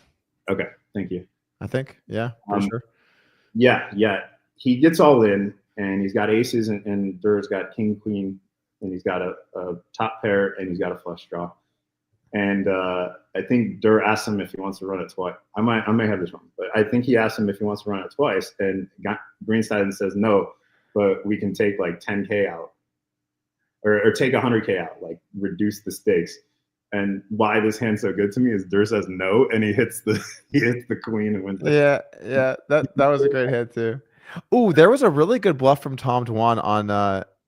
Okay, thank you. I think, yeah, for sure. Yeah. He gets all in, and he's got aces, and Durr's got king, queen, and he's got a top pair, and he's got a flush draw. And I think Durr asked him if he wants to run it twice. I may have this wrong, but I think he asked him if he wants to run it twice, and Greenstein says no, but we can take 10K out, or take 100K out, reduce the stakes. And why this hand's so good to me is Durr says no, and he hits the queen and wins. Yeah, that was a great hand too. Ooh, there was a really good bluff from Tom Dwan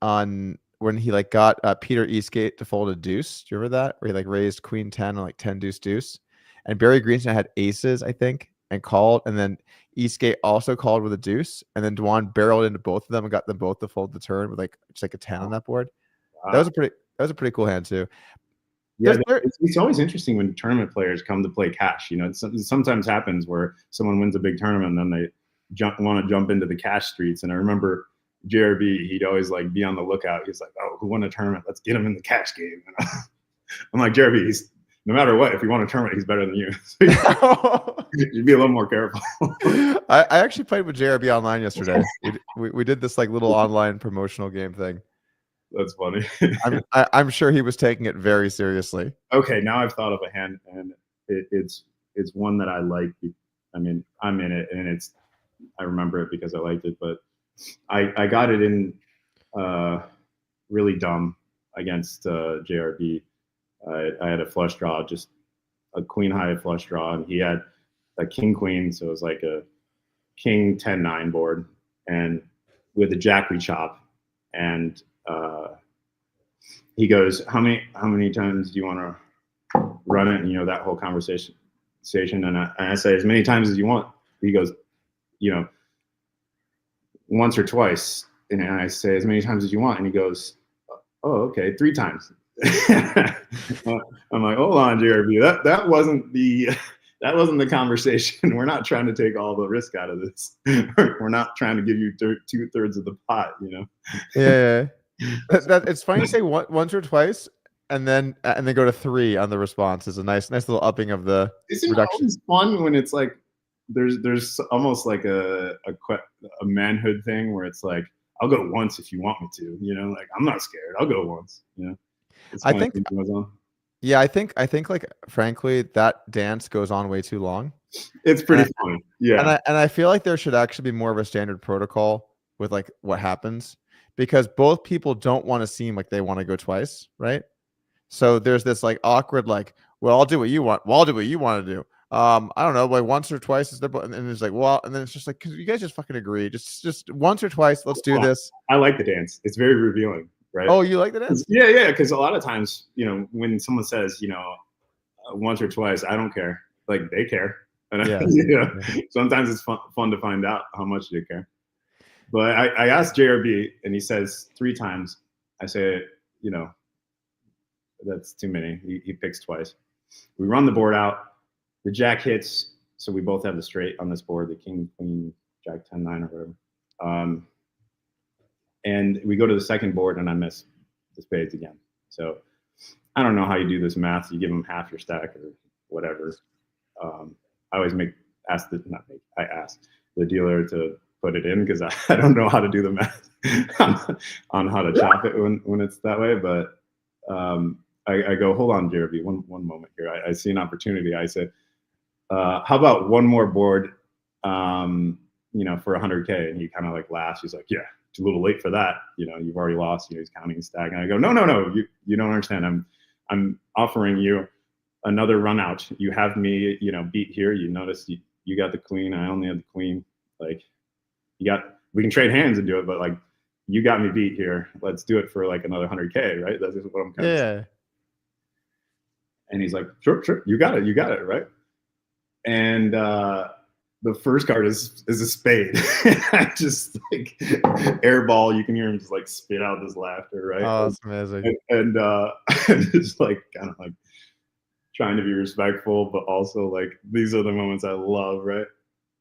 on when he got Peter Eastgate to fold a deuce. Do you remember that? Where he raised queen 10 and 10 deuce deuce, and Barry Greenstein had aces, I think, and called, and then Eastgate also called with a deuce, and then Dwan barreled into both of them and got them both to fold the turn with just a 10 on that board. Wow. That was a pretty cool hand too. Yeah, it's always interesting when tournament players come to play cash. It sometimes happens where someone wins a big tournament and then they want to jump into the cash streets. And I remember JRB, he'd always be on the lookout. He's like, "Oh, who won a tournament? Let's get him in the cash game." And I'm like, JRB, no matter what, if you won a tournament, he's better than you. So you'd be a little more careful. I actually played with JRB online yesterday. We did this little online promotional game thing. That's funny. I'm sure he was taking it very seriously. Okay, now I've thought of a hand, and it's one that I like. I mean, I'm in it, and I remember it because I liked it. But I got it in really dumb against JRB. I had a flush draw, just a queen high flush draw, and he had a king queen, so it was like a king 10-9 board, and with a jack we chop, and he goes, how many times do you want to run it? And that whole conversation. And I say, as many times as you want. He goes, once or twice. And I say, as many times as you want. And he goes, oh, okay, 3 times. I'm like, hold on, JRB. That wasn't the conversation. We're not trying to take all the risk out of this. We're not trying to give you 2/3 of the pot, Yeah. It's funny to say once or twice, and then go to 3 on the response is a nice little upping of the Isn't reduction. It always fun when it's there's almost a manhood thing where it's I'll go once if you want me to, I'm not scared. I'll go once, I think frankly that dance goes on way too long. It's pretty funny. Yeah. And I feel like there should actually be more of a standard protocol with what happens, because both people don't want to seem like they want to go twice, right? So there's this awkward well, I'll do what you want. Well, I'll do what you want to do. I don't know, like once or twice is and then it's like, well, and then it's just like, cause you guys just fucking agree. Just once or twice, let's do this. I like the dance. It's very revealing, right? Oh, you like the dance? Yeah. Because a lot of times, when someone says, once or twice, I don't care. Like they care. And sometimes it's fun to find out how much they care. But I asked JRB and he says 3 times. I say, that's too many. He picks twice. We run the board out. The jack hits, so we both have the straight on this board, the king, queen, jack 10, 9 or whatever. And we go to the second board and I miss the spades again. So I don't know how you do this math. You give them half your stack or whatever. I always ask the dealer to put it in because I don't know how to do the math on how to chop it when it's that way. But I go, hold on, JRB, one moment here. I see an opportunity. I said, how about one more board, for 100K? And he kind of like laughs. He's like, yeah, it's a little late for that. You've already lost. He's counting his stack. And I go, no, you don't understand. I'm offering you another run out. You have me, beat here. You notice you got the queen. I only had the queen. Like we can trade hands and do it, but like you got me beat here. Let's do it for like another 100K, right? That's what I'm kind of saying. And he's like, sure, you got it, right? And the first card is a spade. I just like airball. You can hear him just like spit out this laughter, right? Oh, that's amazing. And just like kind of like trying to be respectful, but also like these are the moments I love, right?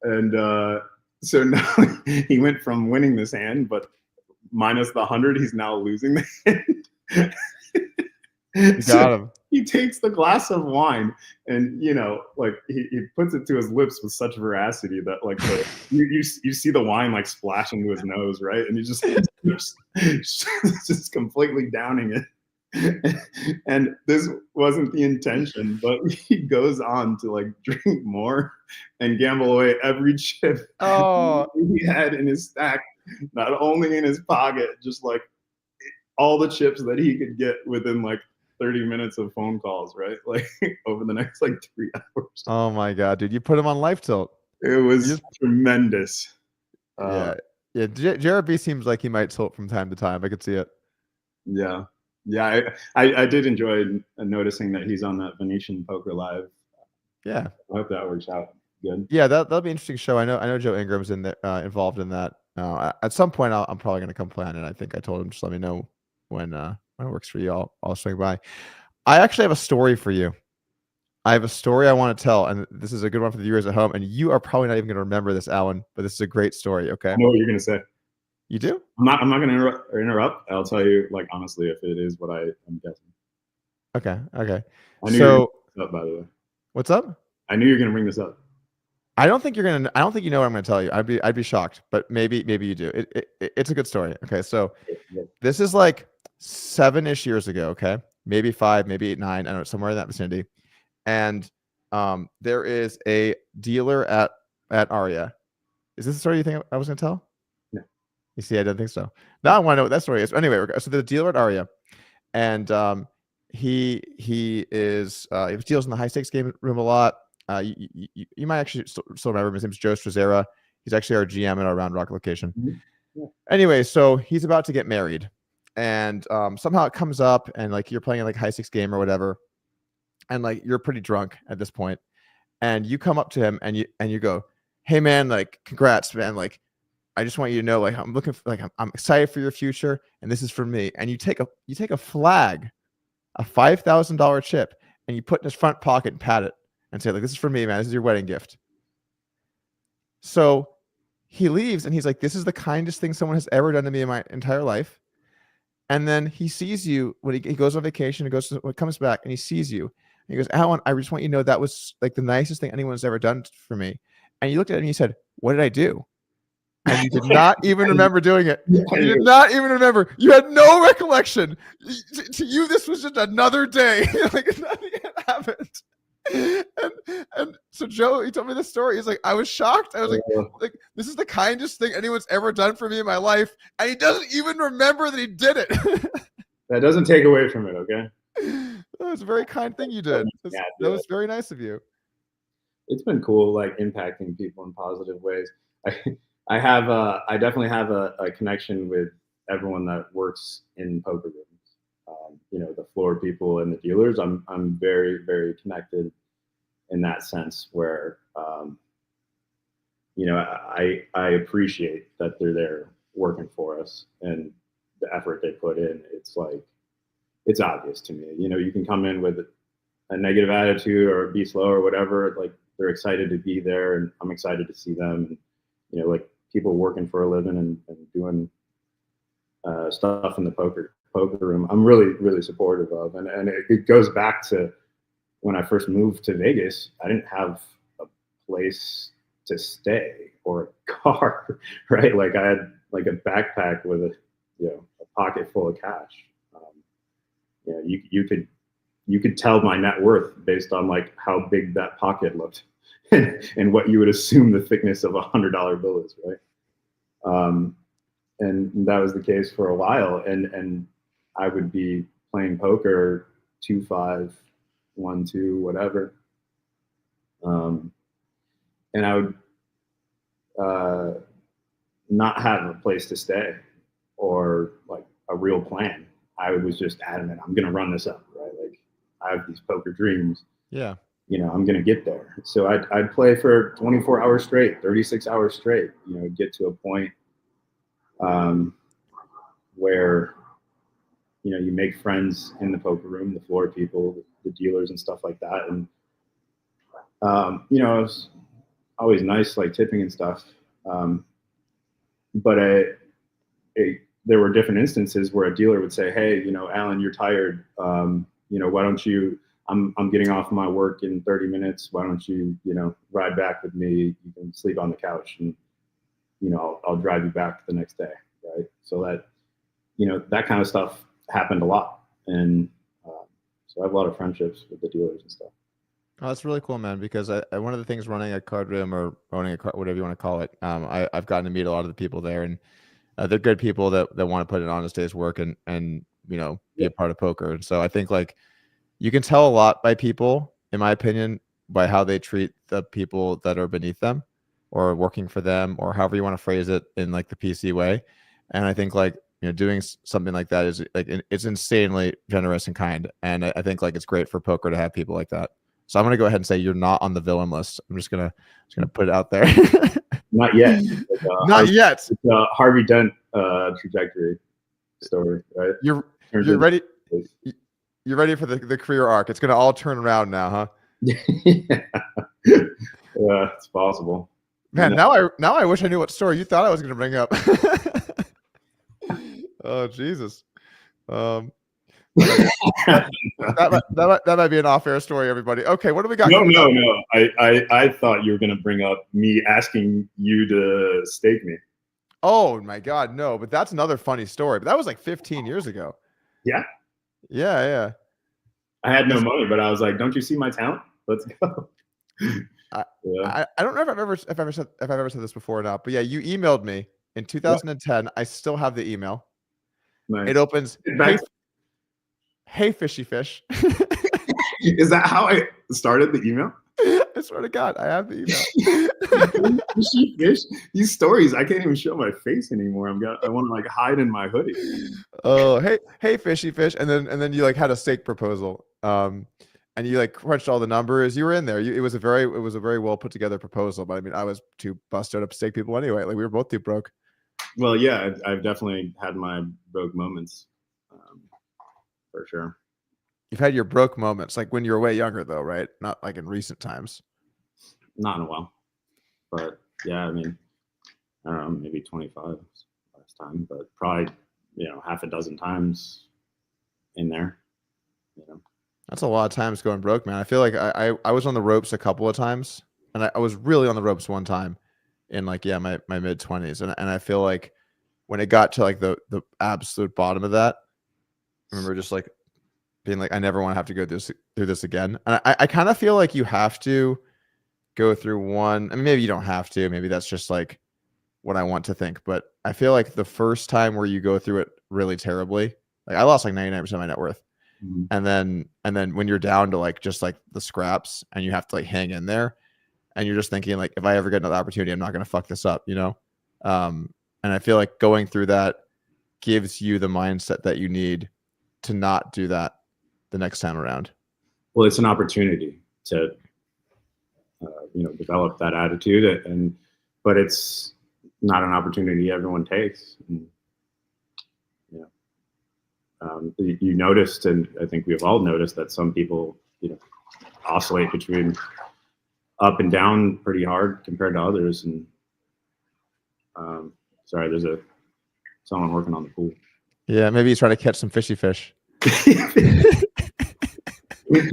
And so now he went from winning this hand, but minus the 100, he's now losing the hand. You got him. He takes the glass of wine and like he puts it to his lips with such veracity that like you see the wine like splash into his nose, right? And he just just completely downing it. And this wasn't the intention, but he goes on to like drink more and gamble away every chip he had in his stack, not only in his pocket, just like all the chips that he could get within like 30 minutes of phone calls, right? Like over the next like 3 hours. Oh my God, dude. You put him on life tilt. It was tremendous. Yeah. JRB seems like he might tilt from time to time. I could see it. Yeah. I did enjoy noticing that he's on that Venetian Poker Live. Yeah. I hope that works out good. Yeah, that'll be an interesting show. I know Joe Ingram's in there, involved in that. At some point I'm probably gonna come plan it. I think I told him just let me know when it works for you. I'll swing by. I actually have a story for you. I have a story I want to tell, and this is a good one for the viewers at home. And you are probably not even going to remember this, Alan, but this is a great story. Okay. I know what you're going to say. You do? I'm not going to interrupt. I'll tell you, like, honestly, if it is what I am guessing. Okay. I knew you were gonna bring this up, by the way. What's up? I knew you were going to bring this up. I don't think you know what I'm going to tell you. I'd be shocked, but maybe you do. It's a good story. Okay. So this is like 7-ish years ago. Okay. Maybe 5, maybe 8, 9. I don't know, somewhere in that vicinity. And there is a dealer at Aria. Is this the story you think I was going to tell? No. You see, I didn't think so. Now I want to know what that story is. Anyway, so the dealer at Aria, and he deals in the high stakes game room a lot. You might actually still remember him. His name's Joe Strazzera. He's actually our GM at our Round Rock location. Mm-hmm. Yeah. Anyway, so he's about to get married, and somehow it comes up, and like you're playing like high stakes game or whatever, and like you're pretty drunk at this point, and you come up to him and you go, "Hey man, like congrats, man. Like I just want you to know, like I'm looking for, like I'm excited for your future, and this is for me." And you take a flag, a $5,000 chip, and you put in his front pocket and pat it. And say, like, this is for me, man. This is your wedding gift. So he leaves and he's like, this is the kindest thing someone has ever done to me in my entire life. And then he sees you when he goes on vacation and comes back and he sees you. And he goes, Alan, I just want you to know that was like the nicest thing anyone's ever done for me. And you looked at him and you said, what did I do? And you did not even remember doing it. You did not even remember. You had no recollection. To you, this was just another day. Like nothing had happened. And so Joe, he told me this story. He's like, I was shocked. I was like, this is the kindest thing anyone's ever done for me in my life, and he doesn't even remember that he did it. That doesn't take away from it, okay? That was a very kind thing you did. That was very nice of you. it's been cool, like impacting people in positive ways. I I definitely have a connection with everyone that works in poker rooms. You know, the floor people and the dealers. I'm very, very connected in that sense where, you know, I appreciate that they're there working for us and the effort they put in. It's like, it's obvious to me. You know, you can come in with a negative attitude or be slow or whatever. Like they're excited to be there, and I'm excited to see them. And, you know, like people working for a living and doing stuff in the poker room. I'm really, really supportive of, and it goes back to when I first moved to Vegas. I didn't have a place to stay or a car, right? Like I had like a backpack with a, you know, a pocket full of cash. You know, you could tell my net worth based on like how big that pocket looked and what you would assume the thickness of $100 bill is, right? And that was the case for a while. And I would be playing poker 2-5, 1-2, whatever. And I would not have a place to stay or like a real plan. I was just adamant, I'm going to run this up, right? Like I have these poker dreams. Yeah. You know, I'm going to get there. So I'd play for 24 hours straight, 36 hours straight, you know, get to a point where, you know, you make friends in the poker room, the floor people, the dealers and stuff like that. And, you know, it was always nice, like tipping and stuff. But there were different instances where a dealer would say, hey, you know, Alan, you're tired. You know, why don't you, I'm getting off my work in 30 minutes. Why don't you, you know, ride back with me? You can sleep on the couch and, you know, I'll drive you back the next day. Right. So that, you know, that kind of stuff happened a lot. And so I have a lot of friendships with the dealers and stuff. Oh, that's really cool, man, because one of the things running a card room or owning a card, whatever you want to call it, I've gotten to meet a lot of the people there, and they're good people that want to put in honest day's work and you know, be a part of poker. And so I think like you can tell a lot by people, in my opinion, by how they treat the people that are beneath them or working for them, or however you want to phrase it in like the PC way. And I think like, you know, doing something like that is like, it's insanely generous and kind. And I think like it's great for poker to have people like that. So I'm going to go ahead and say you're not on the villain list. I'm just going to put it out there. Not yet. Not yet. It's a Harvey Dent trajectory story, right? You're ready. You're ready for the career arc. It's going to all turn around now, huh? Yeah, it's possible. Man, now I wish I knew what story you thought I was going to bring up. Oh, Jesus. That might be an off-air story, everybody. Okay, what do we got? No. I thought you were going to bring up me asking you to stake me. Oh my God, no! But that's another funny story. But that was like 15 years ago. Yeah. Yeah. I had no money, but I was like, "Don't you see my talent? Let's go." I don't know if I've ever said this before or not, but yeah, you emailed me in 2010. Yeah. I still have the email. Nice. It opens. Hey, fishy fish. Is that how I started the email? I swear to God, I have the email. Fishy fish. These stories, I can't even show my face anymore. I want to like hide in my hoodie. Oh, hey, fishy fish, and then you like had a stake proposal, and you like crunched all the numbers. You were in there. It was a very well put together proposal. But I mean, I was too busted up to stake people anyway. Like we were both too broke. Well, yeah, I've definitely had my broke moments, for sure. You've had your broke moments, like when you were way younger, though, right? Not like in recent times. Not in a while, but yeah, I mean, I don't know, maybe 25 last time, but probably, you know, half a dozen times in there. You know, that's a lot of times going broke, man. I feel like I was on the ropes a couple of times, and I was really on the ropes one time in like my mid 20s, and I feel like when it got to like the absolute bottom of that, I remember just like being like, I never want to have to go through this again. And I kind of feel like you have to go through one. I mean, maybe you don't have to. Maybe that's just like what I want to think. But I feel like the first time where you go through it really terribly, like I lost like 99% of my net worth. Mm-hmm. And then when you're down to like just like the scraps and you have to like hang in there, and you're just thinking like, if I ever get another opportunity, I'm not going to fuck this up, you know? And I feel like going through that gives you the mindset that you need to not do that the next time around. Well, it's an opportunity to, develop that attitude, but it's not an opportunity everyone takes. And, you noticed, and I think we've all noticed, that some people, oscillate between up and down pretty hard compared to others. And sorry, there's someone working on the pool. Yeah, maybe he's trying to catch some fishy fish.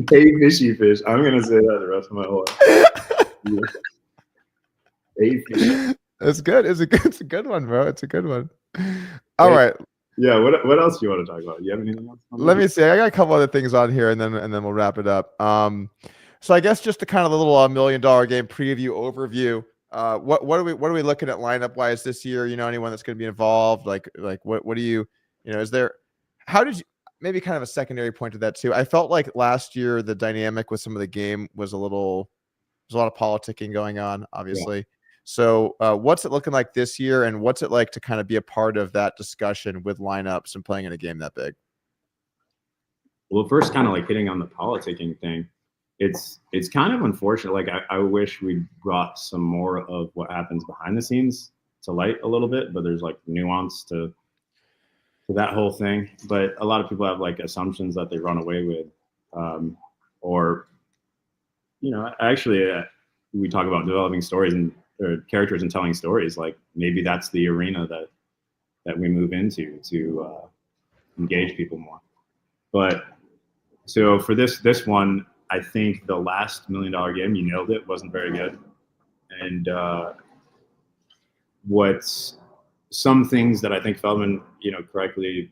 Hey, fishy fish. I'm gonna say that the rest of my whole life. Hey, fish. It's good. It's a good one, bro. It's a good one. All right. Yeah. What else do you want to talk about? You have anything else? Let me see. I got a couple other things on here, and then we'll wrap it up. So I guess just the kind of the little $1 million game preview overview. What are we looking at lineup wise this year? Anyone that's going to be involved? Like what do you is there? How did you? Maybe kind of a secondary point to that too. I felt like last year the dynamic with some of the game was there's a lot of politicking going on, obviously. Yeah. So what's it looking like this year, and what's it like to kind of be a part of that discussion with lineups and playing in a game that big? Well, first, kind of like hitting on the politicking thing. It's kind of unfortunate. Like I wish we brought some more of what happens behind the scenes to light a little bit, but there's like nuance to that whole thing. But a lot of people have like assumptions that they run away with, or actually we talk about developing stories or characters and telling stories. Like maybe that's the arena that we move into to engage people more. But so for this one, I think the last $1 million game, you nailed it, wasn't very good. And what's some things that I think Feldman, correctly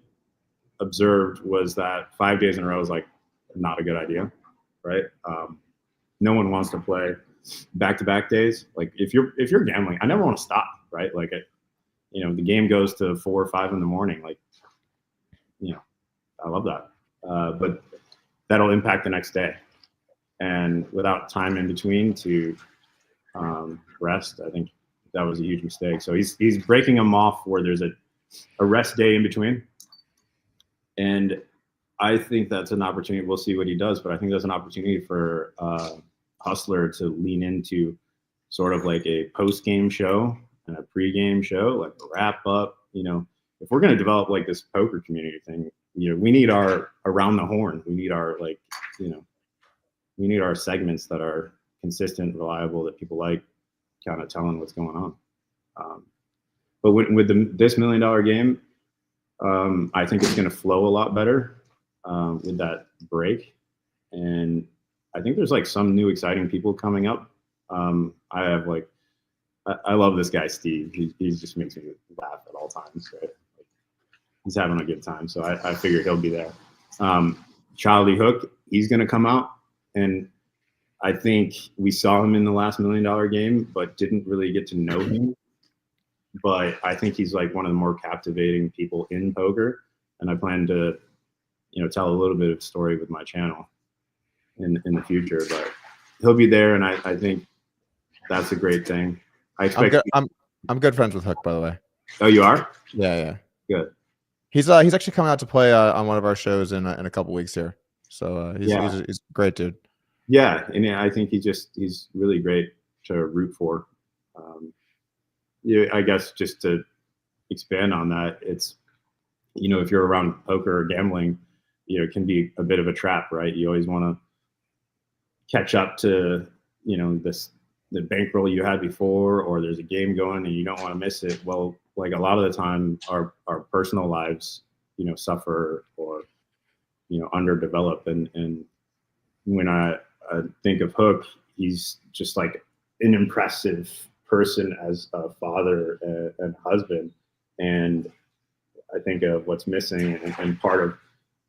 observed was that 5 days in a row is like not a good idea, right? No one wants to play back-to-back days. Like if you're gambling, I never want to stop, right? Like the game goes to 4 or 5 in the morning. Like, I love that, but that'll impact the next day. And without time in between to rest, I think that was a huge mistake. So he's breaking them off where there's a rest day in between. And I think that's an opportunity. We'll see what he does, but I think there's an opportunity for Hustler to lean into sort of like a post-game show and a pre-game show, like a wrap up. If we're going to develop like this poker community thing, we need our around the horn. We need our we need our segments that are consistent, reliable, that people like, kind of telling what's going on. But with this $1 million game, I think it's going to flow a lot better with that break. And I think there's like some new exciting people coming up. I love this guy, Steve. He just makes me laugh at all times. Right? He's having a good time. So I figure he'll be there. Charlie Hook, he's going to come out. And I think we saw him in the last $1 million game, but didn't really get to know him. But I think he's like one of the more captivating people in poker. And I plan to, tell a little bit of story with my channel in the future. But he'll be there, and I think that's a great thing. I expect. I'm good friends with Hook, by the way. Oh, you are? Yeah. Good. He's actually coming out to play on one of our shows in a couple weeks here. So he's a great dude. Yeah, and I think he's really great to root for. I guess just to expand on that, it's if you're around poker or gambling, it can be a bit of a trap, right? You always want to catch up to the bankroll you had before, or there's a game going and you don't want to miss it. Well, like a lot of the time, our personal lives suffer or underdevelop, and when I think of Hook, he's just like an impressive person as a father and husband. And I think of what's missing, and part of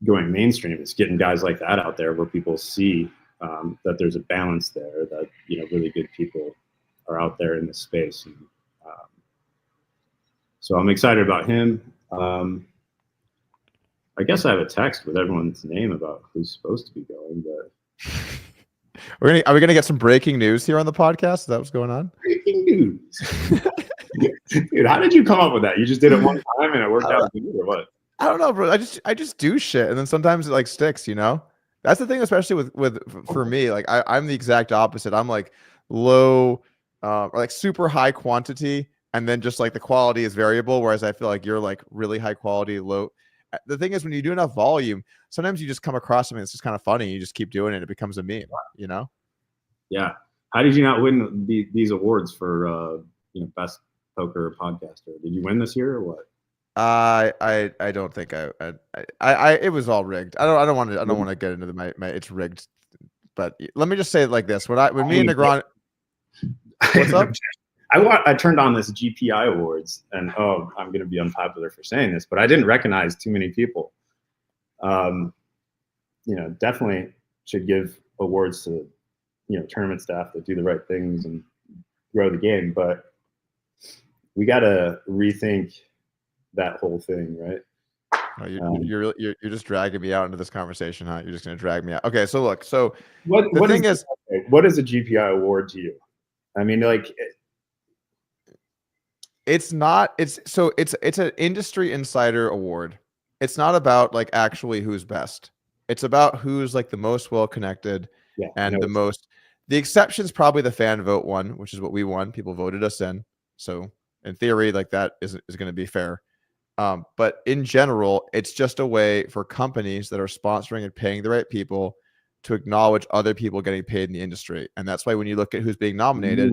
going mainstream is getting guys like that out there where people see that there's a balance there, that really good people are out there in this space. And, so I'm excited about him. I guess I have a text with everyone's name about who's supposed to be going, but Are we gonna get some breaking news here on the podcast? Is that what's going on? Breaking news. Dude, how did you come up with that? You just did it one time and it worked out good, or what? I don't know, bro. I just do shit, and then sometimes it like sticks. You know, that's the thing, especially for me. Like I'm the exact opposite. I'm like low, or like super high quantity, and then just like the quality is variable. Whereas I feel like you're like really high quality, low. The thing is, when you do enough volume, sometimes you just come across something that's just kind of funny. You just keep doing it. It becomes a meme. You know? Yeah. How did you not win these awards for best poker podcaster? Did you win this year or what? I don't think I it was all rigged. I don't want to get into my it's rigged. But let me just say it like this: when me and Negron, what's up? I turned on this GPI Awards, and I'm going to be unpopular for saying this, but I didn't recognize too many people. Definitely should give awards to tournament staff that do the right things and grow the game, but we got to rethink that whole thing, right? Oh, you're just dragging me out into this conversation, huh? You're just going to drag me out. Okay, so look, what is a GPI award to you? I mean, like, it's an industry insider award. It's not about like actually who's best. It's about who's like the most well connected and the most. The exception's probably the fan vote one, which is what we won. People voted us in, so in theory, like that is going to be fair. But in general, it's just a way for companies that are sponsoring and paying the right people to acknowledge other people getting paid in the industry. And that's why when you look at who's being nominated,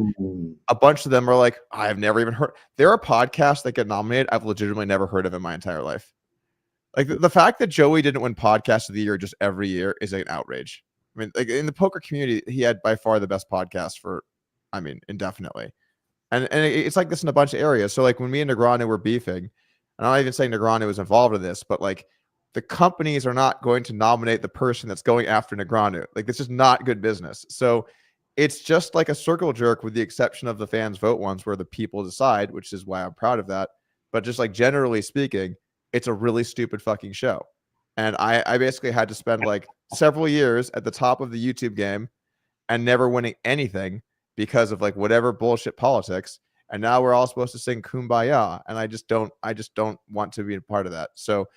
a bunch of them are like, I've never even heard. There are podcasts that get nominated I've legitimately never heard of in my entire life. Like the fact that Joey didn't win Podcast of the Year just every year is like an outrage. I mean, like in the poker community, he had by far the best podcast for, indefinitely. And it's like this in a bunch of areas. So like when me and Negreanu were beefing, and I'm not even saying Negreanu was involved in this, but like the companies are not going to nominate the person that's going after Negreanu. Like this is not good business. So it's just like a circle jerk with the exception of the fans vote ones where the people decide, which is why I'm proud of that. But just like generally speaking, it's a really stupid fucking show. And I basically had to spend like several years at the top of the YouTube game and never winning anything because of like whatever bullshit politics. And now we're all supposed to sing Kumbaya. And I just don't want to be a part of that. So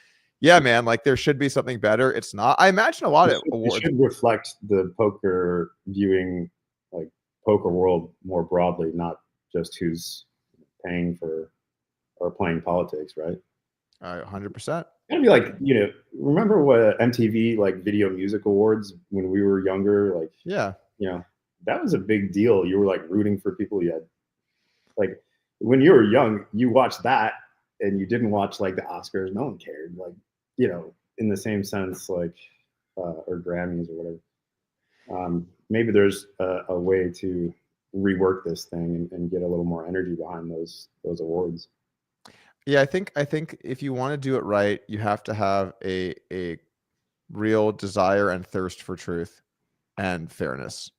yeah, man, like there should be something better. It's not. I imagine a lot of awards should reflect the poker viewing, like poker world more broadly, not just who's paying for or playing politics, right? 100%. It'd be like, remember what MTV like Video Music Awards when we were younger? Like, yeah, that was a big deal. You were like rooting for people you had. Like when you were young, you watched that and you didn't watch like the Oscars. No one cared. Like, in the same sense, like, or Grammys or whatever. Maybe there's a way to rework this thing and get a little more energy behind those awards. Yeah, I think if you want to do it right, you have to have a real desire and thirst for truth and fairness.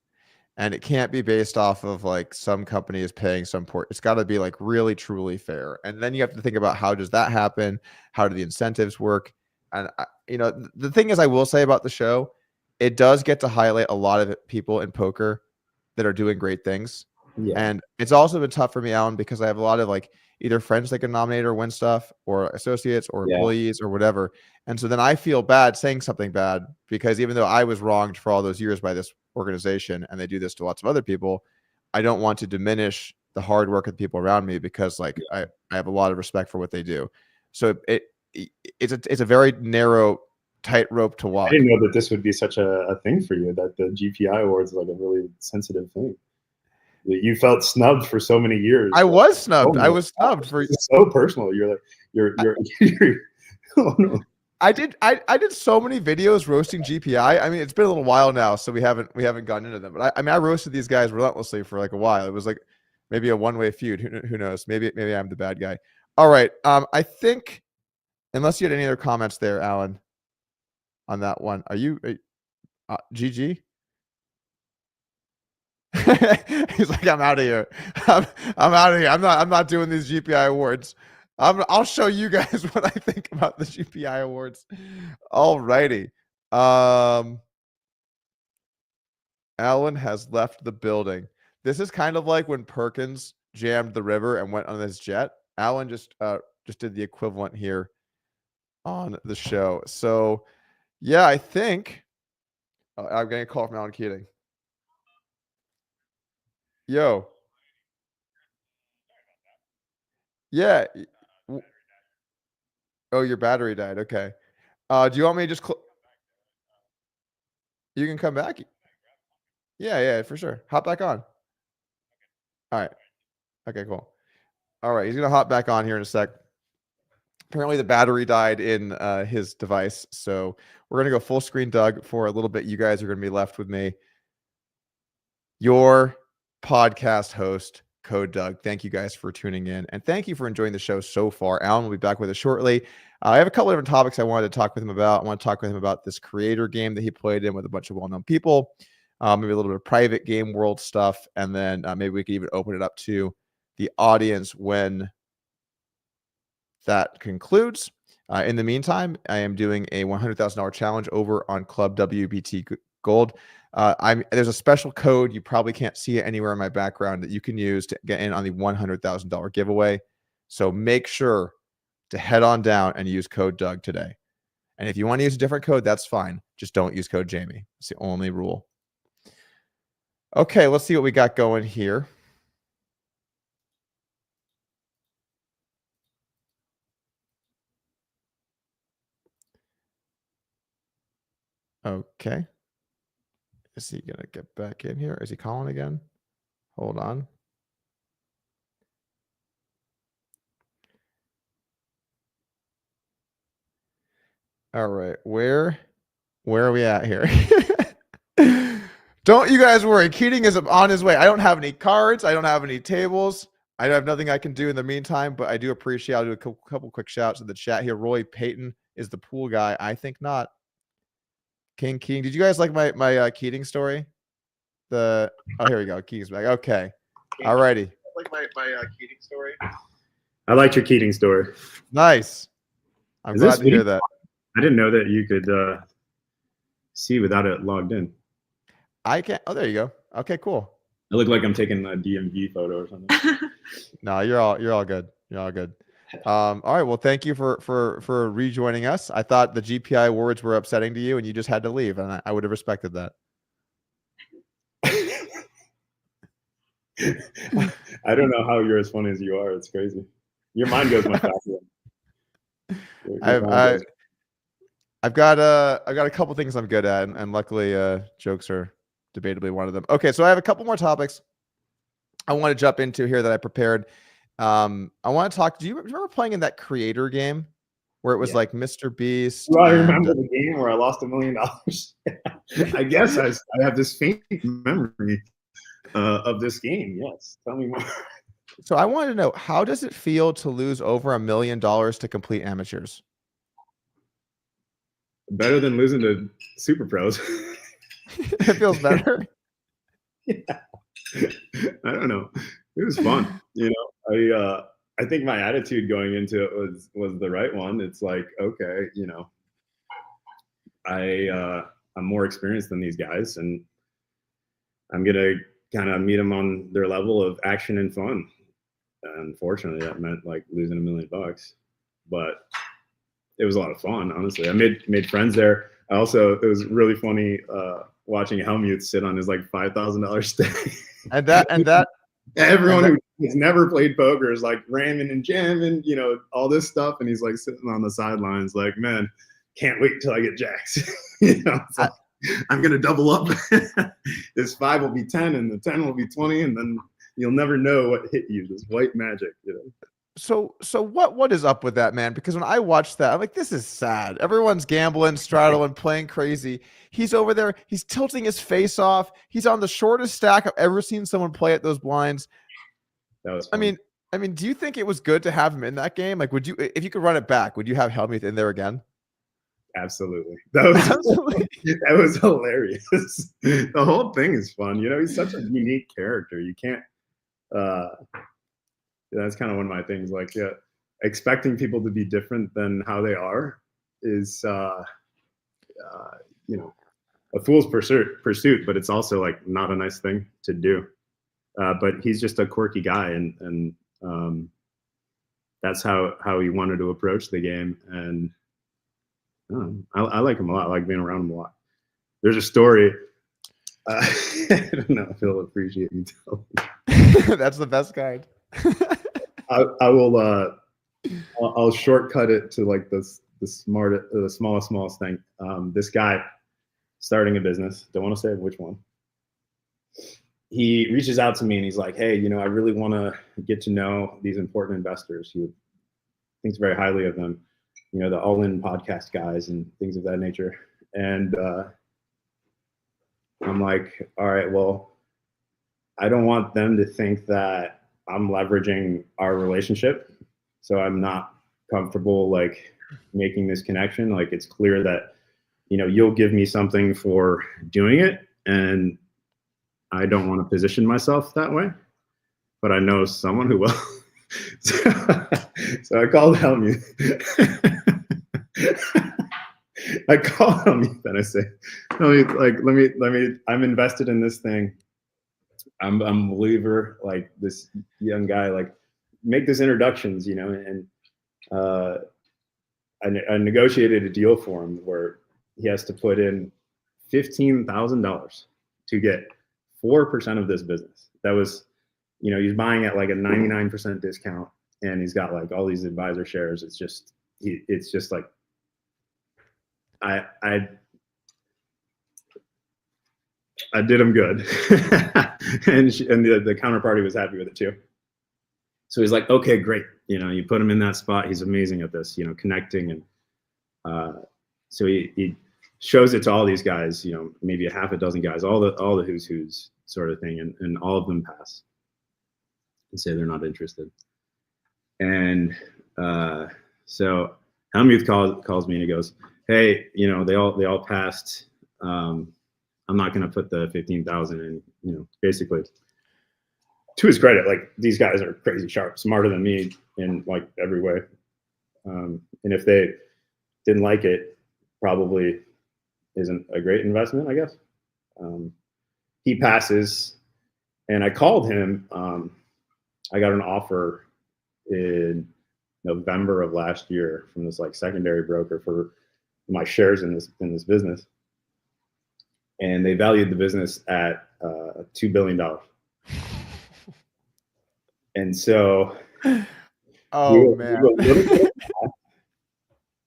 And it can't be based off of like some company is paying some port. It's got to be like really truly fair. And then you have to think about how does that happen? How do the incentives work? And the thing is, I will say about the show, it does get to highlight a lot of people in poker that are doing great things. Yeah. And it's also been tough for me, Alan, because I have a lot of like either friends that can nominate or win stuff or associates or employees or whatever. And so then I feel bad saying something bad because even though I was wronged for all those years by this organization and they do this to lots of other people, I don't want to diminish the hard work of the people around me because like I have a lot of respect for what they do. So it's a very narrow tightrope to walk. I didn't know that this would be such a thing for you, that the GPI Awards is like a really sensitive thing. You felt snubbed for so many years. I was snubbed. I was snubbed for so personal. You're like you're oh no. I did so many videos roasting GPI. I mean, it's been a little while now, so we haven't gotten into them. But I roasted these guys relentlessly for like a while. It was like maybe a one-way feud. Who knows? Maybe I'm the bad guy. All right. I think unless you had any other comments there, Alan, on that one, are you GG? He's like, I'm out of here. I'm out of here. I'm not doing these GPI awards. I'll show you guys what I think about the GPI awards. All righty. Alan has left the building. This is kind of like when Perkins jammed the river and went on his jet. Alan just did the equivalent here on the show. So, yeah, I think I'm getting a call from Alan Keating. Yo. Yeah. Oh, your battery died. Okay. Do you want me to just you can come back? Yeah, yeah, for sure. Hop back on. All right. Okay, cool. All right, he's gonna hop back on here in a sec. Apparently the battery died in his device, so we're gonna go full screen Doug for a little bit. You guys are gonna be left with me. Your podcast host, Code Doug. Thank you guys for tuning in, and thank you for enjoying the show so far. Alan will be back with us shortly. I have a couple of different topics I wanted to talk with him about. I want to talk with him about this creator game that he played in with a bunch of well-known people, maybe a little bit of private game world stuff, and then maybe we could even open it up to the audience when that concludes. In the meantime, I am doing a $100,000 challenge over on Club WBT Gold. There's a special code. You probably can't see it anywhere in my background that you can use to get in on the $100,000 giveaway. So make sure to head on down and use code Doug today. And if you want to use a different code, that's fine. Just don't use code Jamie. It's the only rule. Okay, let's see what we got going here. Okay. Is he going to get back in here? Is he calling again? Hold on. All right. Where are we at here? Don't you guys worry. Keating is on his way. I don't have any cards. I don't have any tables. I have nothing I can do in the meantime, but I do appreciate. I'll do a couple quick shouts in the chat here. Roy Payton is the pool guy. I think not. King Keating. Did you guys like my Keating story? Oh, here we go. Keating's back. Okay. All righty. Like my Keating story. I liked your Keating story. Nice. I'm glad to hear that. I didn't know that you could see without it logged in. I can't. Oh, there you go. Okay, cool. I look like I'm taking a DMV photo or something. No, you're all good. You're all good. All right. Well, thank you for rejoining us. I thought the GPI Awards were upsetting to you, and you just had to leave, and I would have respected that. I don't know how you're as funny as you are. It's crazy. Your mind goes much faster. I've got a couple things I'm good at, and luckily jokes are debatably one of them. Okay, so I have a couple more topics I want to jump into here that I prepared. I want to talk. Do you remember playing in that creator game where it was like MrBeast? Well, I remember the game where I lost $1 million. I guess I have this faint memory of this game. Yes, tell me more. So I wanted to know, how does it feel to lose over $1 million to complete amateurs? Better than losing to super pros. It feels better. Yeah. I don't know. It was fun. You know, I think my attitude going into it was the right one. It's like, okay, you know, I'm more experienced than these guys, and I'm gonna kind of meet them on their level of action and fun. Unfortunately, that meant like losing $1 million, but it was a lot of fun. Honestly, I made friends there. It was really funny watching Hellmuth sit on his like $5,000 stake. And that everyone who has never played poker is like ramming and jamming, you know, all this stuff, and he's like sitting on the sidelines, like, man, can't wait till I get jacks. You know, so I'm gonna double up. This 5 will be 10, and the 10 will be 20, and then you'll never know what hit you. This white magic, you know. So what is up with that, man? Because when I watched that, I'm like, this is sad. Everyone's gambling, straddling, playing crazy. He's over there. He's tilting his face off. He's on the shortest stack I've ever seen someone play at those blinds. That was fun. I mean, do you think it was good to have him in that game? Like, would you, if you could run it back, would you have Hellmuth in there again? Absolutely. That was hilarious. The whole thing is fun. You know, he's such a unique character. You can't. That's kind of one of my things. Like, expecting people to be different than how they are is, you know, a fool's pursuit, but it's also like not a nice thing to do. But he's just a quirky guy, and that's how he wanted to approach the game. And I like him a lot. I like being around him a lot. There's a story. I don't know if he'll appreciate me telling. That's the best kind. I will. I'll shortcut it to like the smallest thing. This guy starting a business. Don't want to say which one. He reaches out to me and he's like, "Hey, I really want to get to know these important investors." He thinks very highly of them, the all-in podcast guys and things of that nature. And I'm like, all right, well, I don't want them to think that I'm leveraging our relationship. So I'm not comfortable like making this connection. Like it's clear that, you'll give me something for doing it. And I don't want to position myself that way, but I know someone who will. So I called Hellmuth. I call Hellmuth and I say, Hellmuth, I'm invested in this thing. I'm a believer, like this young guy, like make this introductions, and I negotiated a deal for him where he has to put in $15,000 to get 4% of this business. That was, he's buying at like a 99% discount, and he's got like all these advisor shares. It's just like, I did him good, and the counterparty was happy with it too. So he's like, okay, great. You put him in that spot. He's amazing at this, connecting. And so he shows it to all these guys, maybe a half a dozen guys, all the who's sort of thing. And all of them pass and say they're not interested. And so Hellmuth calls me and he goes, hey, they all passed. I'm not going to put the 15,000 in, basically to his credit, like these guys are crazy sharp, smarter than me in like every way. And if they didn't like it, probably isn't a great investment, I guess. He passes, and I called him. I got an offer in November of last year from this like secondary broker for my shares in this business. And they valued the business at $2 billion. And so, man,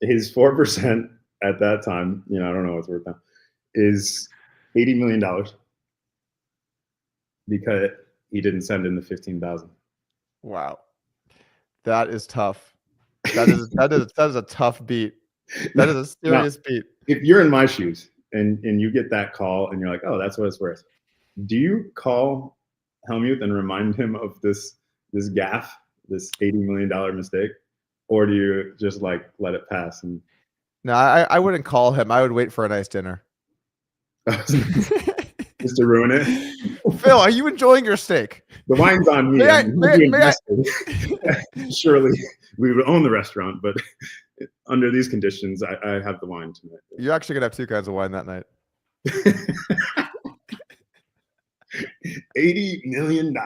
his 4% at that time, I don't know what's worth now, is $80 million because he didn't send in the 15,000. Wow, that is tough. That is a tough beat. That is a serious beat. If you're in my shoes and you get that call and you're like, oh, that's what it's worth, do you call Hellmuth and remind him of this gaffe, this $80 million mistake, or do you just like let it pass? And no, I wouldn't call him. I would wait for a nice dinner. Just to ruin it. Phil, are you enjoying your steak? The wine's on me. Surely we would own the restaurant, but under these conditions, I have the wine tonight. You're actually gonna have two kinds of wine that night. $80 million.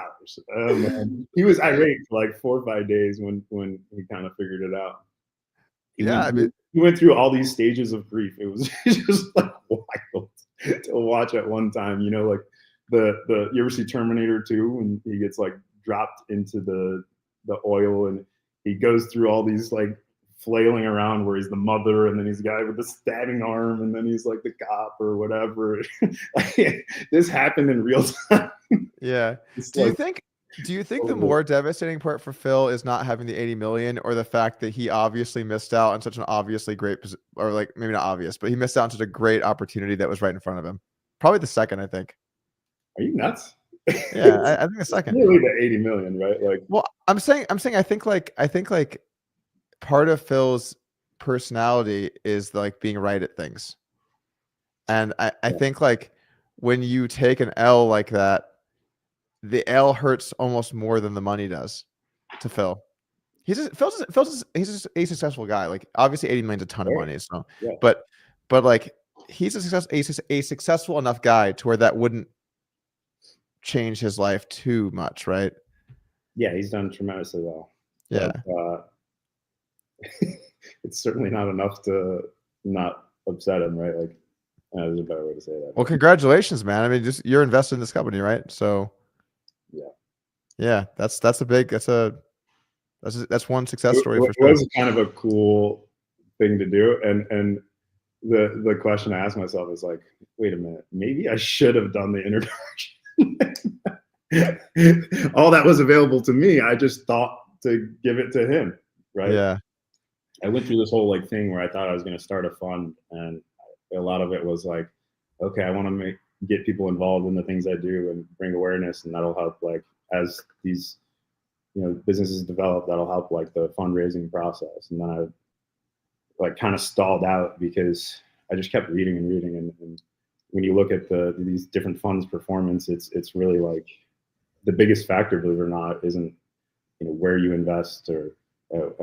Oh man, he was irate for like 4 or 5 days when he kind of figured it out. He went through all these stages of grief. It was just like wild to watch at one time. Like the you ever see Terminator 2 when he gets like dropped into the oil and he goes through all these like flailing around where he's the mother and then he's the guy with the stabbing arm and then he's like the cop or whatever. Like, this happened in real time. Yeah. Do you think the more devastating part for Phil is not having the 80 million or the fact that he obviously missed out on such an obviously great, or like maybe not obvious, but he missed out on such a great opportunity that was right in front of him? Probably the second, I think. Are you nuts? Yeah, I think the second. Really the 80 million, right? Like, well, I'm saying I think like part of Phil's personality is like being right at things. And I think like when you take an L like that, the L hurts almost more than the money does to Phil. He's a successful guy. Like obviously 80 million is a ton of money. So, but like he's a successful enough guy to where that wouldn't change his life too much, right? Yeah, he's done tremendously well. Yeah. But, it's certainly not enough to not upset him, right? Like, there's a better way to say that. Well, congratulations, man. I mean, just you're invested in this company, right? So yeah, that's one success story for It sure. was kind of a cool thing to do, and the question I asked myself is like, wait a minute, maybe I should have done the introduction. All that was available to me, I just thought to give it to him, right? Yeah. I went through this whole like thing where I thought I was going to start a fund, and a lot of it was like, okay, I want to get people involved in the things I do and bring awareness, and that'll help like as these businesses develop, that'll help like the fundraising process. And then I like kind of stalled out because I just kept reading and reading, and when you look at these different funds performance, it's really like the biggest factor, believe it or not, isn't where you invest or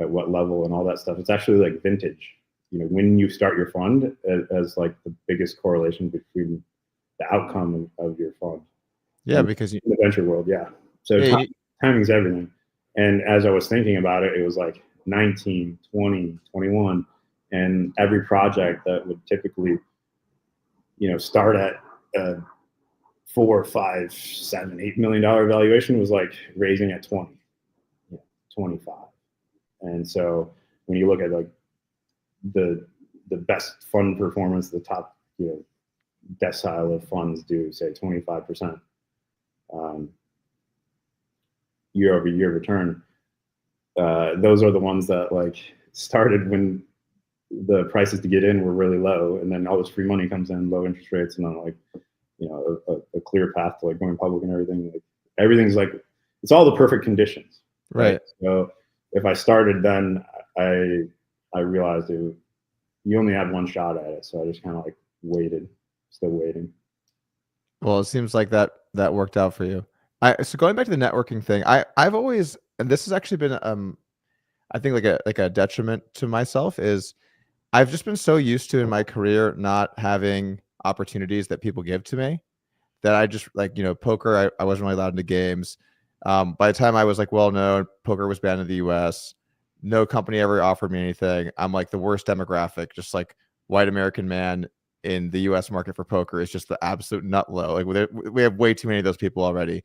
at what level and all that stuff. It's actually like vintage. When you start your fund as like the biggest correlation between the outcome of your fund. Yeah, because in the venture world, yeah. So timing's everything. And as I was thinking about it, it was like 19, 20, 21, and every project that would typically, start at $4, $5, $7, $8 million valuation was like raising at 20, 25. And so when you look at like the best fund performance, the top decile of funds do say 25% year-over-year return. Those are the ones that like started when the prices to get in were really low, and then all this free money comes in, low interest rates, and then like a clear path to like going public and everything. Like everything's like it's all the perfect conditions, right? So if I started then, I realized you only have one shot at it, so I just kind of like waited, still waiting. Well, it seems like that worked out for you. So going back to the networking thing, I've always, and this has actually been I think like a detriment to myself, is I've just been so used to in my career not having opportunities that people give to me that I just like, poker, I wasn't really allowed into games. By the time I was like well known, poker was banned in the US. No company ever offered me anything. I'm like the worst demographic, just like white American man in the US market for poker is just the absolute nut low. Like we have way too many of those people already.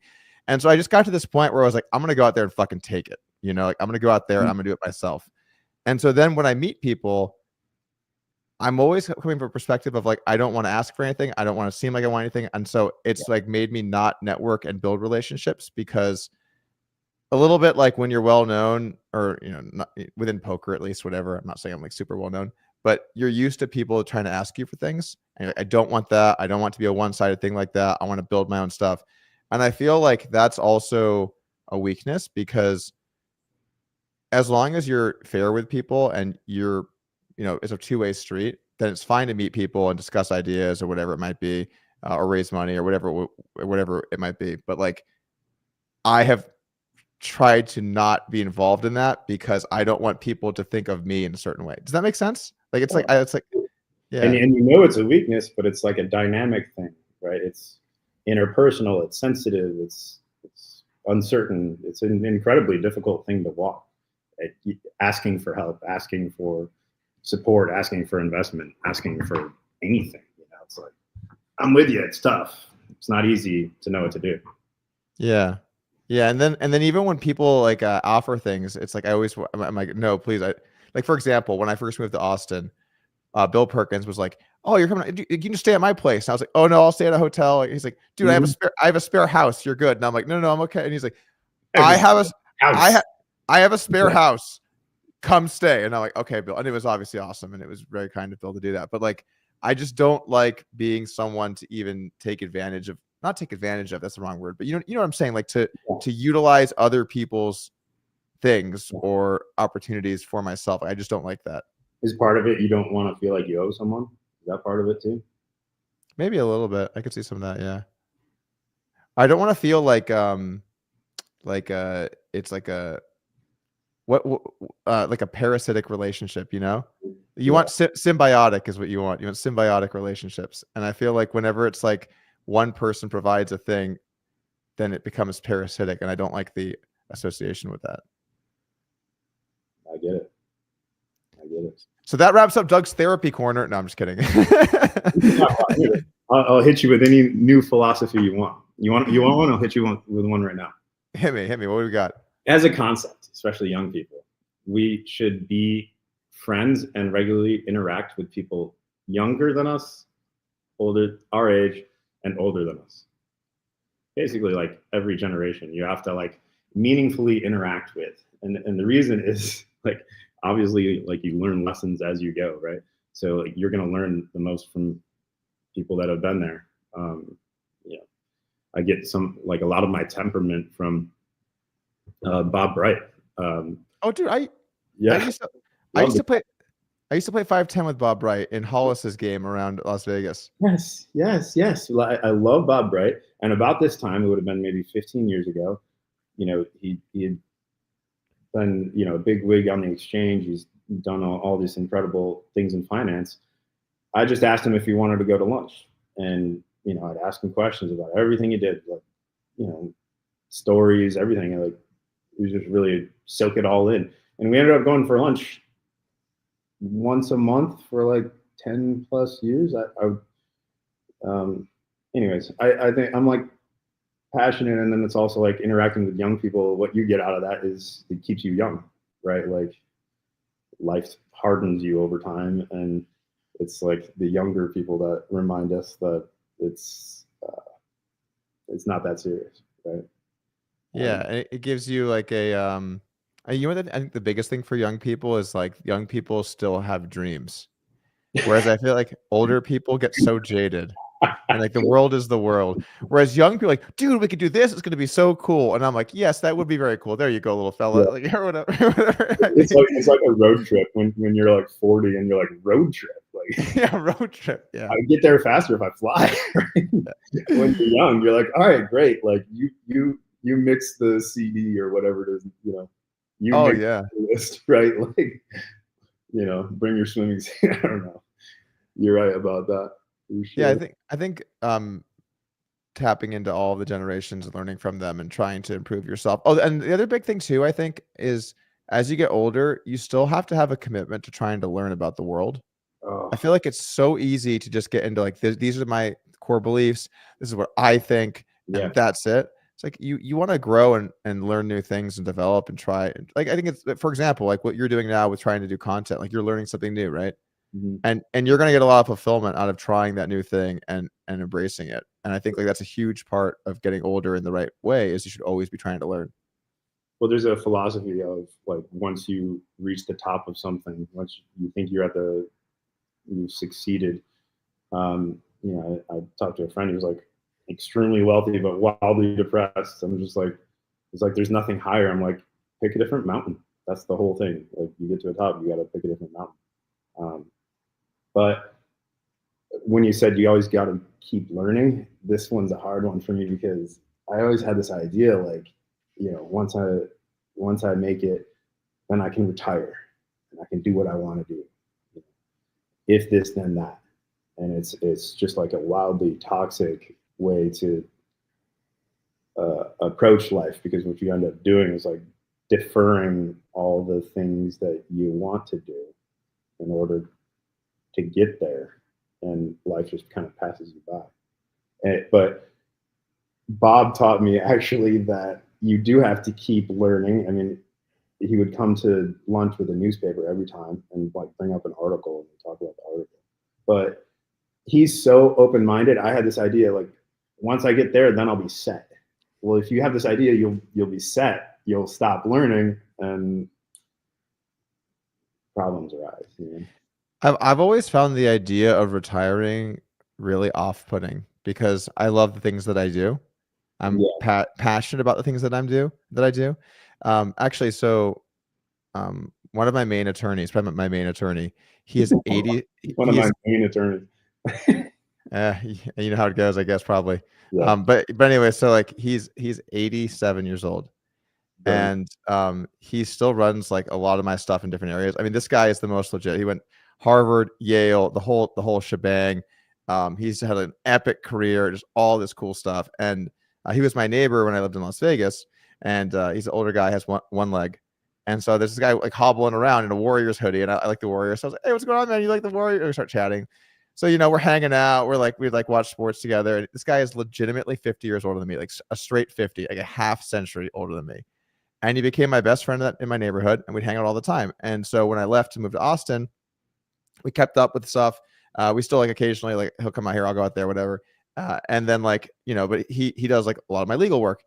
And so I just got to this point where I was like, I'm going to go out there and fucking take it. Like I'm going to go out there and I'm going to do it myself. And so then when I meet people, I'm always coming from a perspective of like, I don't want to ask for anything. I don't want to seem like I want anything. And so it's like made me not network and build relationships, because a little bit like when you're well known, or, not within poker, at least, whatever. I'm not saying I'm like super well known, but you're used to people trying to ask you for things. And I don't want that. I don't want to be a one-sided thing like that. I want to build my own stuff. And I feel like that's also a weakness, because as long as you're fair with people and you're, it's a two-way street, then it's fine to meet people and discuss ideas or whatever it might be, or raise money or whatever it might be. But like, I have tried to not be involved in that because I don't want people to think of me in a certain way. Does that make sense? Like, it's like, yeah. And it's a weakness, but it's like a dynamic thing, right? It's interpersonal, it's sensitive, it's uncertain. It's an incredibly difficult thing to walk. Asking for help, asking for support, asking for investment, asking for anything. It's like, I'm with you. It's tough. It's not easy to know what to do. Yeah. Yeah. And then even when people like offer things, it's like, I'm like, no, please. Like, for example, when I first moved to Austin, Bill Perkins was like, "Oh, you're coming. You can just stay at my place." And I was like, "Oh no, I'll stay at a hotel." He's like, "Dude, I have a spare house. You're good." And I'm like, "No, I'm okay." And he's like, I have a spare house. Come stay." And I'm like, "Okay, Bill." And it was obviously awesome, and it was very kind of Bill to do that. But like, I just don't like being someone to even not take advantage of. That's the wrong word, but you know what I'm saying? Like to utilize other people's things or opportunities for myself. I just don't like that. Is part of it you don't want to feel like you owe someone? Is that part of it too? Maybe a little bit. I could see some of that. Yeah. I don't want to feel like it's like a like a parasitic relationship, You want symbiotic is what you want. You want symbiotic relationships. And I feel like whenever it's like one person provides a thing, then it becomes parasitic. And I don't like the association with that. I get it. So that wraps up Doug's therapy corner. No, I'm just kidding. I'll hit you with any new philosophy you want. You want one? I'll hit you with one right now. Hit me. What do we got? As a concept, especially young people, we should be friends and regularly interact with people younger than us, older, our age, and older than us. Basically, like every generation, you have to like meaningfully interact with. And the reason is like, obviously, like you learn lessons as you go, right? So like, you're gonna learn the most from people that have been there. I get a lot of my temperament from Bob Bright. Oh, dude, I used to play 5'10" with Bob Bright in Hollis's game around Las Vegas. Yes. I love Bob Bright. And about this time, it would have been maybe 15 years ago. He had been, a big wig on the exchange. He's done all these incredible things in finance. I just asked him if he wanted to go to lunch. And, I'd ask him questions about everything he did, like, stories, everything. Like, he was just really soak it all in. And we ended up going for lunch once a month for like 10 plus years. Anyways, I think I'm like passionate, and then it's also like interacting with young people. What you get out of that is it keeps you young, right? Like life hardens you over time, and it's like the younger people that remind us that it's not that serious, right? Yeah, and it gives you like a I think the biggest thing for young people is like young people still have dreams, whereas I feel like older people get so jaded, and like the world is the world. Whereas young people are like, dude, we could do this. It's going to be so cool. And I'm like, yes, that would be very cool. There you go, little fella. Yeah. Like or whatever. It's like a road trip when you're like 40 and you're like road trip. Like yeah, road trip. Yeah, I get there faster if I fly. When you're young, you're like, all right, great. Like you mix the CD or whatever it is, you make the list, right? Like, bring your swimming suit. I don't know. You're right about that. Sure. Yeah, I think tapping into all the generations, learning from them, and trying to improve yourself. Oh, and the other big thing too, I think, is as you get older, you still have to have a commitment to trying to learn about the world. I feel like it's so easy to just get into like these are my core beliefs. This is what I think, and that's it. It's like you want to grow and learn new things and develop and try. Like I think it's, for example, like what you're doing now with trying to do content. Like you're learning something new, right? Mm-hmm. And you're going to get a lot of fulfillment out of trying that new thing and embracing it. And I think like that's a huge part of getting older in the right way is you should always be trying to learn. Well, there's a philosophy of like once you reach the top of something, once you think you've succeeded. I talked to a friend who was like extremely wealthy but wildly depressed. I'm just like, it's like there's nothing higher. I'm like, pick a different mountain. That's the whole thing. Like you get to the top, you got to pick a different mountain. But when you said you always got to keep learning, this one's a hard one for me because I always had this idea like, once I make it, then I can retire and I can do what I want to do. If this, then that. And it's just like a wildly toxic way to approach life, because what you end up doing is like deferring all the things that you want to do in order to get there, and life just kind of passes you by. But Bob taught me actually that you do have to keep learning. I mean, he would come to lunch with a newspaper every time and like bring up an article and talk about the article. But he's so open-minded. I had this idea like, once I get there, then I'll be set. Well, if you have this idea, you'll be set. You'll stop learning, and problems arise. I've always found the idea of retiring really off-putting because I love the things that I do. I'm passionate about the things that I do. Actually, so one of my main attorneys, probably my main attorney, he is 80. One of my main attorneys. You know how it goes, I guess, probably. Yeah. But anyway, so like he's 87 years old. And he still runs like a lot of my stuff in different areas. I mean, this guy is the most legit. He went Harvard, Yale, the whole shebang. He's had an epic career, just all this cool stuff. And he was my neighbor when I lived in Las Vegas, and he's an older guy, has one leg. And so there's this guy like hobbling around in a Warriors hoodie, and I like the Warriors. So I was like, "Hey, what's going on, man? You like the Warriors?" And we start chatting. So we're hanging out. We'd like watch sports together. And this guy is legitimately 50 years older than me, like a straight 50, like a half century older than me. And he became my best friend in my neighborhood, and we'd hang out all the time. And so when I left to move to Austin, we kept up with stuff. We still like occasionally, like he'll come out here, I'll go out there, whatever. And then like, but he does like a lot of my legal work.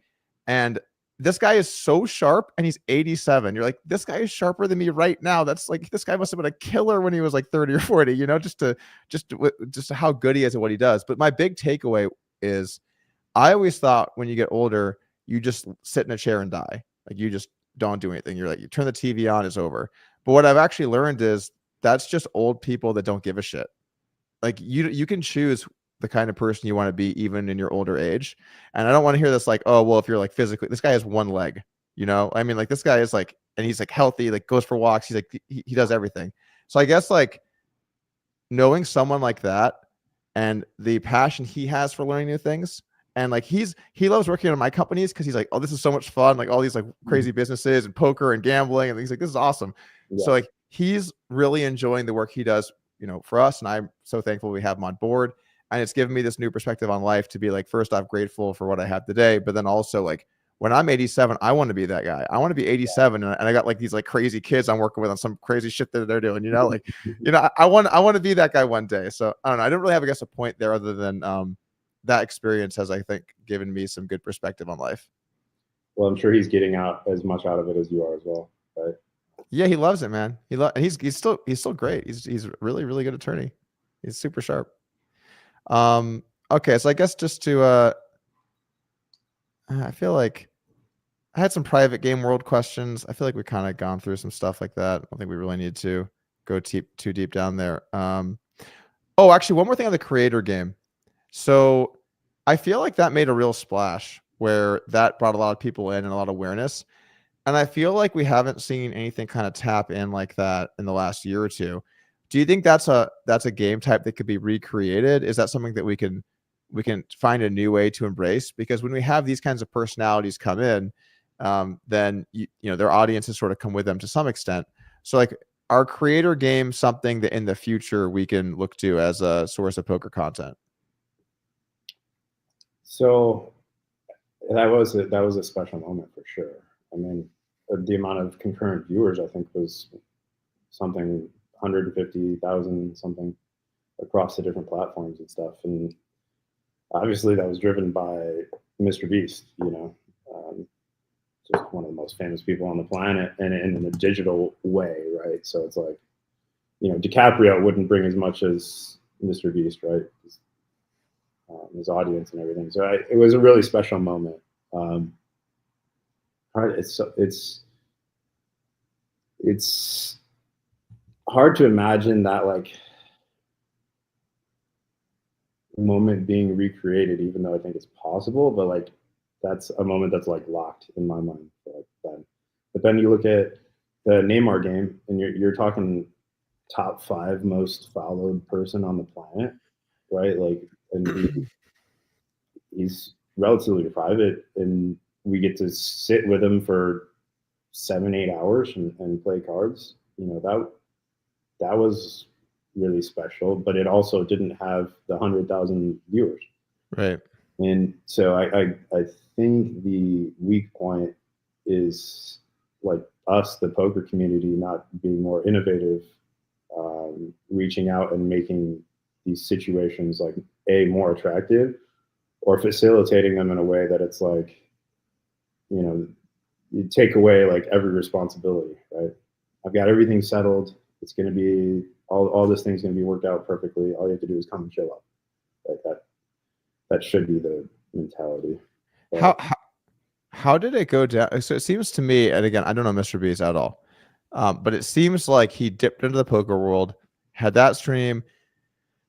And this guy is so sharp, and he's 87. You're like, this guy is sharper than me right now. That's like, this guy must have been a killer when he was like 30 or 40, just how good he is at what he does. But my big takeaway is I always thought when you get older, you just sit in a chair and die. Like you just don't do anything. You're like, you turn the TV on, it's over. But what I've actually learned is that's just old people that don't give a shit. Like you can choose the kind of person you want to be even in your older age. And I don't want to hear this like, oh, well, if you're like physically, this guy has one leg, I mean, like this guy is like, and he's like healthy, like goes for walks. He's like, he does everything. So I guess like knowing someone like that and the passion he has for learning new things. And like he loves working on my companies because he's like, oh, this is so much fun. Like all these like crazy businesses and poker and gambling. And he's like, this is awesome. Yeah. So like he's really enjoying the work he does, for us. And I'm so thankful we have him on board. And it's given me this new perspective on life to be like, first off, grateful for what I have today. But then also like when I'm 87, I want to be that guy. I want to be 87. And I got like these like crazy kids I'm working with on some crazy shit that they're doing, like, I want to be that guy one day. So I don't know. I don't really have, I guess, a point there other than that experience has, I think, given me some good perspective on life. Well, I'm sure he's getting out as much out of it as you are as well, right? Yeah, he loves it, man. And he's still great. He's a really, really good attorney. He's super sharp. Okay, so I guess just to I feel like I had some private game world questions. I feel like we kind of gone through some stuff like that. I don't think we really need to go too deep down there. Oh, actually, one more thing on the creator game. So I feel like that made a real splash where that brought a lot of people in and a lot of awareness. And I feel like we haven't seen anything kind of tap in like that in the last year or two. Do you think that's a game type that could be recreated? Is that something that we can find a new way to embrace? Because when we have these kinds of personalities come in, then their audiences sort of come with them to some extent. So like, our creator game something that in the future we can look to as a source of poker content? So that was a special moment for sure. I mean, the amount of concurrent viewers I think was something 150,000 something across the different platforms and stuff. And obviously that was driven by MrBeast, just one of the most famous people on the planet, and in a digital way, right? So it's like, DiCaprio wouldn't bring as much as MrBeast, right? His audience and everything. So it was a really special moment. It's hard to imagine that like moment being recreated, even though I think it's possible, but like that's a moment that's like locked in my mind for like then. But then you look at the Neymar game and you're talking top 5 most followed person on the planet, right? Like, and he's relatively private, and we get to sit with him for 7-8 hours and play cards. That was really special, but it also didn't have the 100,000 viewers. Right. And so I think the weak point is like us, the poker community, not being more innovative, reaching out and making these situations like more attractive, or facilitating them in a way that it's like, you take away like every responsibility, right? I've got everything settled. It's going to be all this thing's going to be worked out perfectly. All you have to do is come and show up. Like that should be the mentality. But how did it go down? So it seems to me, and again, I don't know MrBeast at all, but it seems like he dipped into the poker world, had that stream,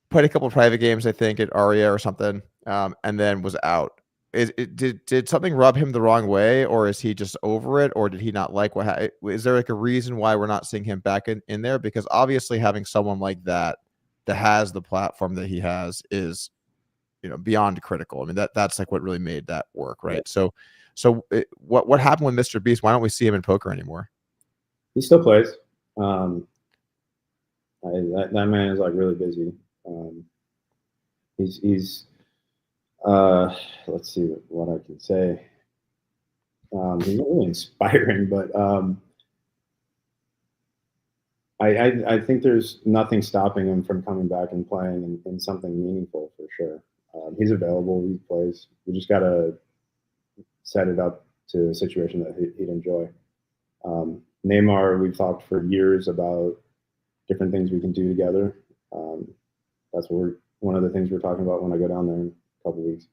played a couple of private games, I think at Aria or something, and then was out. did something rub him the wrong way, or is he just over it, or did he not like what? Is there like a reason why we're not seeing him back in there? Because obviously having someone like that has the platform that he has is, beyond critical. I mean, that's like what really made that work, right? So what happened with MrBeast? Why don't we see him in poker anymore? He still plays. That man is like really busy. He's let's see what I can say. He's not really inspiring, but I think there's nothing stopping him from coming back and playing in something meaningful for sure. He's available. He plays. We just gotta set it up to a situation that he'd enjoy. Neymar, we've talked for years about different things we can do together. That's one of the things we're talking about when I go down there in a couple weeks.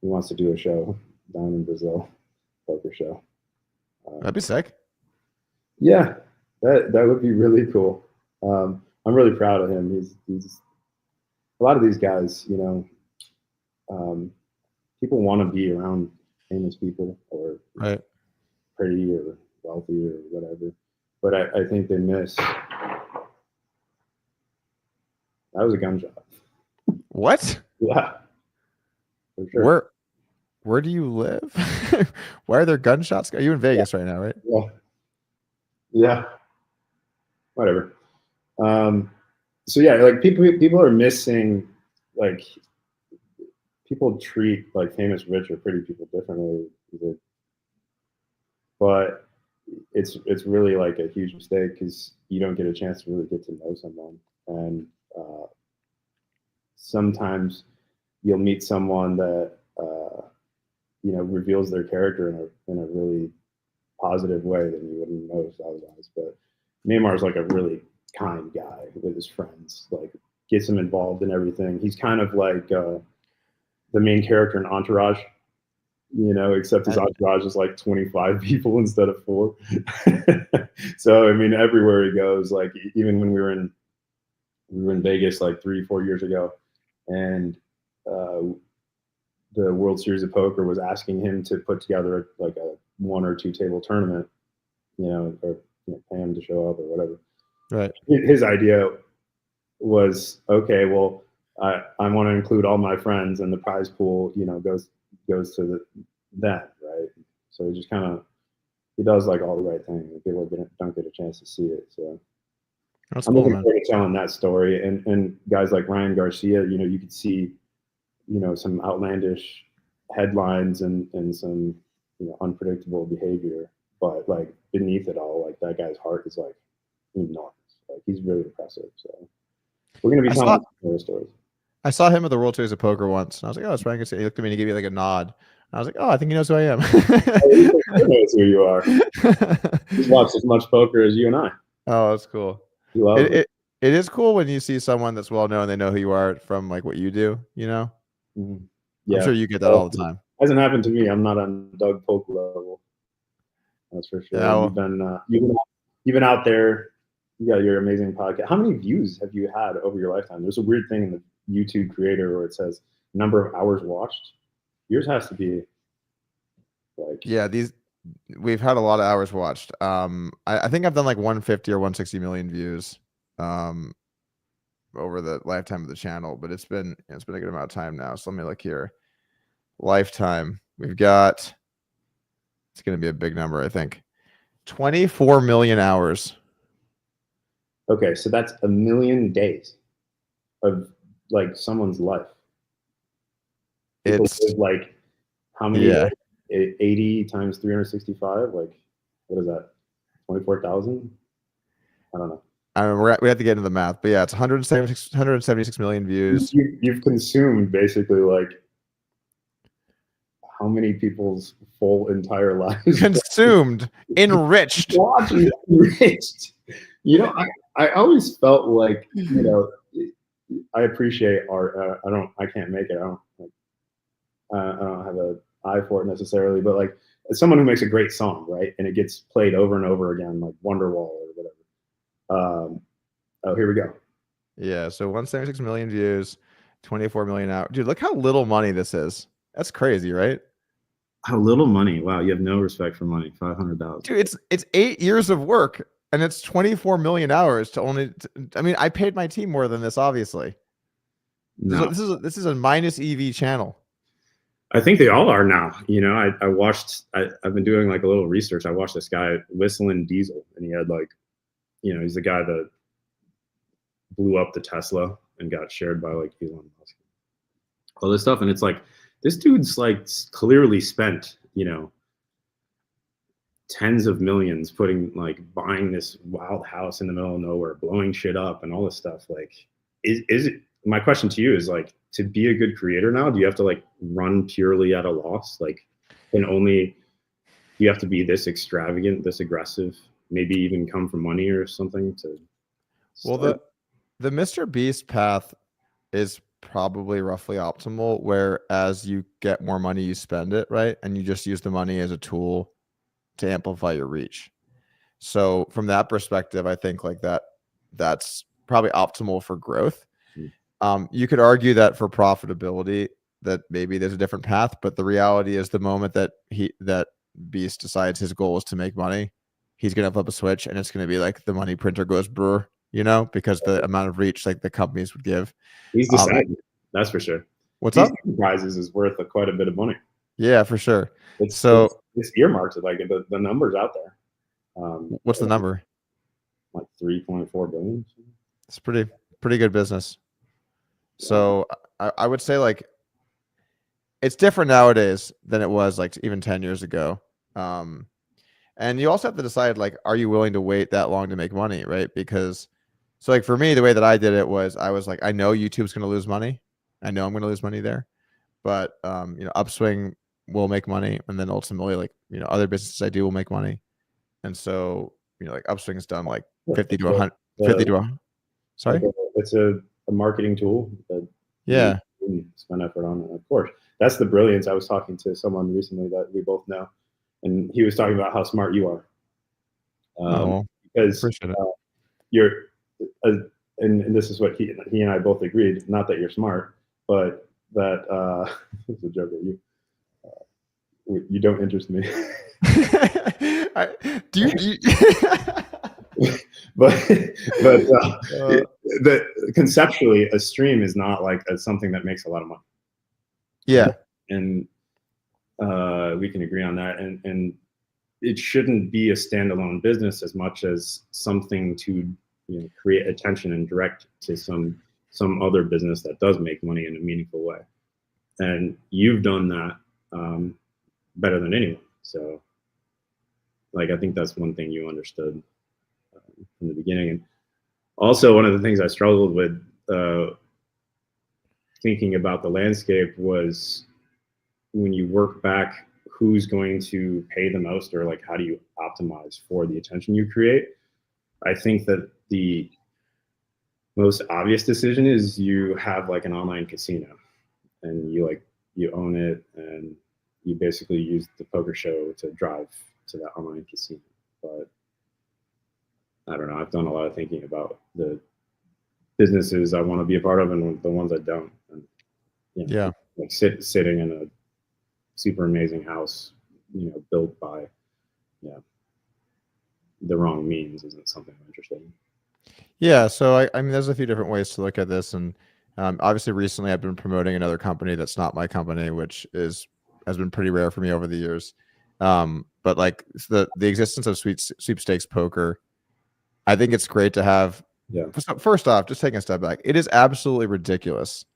He wants to do a show down in Brazil, poker show. That'd be sick. Yeah, that would be really cool. I'm really proud of him. He's a lot of these guys, people want to be around famous people or right. pretty or wealthy or whatever. But I think they miss. That was a gunshot. What? Yeah. For sure. Where do you live? Why are there gunshots? Are you in Vegas right now, right? Yeah. Yeah. Whatever. So yeah, like people are missing, like people treat like famous, rich, or pretty people differently. But it's really like a huge mistake because you don't get a chance to really get to know someone. And sometimes you'll meet someone that reveals their character in a really positive way that you wouldn't notice otherwise. But Neymar's like a really kind guy with his friends, like gets him involved in everything. He's kind of like the main character in Entourage, except his entourage is like 25 people instead of 4. So I mean, everywhere he goes, like even when we were in Vegas like 3-4 years ago, and the World Series of Poker was asking him to put together like a 1 or 2 table tournament, or pay him to show up or whatever. Right. His idea was, okay, well, I want to include all my friends, and the prize pool, goes to that, right? So he just kind of does like all the right thing. People don't get a chance to see it. So that's I'm cool, looking man. forward to telling that story. And guys like Ryan Garcia, you could see, some outlandish headlines and some, unpredictable behavior, but like beneath it all, like that guy's heart is like enormous. Like he's really impressive. So we're going to be telling those stories. I saw him at the World Series of Poker once, and I was like, "Oh, it's Ryan Garcia." He looked at me and he gave me like a nod. And I was like, "Oh, I think he knows who I am." He knows who you are. He's watched as much poker as you and I. Oh, that's cool. He loves it is cool when you see someone that's well known, they know who you are from like what you do, Mm-hmm. Yeah. I'm sure you get that all the time. Hasn't happened to me. I'm not on Doug Polk level. That's for sure. Yeah, you've been out there. You got your amazing podcast. How many views have you had over your lifetime? There's a weird thing in the YouTube creator where it says number of hours watched. Yours has to be like, yeah, we've had a lot of hours watched. I think I've done like 150 or 160 million views over the lifetime of the channel, but it's been a good amount of time now. So let me look here. Lifetime, we've got, it's going to be a big number, I think, 24 million hours. Okay, so that's 1 million days of like someone's life. People live like how many? Yeah. 80 times 365. Like, what is that? 24,000? I don't know. I mean, we have to get into the math, but yeah, it's 176 million views. You've consumed basically like how many people's full entire lives? Consumed, enriched. Enriched. I always felt like, I appreciate art. I can't make it. I don't have an eye for it necessarily, but like as someone who makes a great song, right, and it gets played over and over again, like Wonderwall or whatever. Oh, here we go. Yeah, so 176 million views. 24 million hours. Dude, look how little money this is. That's crazy, right? How little money. Wow, you have no respect for money. 500,000. Dude, it's 8 years of work and it's 24 million hours to only. I mean, I paid my team more than this, obviously. No. This is a minus EV channel. I think they all are now. You know, I've been doing like a little research. I watched this guy, Whistling Diesel, and he had like, you know, he's the guy that blew up the Tesla and got shared by like Elon Musk. All this stuff. And it's like, this dude's like clearly spent, you know, tens of millions buying this wild house in the middle of nowhere, blowing shit up and all this stuff. Like, is it, my question to you is like, to be a good creator now, do you have to like run purely at a loss? Like, you have to be this extravagant, this aggressive, maybe even come from money or something to start? Well, the MrBeast path is probably roughly optimal, where as you get more money, you spend it, right? And you just use the money as a tool to amplify your reach. So from that perspective, I think like that's probably optimal for growth. You could argue that for profitability, that maybe there's a different path, but the reality is the moment that Beast decides his goal is to make money, he's going to flip a switch and it's going to be like the money printer goes brr, you know, because the amount of reach like the companies would give. He's decided, that's for sure. What's up? Prizes is worth quite a bit of money. Yeah, for sure. It's earmarked. Like the numbers out there. What's the number? Like 3.4 billion. It's pretty good business. So I would say like it's different nowadays than it was like even 10 years ago. And you also have to decide, like, are you willing to wait that long to make money, right? Because so like for me, the way that I did it was I was like, I know YouTube's going to lose money. I know I'm going to lose money there, but you know, Upswing will make money. And then ultimately, like, you know, other businesses I do will make money. And so, you know, like Upswing's done like 50 to 100, 50 to 100. Sorry? It's a marketing tool that you spend effort on. And of course, that's the brilliance. I was talking to someone recently that we both know, and he was talking about how smart you are. Because you're, and this is what he and I both agreed. Not that you're smart, but that it's a joke at you don't interest me. Do you but conceptually, a stream is not like something that makes a lot of money. Yeah, and we can agree on that. And it shouldn't be a standalone business as much as something to, you know, create attention and direct to some other business that does make money in a meaningful way. And you've done that better than anyone. So, like, I think that's one thing you understood from the beginning. And also, one of the things I struggled with thinking about the landscape was when you work back, who's going to pay the most, or like, how do you optimize for the attention you create? I think that the most obvious decision is you have like an online casino, and you own it, and you basically use the poker show to drive to that online casino. But I don't know. I've done a lot of thinking about the businesses I want to be a part of and the ones I don't. And, you know, like sitting in a super amazing house, you know, built by, the wrong means isn't something I'm interested in. Yeah. So I mean, there's a few different ways to look at this, and obviously recently I've been promoting another company that's not my company, which has been pretty rare for me over the years. But like the existence of sweepstakes poker, I think it's great to have. Yeah. So first off, just taking a step back, it is absolutely ridiculous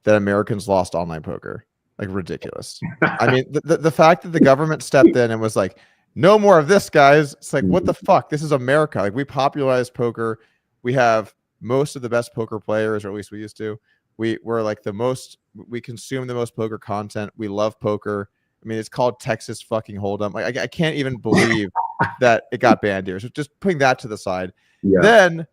that Americans lost online poker. Like, ridiculous. I mean, the fact that the government stepped in and was like, no more of this, guys. It's like, what the fuck? This is America. Like, we popularized poker. We have most of the best poker players, or at least we used to. We're like we consume the most poker content. We love poker. I mean, it's called Texas fucking Hold'em. Like, I can't even believe that it got banned here. So just putting that to the side. Yeah. Then,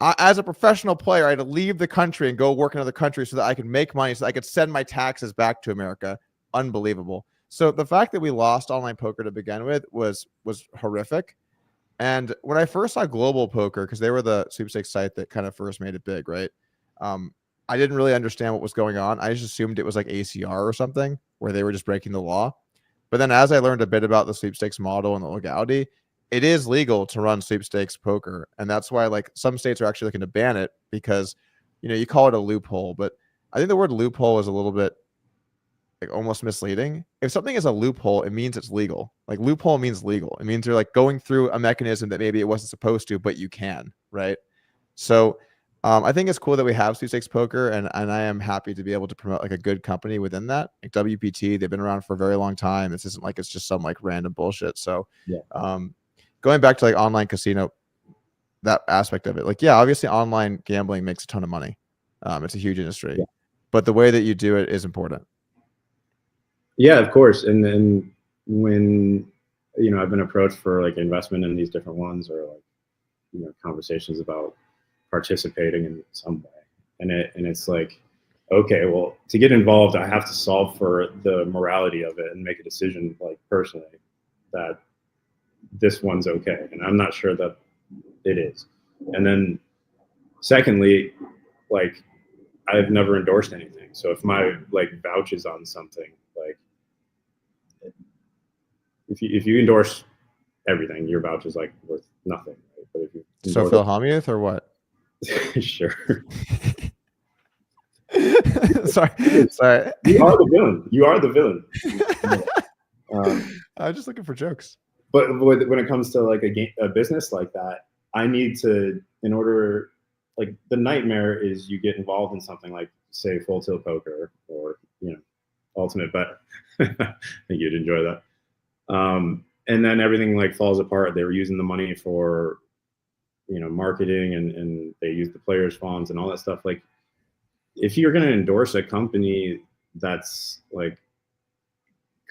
as a professional player, I had to leave the country and go work in another country so that I could make money, so that I could send my taxes back to America. Unbelievable. So the fact that we lost online poker to begin with was horrific. And when I first saw Global Poker, because they were the sweepstakes site that kind of first made it big, right? I didn't really understand what was going on. I just assumed it was like ACR or something where they were just breaking the law. But then as I learned a bit about the sweepstakes model and the legality, it is legal to run sweepstakes poker. And that's why like some states are actually looking to ban it because, you know, you call it a loophole, but I think the word loophole is a little bit like almost misleading. If something is a loophole, it means it's legal. Like loophole means legal. It means you're like going through a mechanism that maybe it wasn't supposed to, but you can, right? So I think it's cool that we have sweepstakes poker, and I am happy to be able to promote like a good company within that. Like WPT, they've been around for a very long time. This isn't like it's just some like random bullshit. So going back to like online casino, that aspect of it, like yeah, obviously online gambling makes a ton of money. It's a huge industry, but the way that you do it is important. Yeah, of course. And then when, you know, I've been approached for like investment in these different ones or like, you know, conversations about participating in some way. And it's like, okay, well, to get involved, I have to solve for the morality of it and make a decision like personally that this one's okay. And I'm not sure that it is. And then secondly, like I've never endorsed anything. So if my like vouches on something, like if you endorse everything, your vouch is like worth nothing. Right? But if you So Phil Hellmuth or what? Sure. sorry. You are the villain. You are the villain. I'm just looking for jokes. But when it comes to like a business like that, I need to, in order, like the nightmare is you get involved in something like say Full Tilt Poker or, you know, Ultimate Bet. I think you'd enjoy that. And then everything like falls apart. They were using the money for, you know, marketing and they use the players' funds and all that stuff. Like if you're going to endorse a company that's like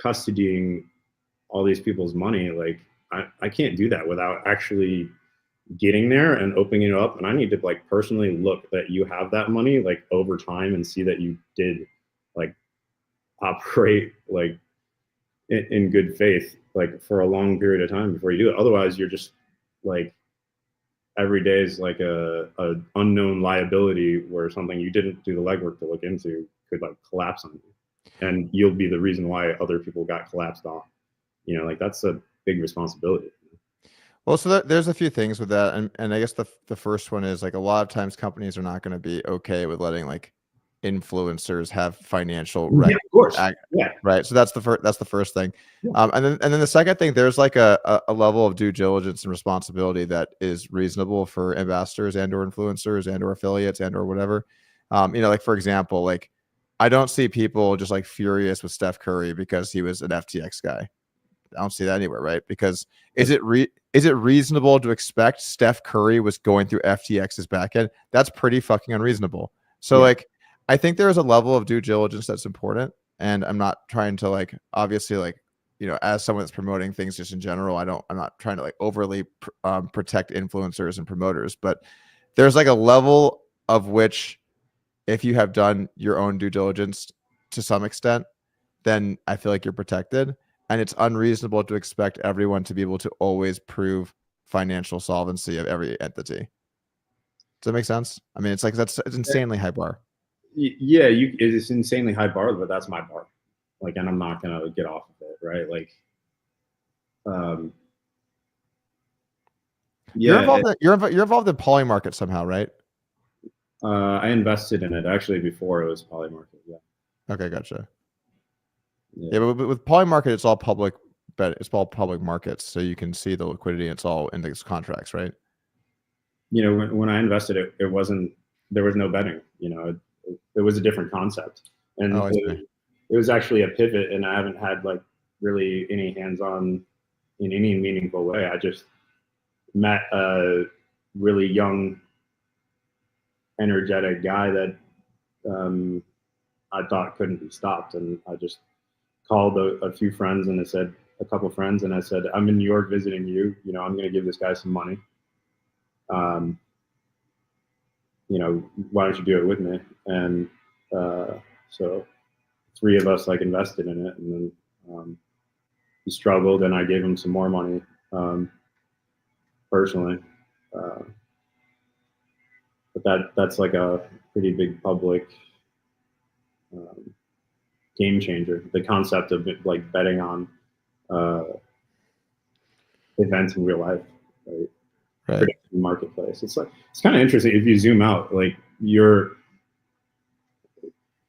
custodying all these people's money, like I can't do that without actually getting there and opening it up. And I need to like personally look that you have that money like over time and see that you did like operate like in good faith, like for a long period of time before you do it. Otherwise you're just like, every day is like a unknown liability where something you didn't do the legwork to look into could like collapse on you, and you'll be the reason why other people got collapsed on. You know, like that's a big responsibility. Well, so there's a few things with that, and I guess the first one is like a lot of times companies are not going to be okay with letting like influencers have financial Yeah, of course. Yeah. Right. So that's the first thing. Yeah. And then the second thing, there's like a level of due diligence and responsibility that is reasonable for ambassadors and or influencers and or affiliates and or whatever. You know, like for example, like I don't see people just like furious with Steph Curry because he was an FTX guy. I don't see that anywhere, right? Because is it reasonable to expect Steph Curry was going through FTX's backend? That's pretty fucking unreasonable. So like I think there is a level of due diligence that's important, and I'm not trying to like obviously like, you know, as someone that's promoting things just in general, I'm not trying to like overly protect influencers and promoters, but there's like a level of which if you have done your own due diligence to some extent, then I feel like you're protected, and it's unreasonable to expect everyone to be able to always prove financial solvency of every entity. Does that make sense? I mean, it's like it's insanely high bar. Yeah, it's insanely high bar, but that's my bar. Like, and I'm not gonna get off of it, right? Like, yeah. You're involved in Polymarket somehow, right? I invested in it actually before it was Polymarket. Yeah. Okay, gotcha. Yeah, but with Polymarket, it's all public, but it's all public markets, so you can see the liquidity. It's all index contracts, right? You know, when I invested, it wasn't. There was no betting. You know, it was a different concept, and it was actually a pivot. And I haven't had like really any hands-on in any meaningful way. I just met a really young, energetic guy that I thought couldn't be stopped, and I just called a few friends and I said, a couple friends, and I said, I'm in New York visiting you. You know, I'm going to give this guy some money. You know, why don't you do it with me? And so 3 of us like invested in it, and then he struggled, and I gave him some more money personally. But that's like a pretty big public game changer. The concept of like betting on events in real life, right? Prediction marketplace. It's kind of interesting if you zoom out. Like your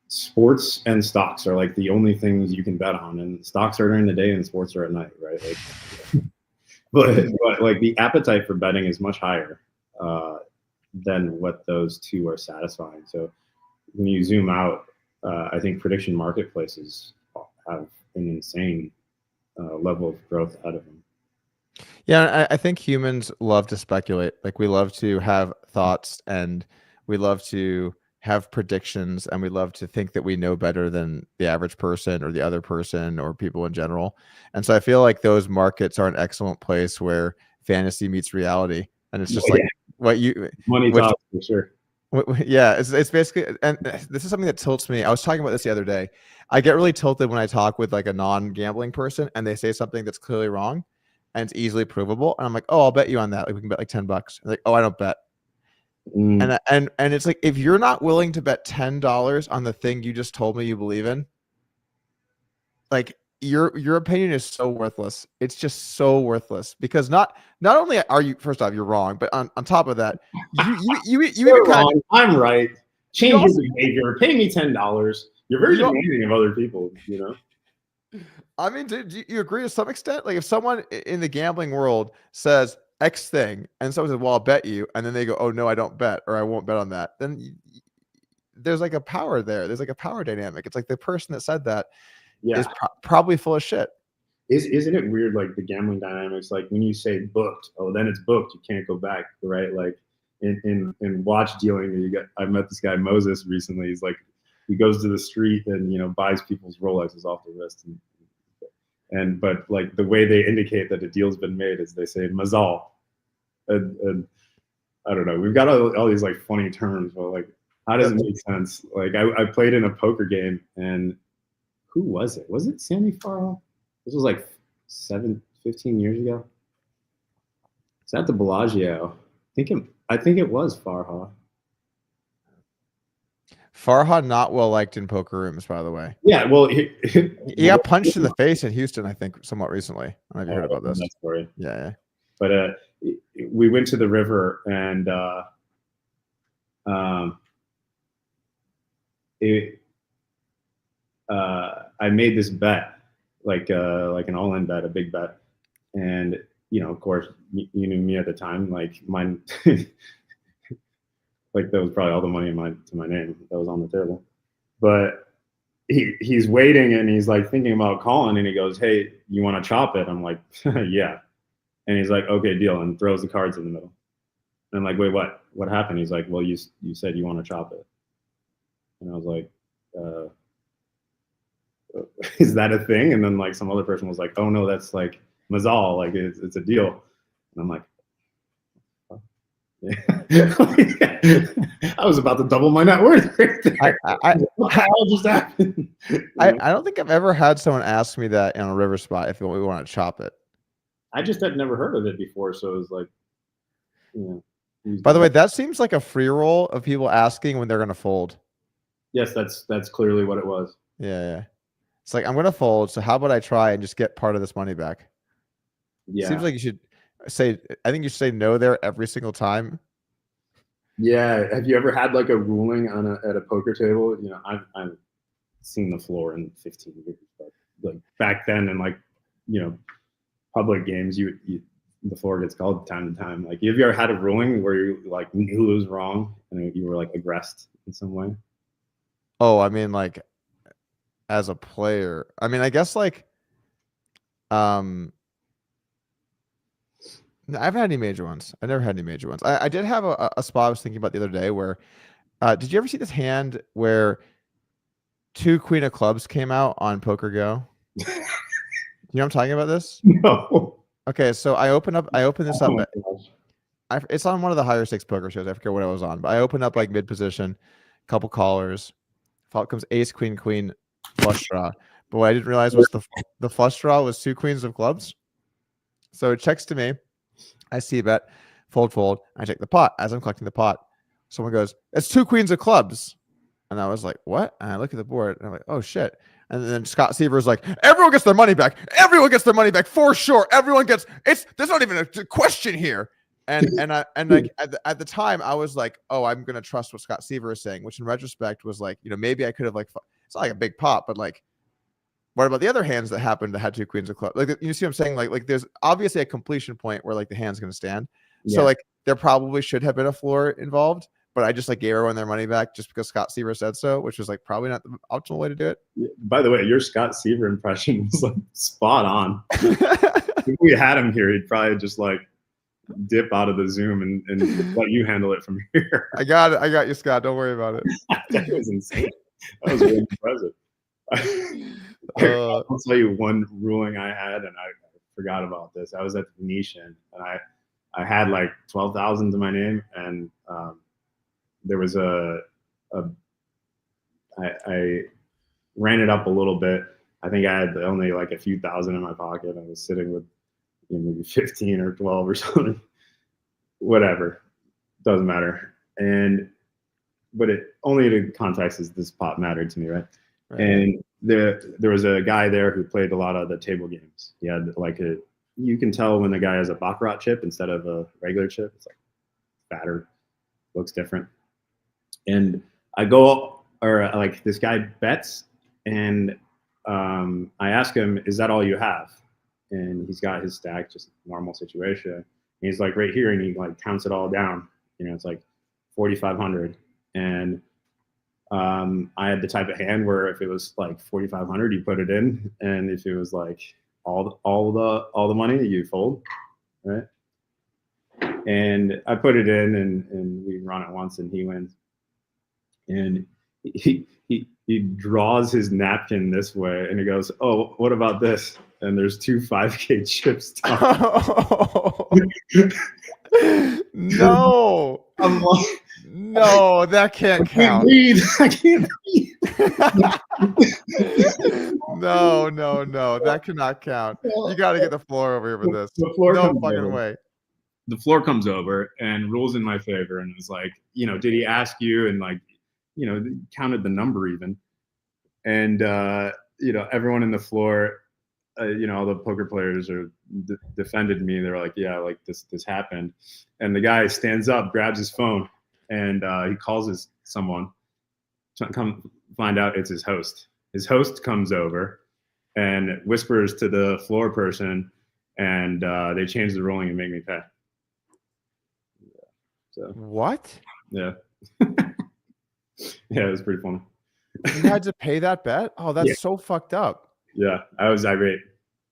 sports and stocks are like the only things you can bet on, and stocks are during the day and sports are at night, right? Like, but like the appetite for betting is much higher than what those two are satisfying. So when you zoom out, I think prediction marketplaces have an insane level of growth out of them. Yeah, I think humans love to speculate. Like we love to have thoughts and we love to have predictions and we love to think that we know better than the average person or the other person or people in general. And so I feel like those markets are an excellent place where fantasy meets reality. And it's just what you money talks for sure. Yeah, it's basically, and this is something that tilts me. I was talking about this the other day. I get really tilted when I talk with like a non-gambling person and they say something that's clearly wrong and it's easily provable. And I'm like, oh, I'll bet you on that. Like we can bet like $10. Like, oh, I don't bet. And it's like, if you're not willing to bet $10 on the thing you just told me you believe in, like your opinion is so worthless. It's just so worthless because not only are you, first off, you're wrong, but on top of that, you even kind of, I'm right. Change your behavior. Pay me $10. You're very demanding of other people, you know? I mean, do you agree to some extent? Like if someone in the gambling world says X thing and someone says, well, I'll bet you. And then they go, oh no, I don't bet, or I won't bet on that. Then there's like a power there. There's like a power dynamic. It's like the person that said that is probably full of shit. Isn't it weird? Like the gambling dynamics, like when you say booked, oh, then it's booked. You can't go back, right? Like in watch dealing, I met this guy, Moses, recently. He's like, he goes to the street and, you know, buys people's Rolexes off the wrist. But like the way they indicate that a deal's been made is they say mazal. And I don't know. We've got all these like funny terms, but like, how does it make sense? Like I played in a poker game and who was it? Was it Sammy Farrell? This was like 15 years ago. It's at the Bellagio. I think it was Farha. Farha not well liked in poker rooms, by the way. Yeah, well, he got punched in the face in Houston, I think, somewhat recently. I don't know if you heard about this. That story. Yeah. But we went to the river and I made this bet, like an all-in bet, a big bet, and you know, of course, you knew me at the time, like mine. Like that was probably all the money to my name that was on the table. But he's waiting and he's like thinking about calling and he goes, hey, you want to chop it? I'm like, yeah. And he's like, okay, deal, and throws the cards in the middle. And I'm like, wait, what happened? He's like, well, you said you want to chop it. And I was like, is that a thing? And then like some other person was like, oh no, that's like mazal, like it's a deal. And I'm like, yeah. I was about to double my net worth right there. What the hell just happened? I don't think I've ever had someone ask me that in a river spot if we want to chop it. I just had never heard of it before, so it was like, you know. By the way, that seems like a free roll of people asking when they're going to fold. Yes, that's clearly what it was. Yeah. It's like, I'm going to fold, so how about I try and just get part of this money back? Yeah. Seems like you should say, I think you should say no there every single time. Yeah. Have you ever had like a ruling at a poker table? You know, I've seen the floor in 15 years, but like back then and like, you know, public games, the floor gets called time to time. Like, have you ever had a ruling where you like knew it was wrong and you were like aggressed in some way? Oh, I mean, like as a player, I mean, I guess like, I haven't had any major ones. I never had any major ones. I did have a spot I was thinking about the other day where, did you ever see this hand where 2 queen of clubs came out on Poker Go? You know what I'm talking about this? No. Okay, so I opened this up. It's on one of the higher stakes poker shows. I forget what I was on, but I opened up like mid position, couple callers. Out comes ace, queen, queen, flush draw. But what I didn't realize was the flush draw was 2 queens of clubs. So it checks to me. I see bet, fold. I check the pot as I'm collecting the pot. someone goes, it's 2 queens of clubs. And I was like, what? And I look at the board and I'm like, oh shit. And then Scott Seaver's like, everyone gets their money back. Everyone gets their money back for sure. Everyone gets there's not even a question here. And like at the time I was like, oh, I'm gonna trust what Scott Seaver is saying, which in retrospect was like, maybe I could have like, it's not like a big pop, but like, what about the other hands that happened that had 2 queens of clubs? Like, you see what I'm saying? Like there's obviously a completion point where like the hand's gonna stand. Yeah. So like there probably should have been a floor involved. But I just like gave everyone their money back just because Scott Seaver said so, which was like probably not the optimal way to do it. By the way, your Scott Seaver impression was like spot on. If we had him here, he'd probably just like dip out of the Zoom and let you handle it from here. I got it. I got you, Scott. Don't worry about it. That was insane. That was really impressive. I'll tell you one ruling I had, and I forgot about this. I was at the Venetian, and I had like 12,000 to my name, and there was I ran it up a little bit. I think I had only like a few thousand in my pocket. I was sitting with maybe 15 or 12 or something. Whatever, doesn't matter. But it only the context is this pot mattered to me, right? And there was a guy there who played a lot of the table games. He had like you can tell when the guy has a baccarat chip instead of a regular chip. It's like fatter, looks different. And I go, or like this guy bets, and I ask him, is that all you have? And he's got his stack, just normal situation. And he's like right here, and he like counts it all down. It's like 4,500. And I had the type of hand where if it was like 4,500, you put it in, and if it was like all the money, you fold, right? And I put it in, and we run it once, and he wins. And he draws his napkin this way, and he goes, "Oh, what about this?" And there's 2 5K chips down. No, no, that can't count. I can't read. No, that cannot count. You got to get the floor over here for this. The floor no fucking way. The floor comes over and rules in my favor, and was like, did he ask you? And like, counted the number even. And, everyone in the floor, all the poker players are defended me. They were like, yeah, like this happened. And the guy stands up, grabs his phone, and he calls someone to come find out it's his host. His host comes over and whispers to the floor person, and they change the ruling and make me pay. So what? Yeah. Yeah, it was pretty funny. You had to pay that bet? Oh, that's so fucked up. Yeah, I was irate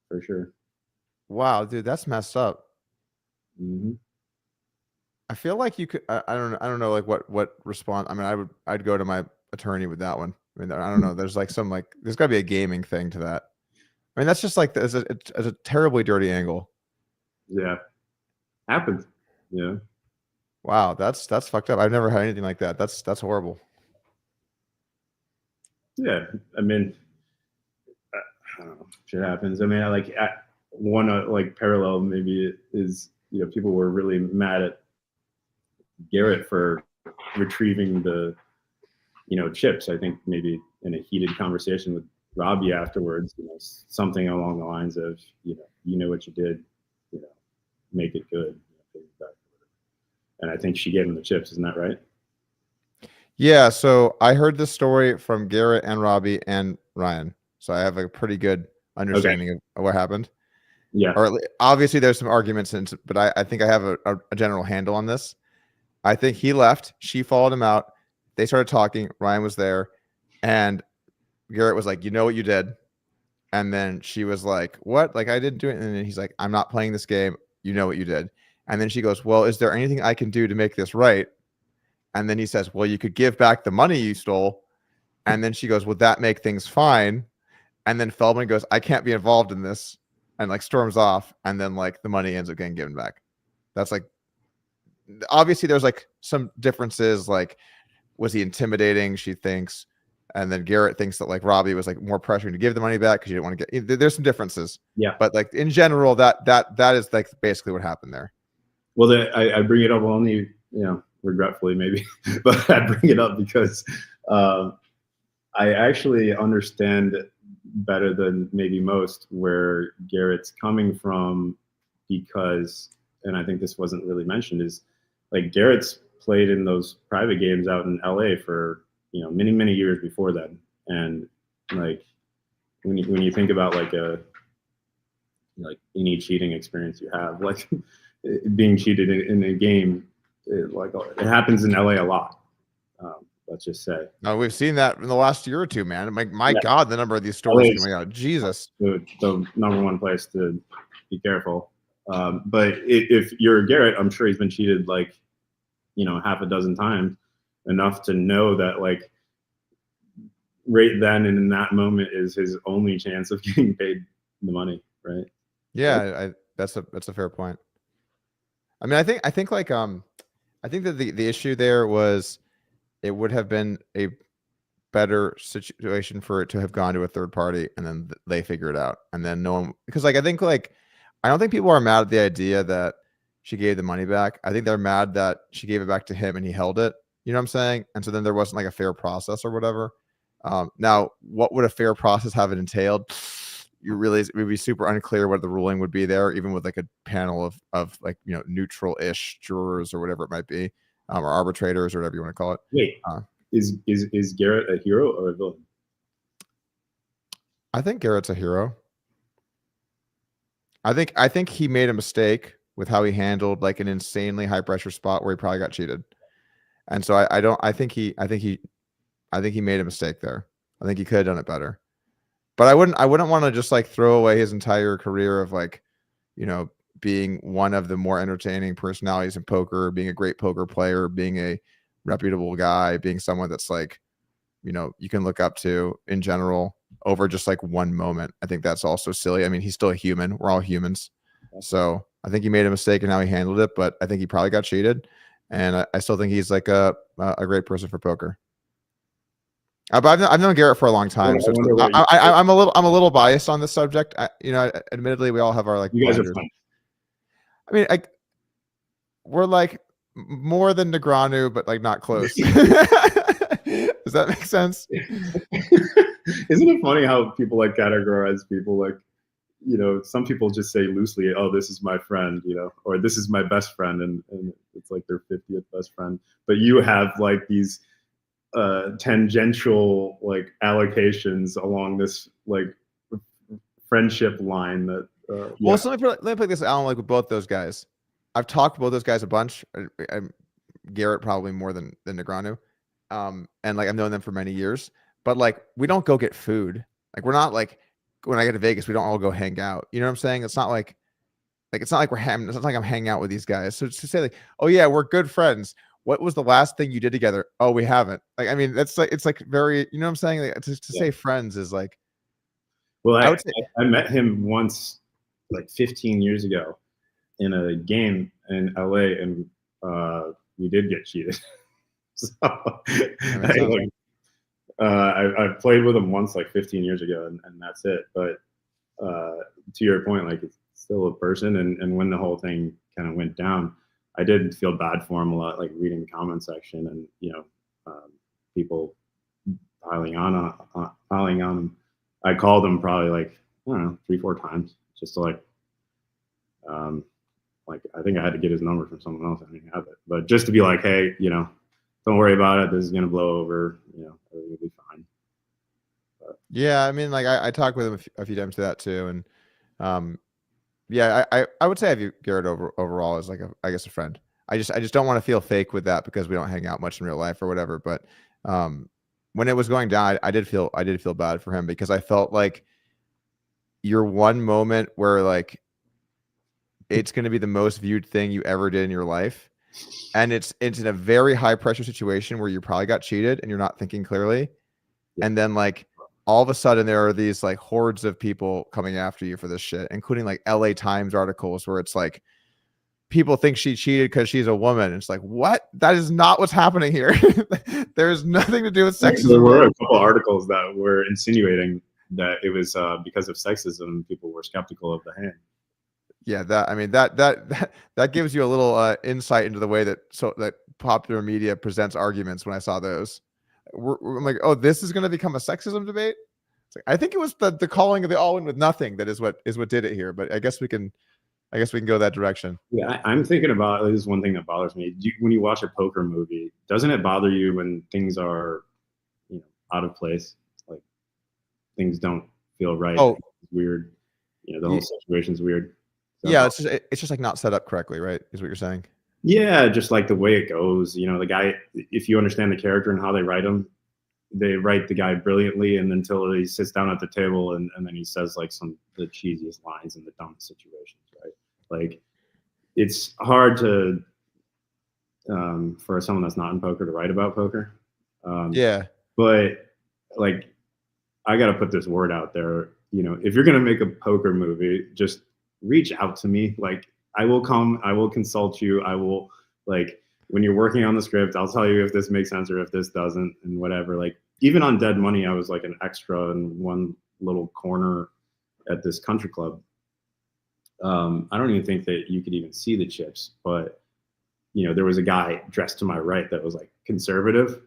for sure. Wow, dude, that's messed up. Mm-hmm. I feel like you could. I don't know, like what response. I mean, I'd go to my attorney with that one. I mean, I don't know. There's like there's got to be a gaming thing to that. I mean, that's just like it's a terribly dirty angle. Yeah, happens. Yeah. Wow, that's fucked up. I've never had anything like that. That's horrible. Yeah, I mean, I don't know. Shit happens. I mean, one parallel maybe is people were really mad at Garrett for retrieving the chips. I think maybe in a heated conversation with Robbi afterwards, something along the lines of you know what you did, make it good. And I think she gave him the chips. Isn't that right? Yeah, so I heard this story from Garrett and Robbi and Ryan. So I have a pretty good understanding of what happened. Yeah. Or obviously there's some arguments, but I think I have a general handle on this. I think he left. She followed him out. They started talking. Ryan was there. And Garrett was like, you know what you did? And then she was like, what? Like, I didn't do it. And then he's like, I'm not playing this game. You know what you did. And then she goes, well, is there anything I can do to make this right? And then he says, well, you could give back the money you stole. And then she goes, would that make things fine? And then Feldman goes, I can't be involved in this. And like storms off. And then like the money ends up getting given back. That's like, obviously there's like some differences. Like, was he intimidating? She thinks. And then Garrett thinks that like Robbi was like more pressuring to give the money back because you didn't want to get, there's some differences. Yeah. But like in general, that is like basically what happened there. Well, I bring it up only, regretfully maybe, but I bring it up because I actually understand better than maybe most where Garrett's coming from, because, and I think this wasn't really mentioned, is like Garrett's played in those private games out in LA for, you know, many years before then. And like when you think about like any cheating experience you have, like being cheated in a game, it happens in LA a lot. Let's just say. No, we've seen that in the last year or two, man. My Yeah. God, the number of these stories coming out. Jesus. The number one place to be careful. But if you're Garrett, I'm sure he's been cheated like, you know, half a dozen times, enough to know that like right then and in that moment is his only chance of getting paid the money, right? Yeah, that's a fair point. I mean, I think like I think that the issue there was it would have been a better situation for it to have gone to a third party and then they figure it out, and then no one, because like I don't think people are mad at the idea that she gave the money back. I think they're mad that she gave it back to him and he held it. You know what I'm saying? And so then there wasn't like a fair process or whatever. Now, what would a fair process have it entailed? It would be super unclear what the ruling would be there, even with like a panel of like, you know, neutral-ish jurors or whatever it might be, or arbitrators or whatever you want to call it. Wait, is Garrett a hero or a villain? I think Garrett's a hero. I think he made a mistake with how he handled like an insanely high pressure spot where he probably got cheated, and so I think he made a mistake there. I think he could have done it better. But I wouldn't want to just like throw away his entire career of like, you know, being one of the more entertaining personalities in poker, being a great poker player, being a reputable guy, being someone that's like, you know, you can look up to in general, over just like one moment. I think that's also silly. I mean, he's still a human. We're all humans. So I think he made a mistake in how he handled it, but I think he probably got cheated. And I still think he's like a great person for poker. But I've known Garrett for a long time, so I'm a little biased on this subject. You know, admittedly, we all have our like. You guys are fun. I mean, we're like more than Negreanu, but like not close. Does that make sense? Isn't it funny how people like categorize people like, you know, some people just say loosely, "Oh, this is my friend," you know, or "This is my best friend," and it's like their 50th best friend. But you have like these tangential like allocations along this like friendship line that well, so let me put this, Alan, like with both those guys. I've talked to both those guys a bunch. Garrett probably more than Negreanu, and like I've known them for many years, but like we don't go get food. Like we're not like, when I get to Vegas we don't all go hang out, you know what I'm saying? It's not like it's not like it's not like I'm hanging out with these guys. So to say like, oh yeah, we're good friends, what was the last thing you did together? Oh, we haven't. Like, I mean, that's like, it's like very, you know what I'm saying? Like, to say friends is like. Well, I met him once, like 15 years ago, in a game in LA, and we did get cheated. So I played with him once, like 15 years ago, and that's it. But to your point, like it's still a person, and when the whole thing kind of went down, I did feel bad for him a lot, like reading the comment section and, you know, people piling on him. I called him probably like, I don't know, 3-4 times just to like I think I had to get his number from someone else. I didn't have it, but just to be like, hey, you know, don't worry about it. This is gonna blow over. You know, everything will be fine. But, yeah, I mean, like I talked with him a few times to that too, and yeah, I would say I view Garrett overall as like I guess a friend. I just don't want to feel fake with that because we don't hang out much in real life or whatever. But when it was going down, I did feel bad for him, because I felt like your one moment where like it's going to be the most viewed thing you ever did in your life, and it's in a very high pressure situation where you probably got cheated and you're not thinking clearly, and then like all of a sudden there are these like hordes of people coming after you for this shit, including like LA Times articles where it's like, people think she cheated because she's a woman. It's like, what? That is not what's happening here. There is nothing to do with sexism. There were a couple articles that were insinuating that it was because of sexism. People were skeptical of the hand. Yeah, that gives you a little insight into the way that popular media presents arguments. When I saw those, I'm like, oh, this is going to become a sexism debate. It's like, I think it was the calling of the all in with nothing that is what did it here. But I guess we can go that direction. Yeah, I'm thinking about this is one thing that bothers me. When you watch a poker movie, doesn't it bother you when things are, out of place? Like things don't feel right. Oh, it's weird. The whole situation's weird. So, yeah, it's just like not set up correctly, right? Is what you're saying? Yeah, just like the way it goes. The guy, if you understand the character and how they write him, they write the guy brilliantly, and until he sits down at the table and then he says like the cheesiest lines in the dumbest situations, right? Like it's hard to for someone that's not in poker to write about poker. Yeah, but like I got to put this word out there. If you're gonna make a poker movie, just reach out to me. Like I will come, I will consult you. I will, like, when you're working on the script, I'll tell you if this makes sense or if this doesn't, and whatever. Like even on Dead Money, I was like an extra in one little corner at this country club. I don't even think that you could even see the chips, but there was a guy dressed to my right that was like conservative,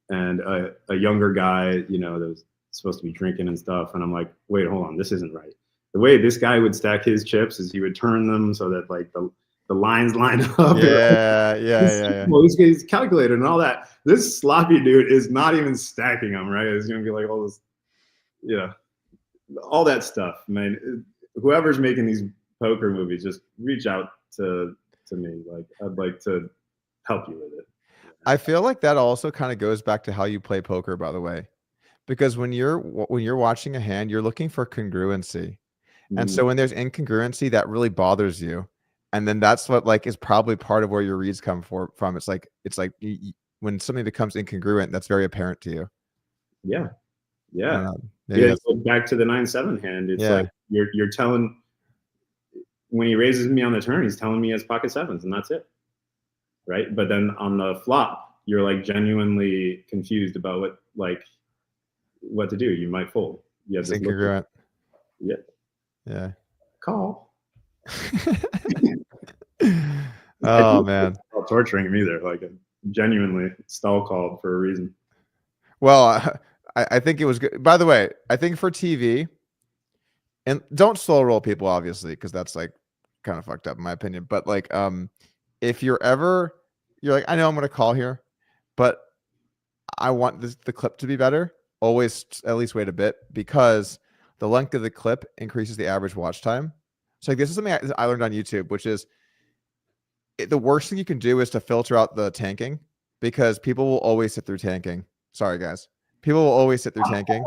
and a younger guy, that was supposed to be drinking and stuff. And I'm like, wait, hold on, this isn't right. The way this guy would stack his chips is he would turn them so that like the lines line up. Yeah. He's calculated and all that. This sloppy dude is not even stacking them, right? It's gonna be like all this, all that stuff, man. Whoever's making these poker movies, just reach out to me. Like I'd like to help you with it. I feel like that also kind of goes back to how you play poker, by the way, because when you're watching a hand, you're looking for congruency. And so when there's incongruency, that really bothers you. And then that's what like is probably part of where your reads come from. It's like when something becomes incongruent, that's very apparent to you. Yeah. Back to the 9-7 hand. It's like you're telling, when he raises me on the turn, he's telling me he has pocket sevens, and that's it. Right. But then on the flop, you're like genuinely confused about what to do. You might fold. You have it's incongruent. Yeah. Call. Oh man. Torturing me there. Like genuinely stall called for a reason. Well, I think it was good. By the way, I think for TV, and don't slow roll people, obviously, because that's like kind of fucked up in my opinion. But like, if you're like, I know I'm going to call here, but I want the clip to be better. Always at least wait a bit, because the length of the clip increases the average watch time. So like, this is something I learned on YouTube, which is the worst thing you can do is to filter out the tanking, because people will always sit through tanking. Sorry, guys. People will always sit through tanking.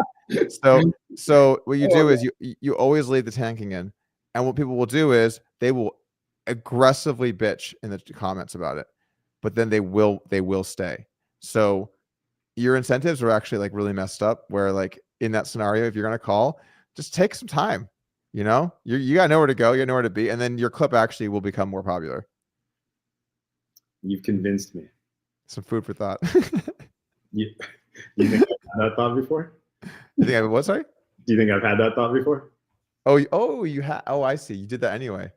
So what you do is you always leave the tanking in. And what people will do is they will aggressively bitch in the comments about it, but then they will stay. So your incentives are actually like really messed up, where like in that scenario, if you're going to call, just take some time. You got nowhere to go, you got nowhere to be, and then your clip actually will become more popular. You've convinced me. Some food for thought. You think I've had that thought before? You think what? Sorry? Do you think I've had that thought before? Oh, you had. Oh, I see. You did that anyway.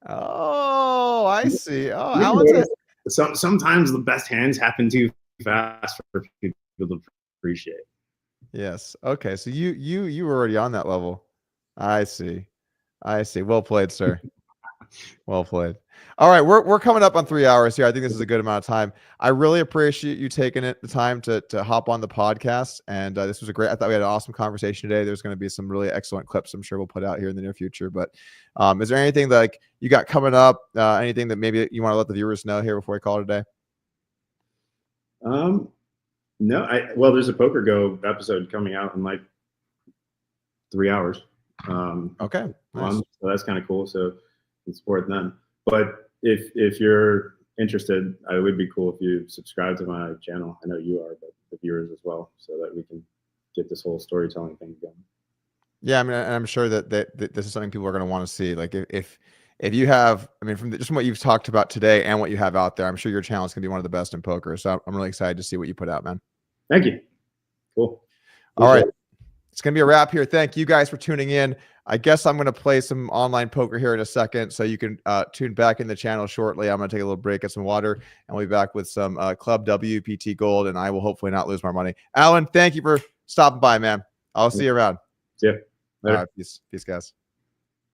Oh, I see. Oh, Alan's sometimes the best hands happen too fast for people to appreciate. Yes. Okay. So you were already on that level. I see. Well played, sir. Well played. All right, we're coming up on 3 hours here. I think this is a good amount of time. I really appreciate you taking the time to hop on the podcast, and this was I thought we had an awesome conversation today. There's going to be some really excellent clips I'm sure we'll put out here in the near future. But is there anything that like you got coming up? Anything that maybe you want to let the viewers know here before we call it a day? No. Well, there's a Poker Go episode coming out in like 3 hours. Okay. Nice. So that's kind of cool. So you can support them. But if you're interested, it would be cool if you subscribe to my channel. I know you are, but the viewers as well, so that we can get this whole storytelling thing going. Yeah, I mean, I'm sure that this is something people are going to want to see. Like if you have, I mean, from just what you've talked about today and what you have out there, I'm sure your channel is going to be one of the best in poker. So I'm really excited to see what you put out, man. Thank you. Cool. All right. It's going to be a wrap here. Thank you guys for tuning in. I guess I'm going to play some online poker here in a second, so you can tune back in the channel shortly. I'm going to take a little break, get some water, and we'll be back with some Club WPT Gold, and I will hopefully not lose my money. Alan, thank you for stopping by, man. I'll see you around. See ya. Later. All right, peace, guys.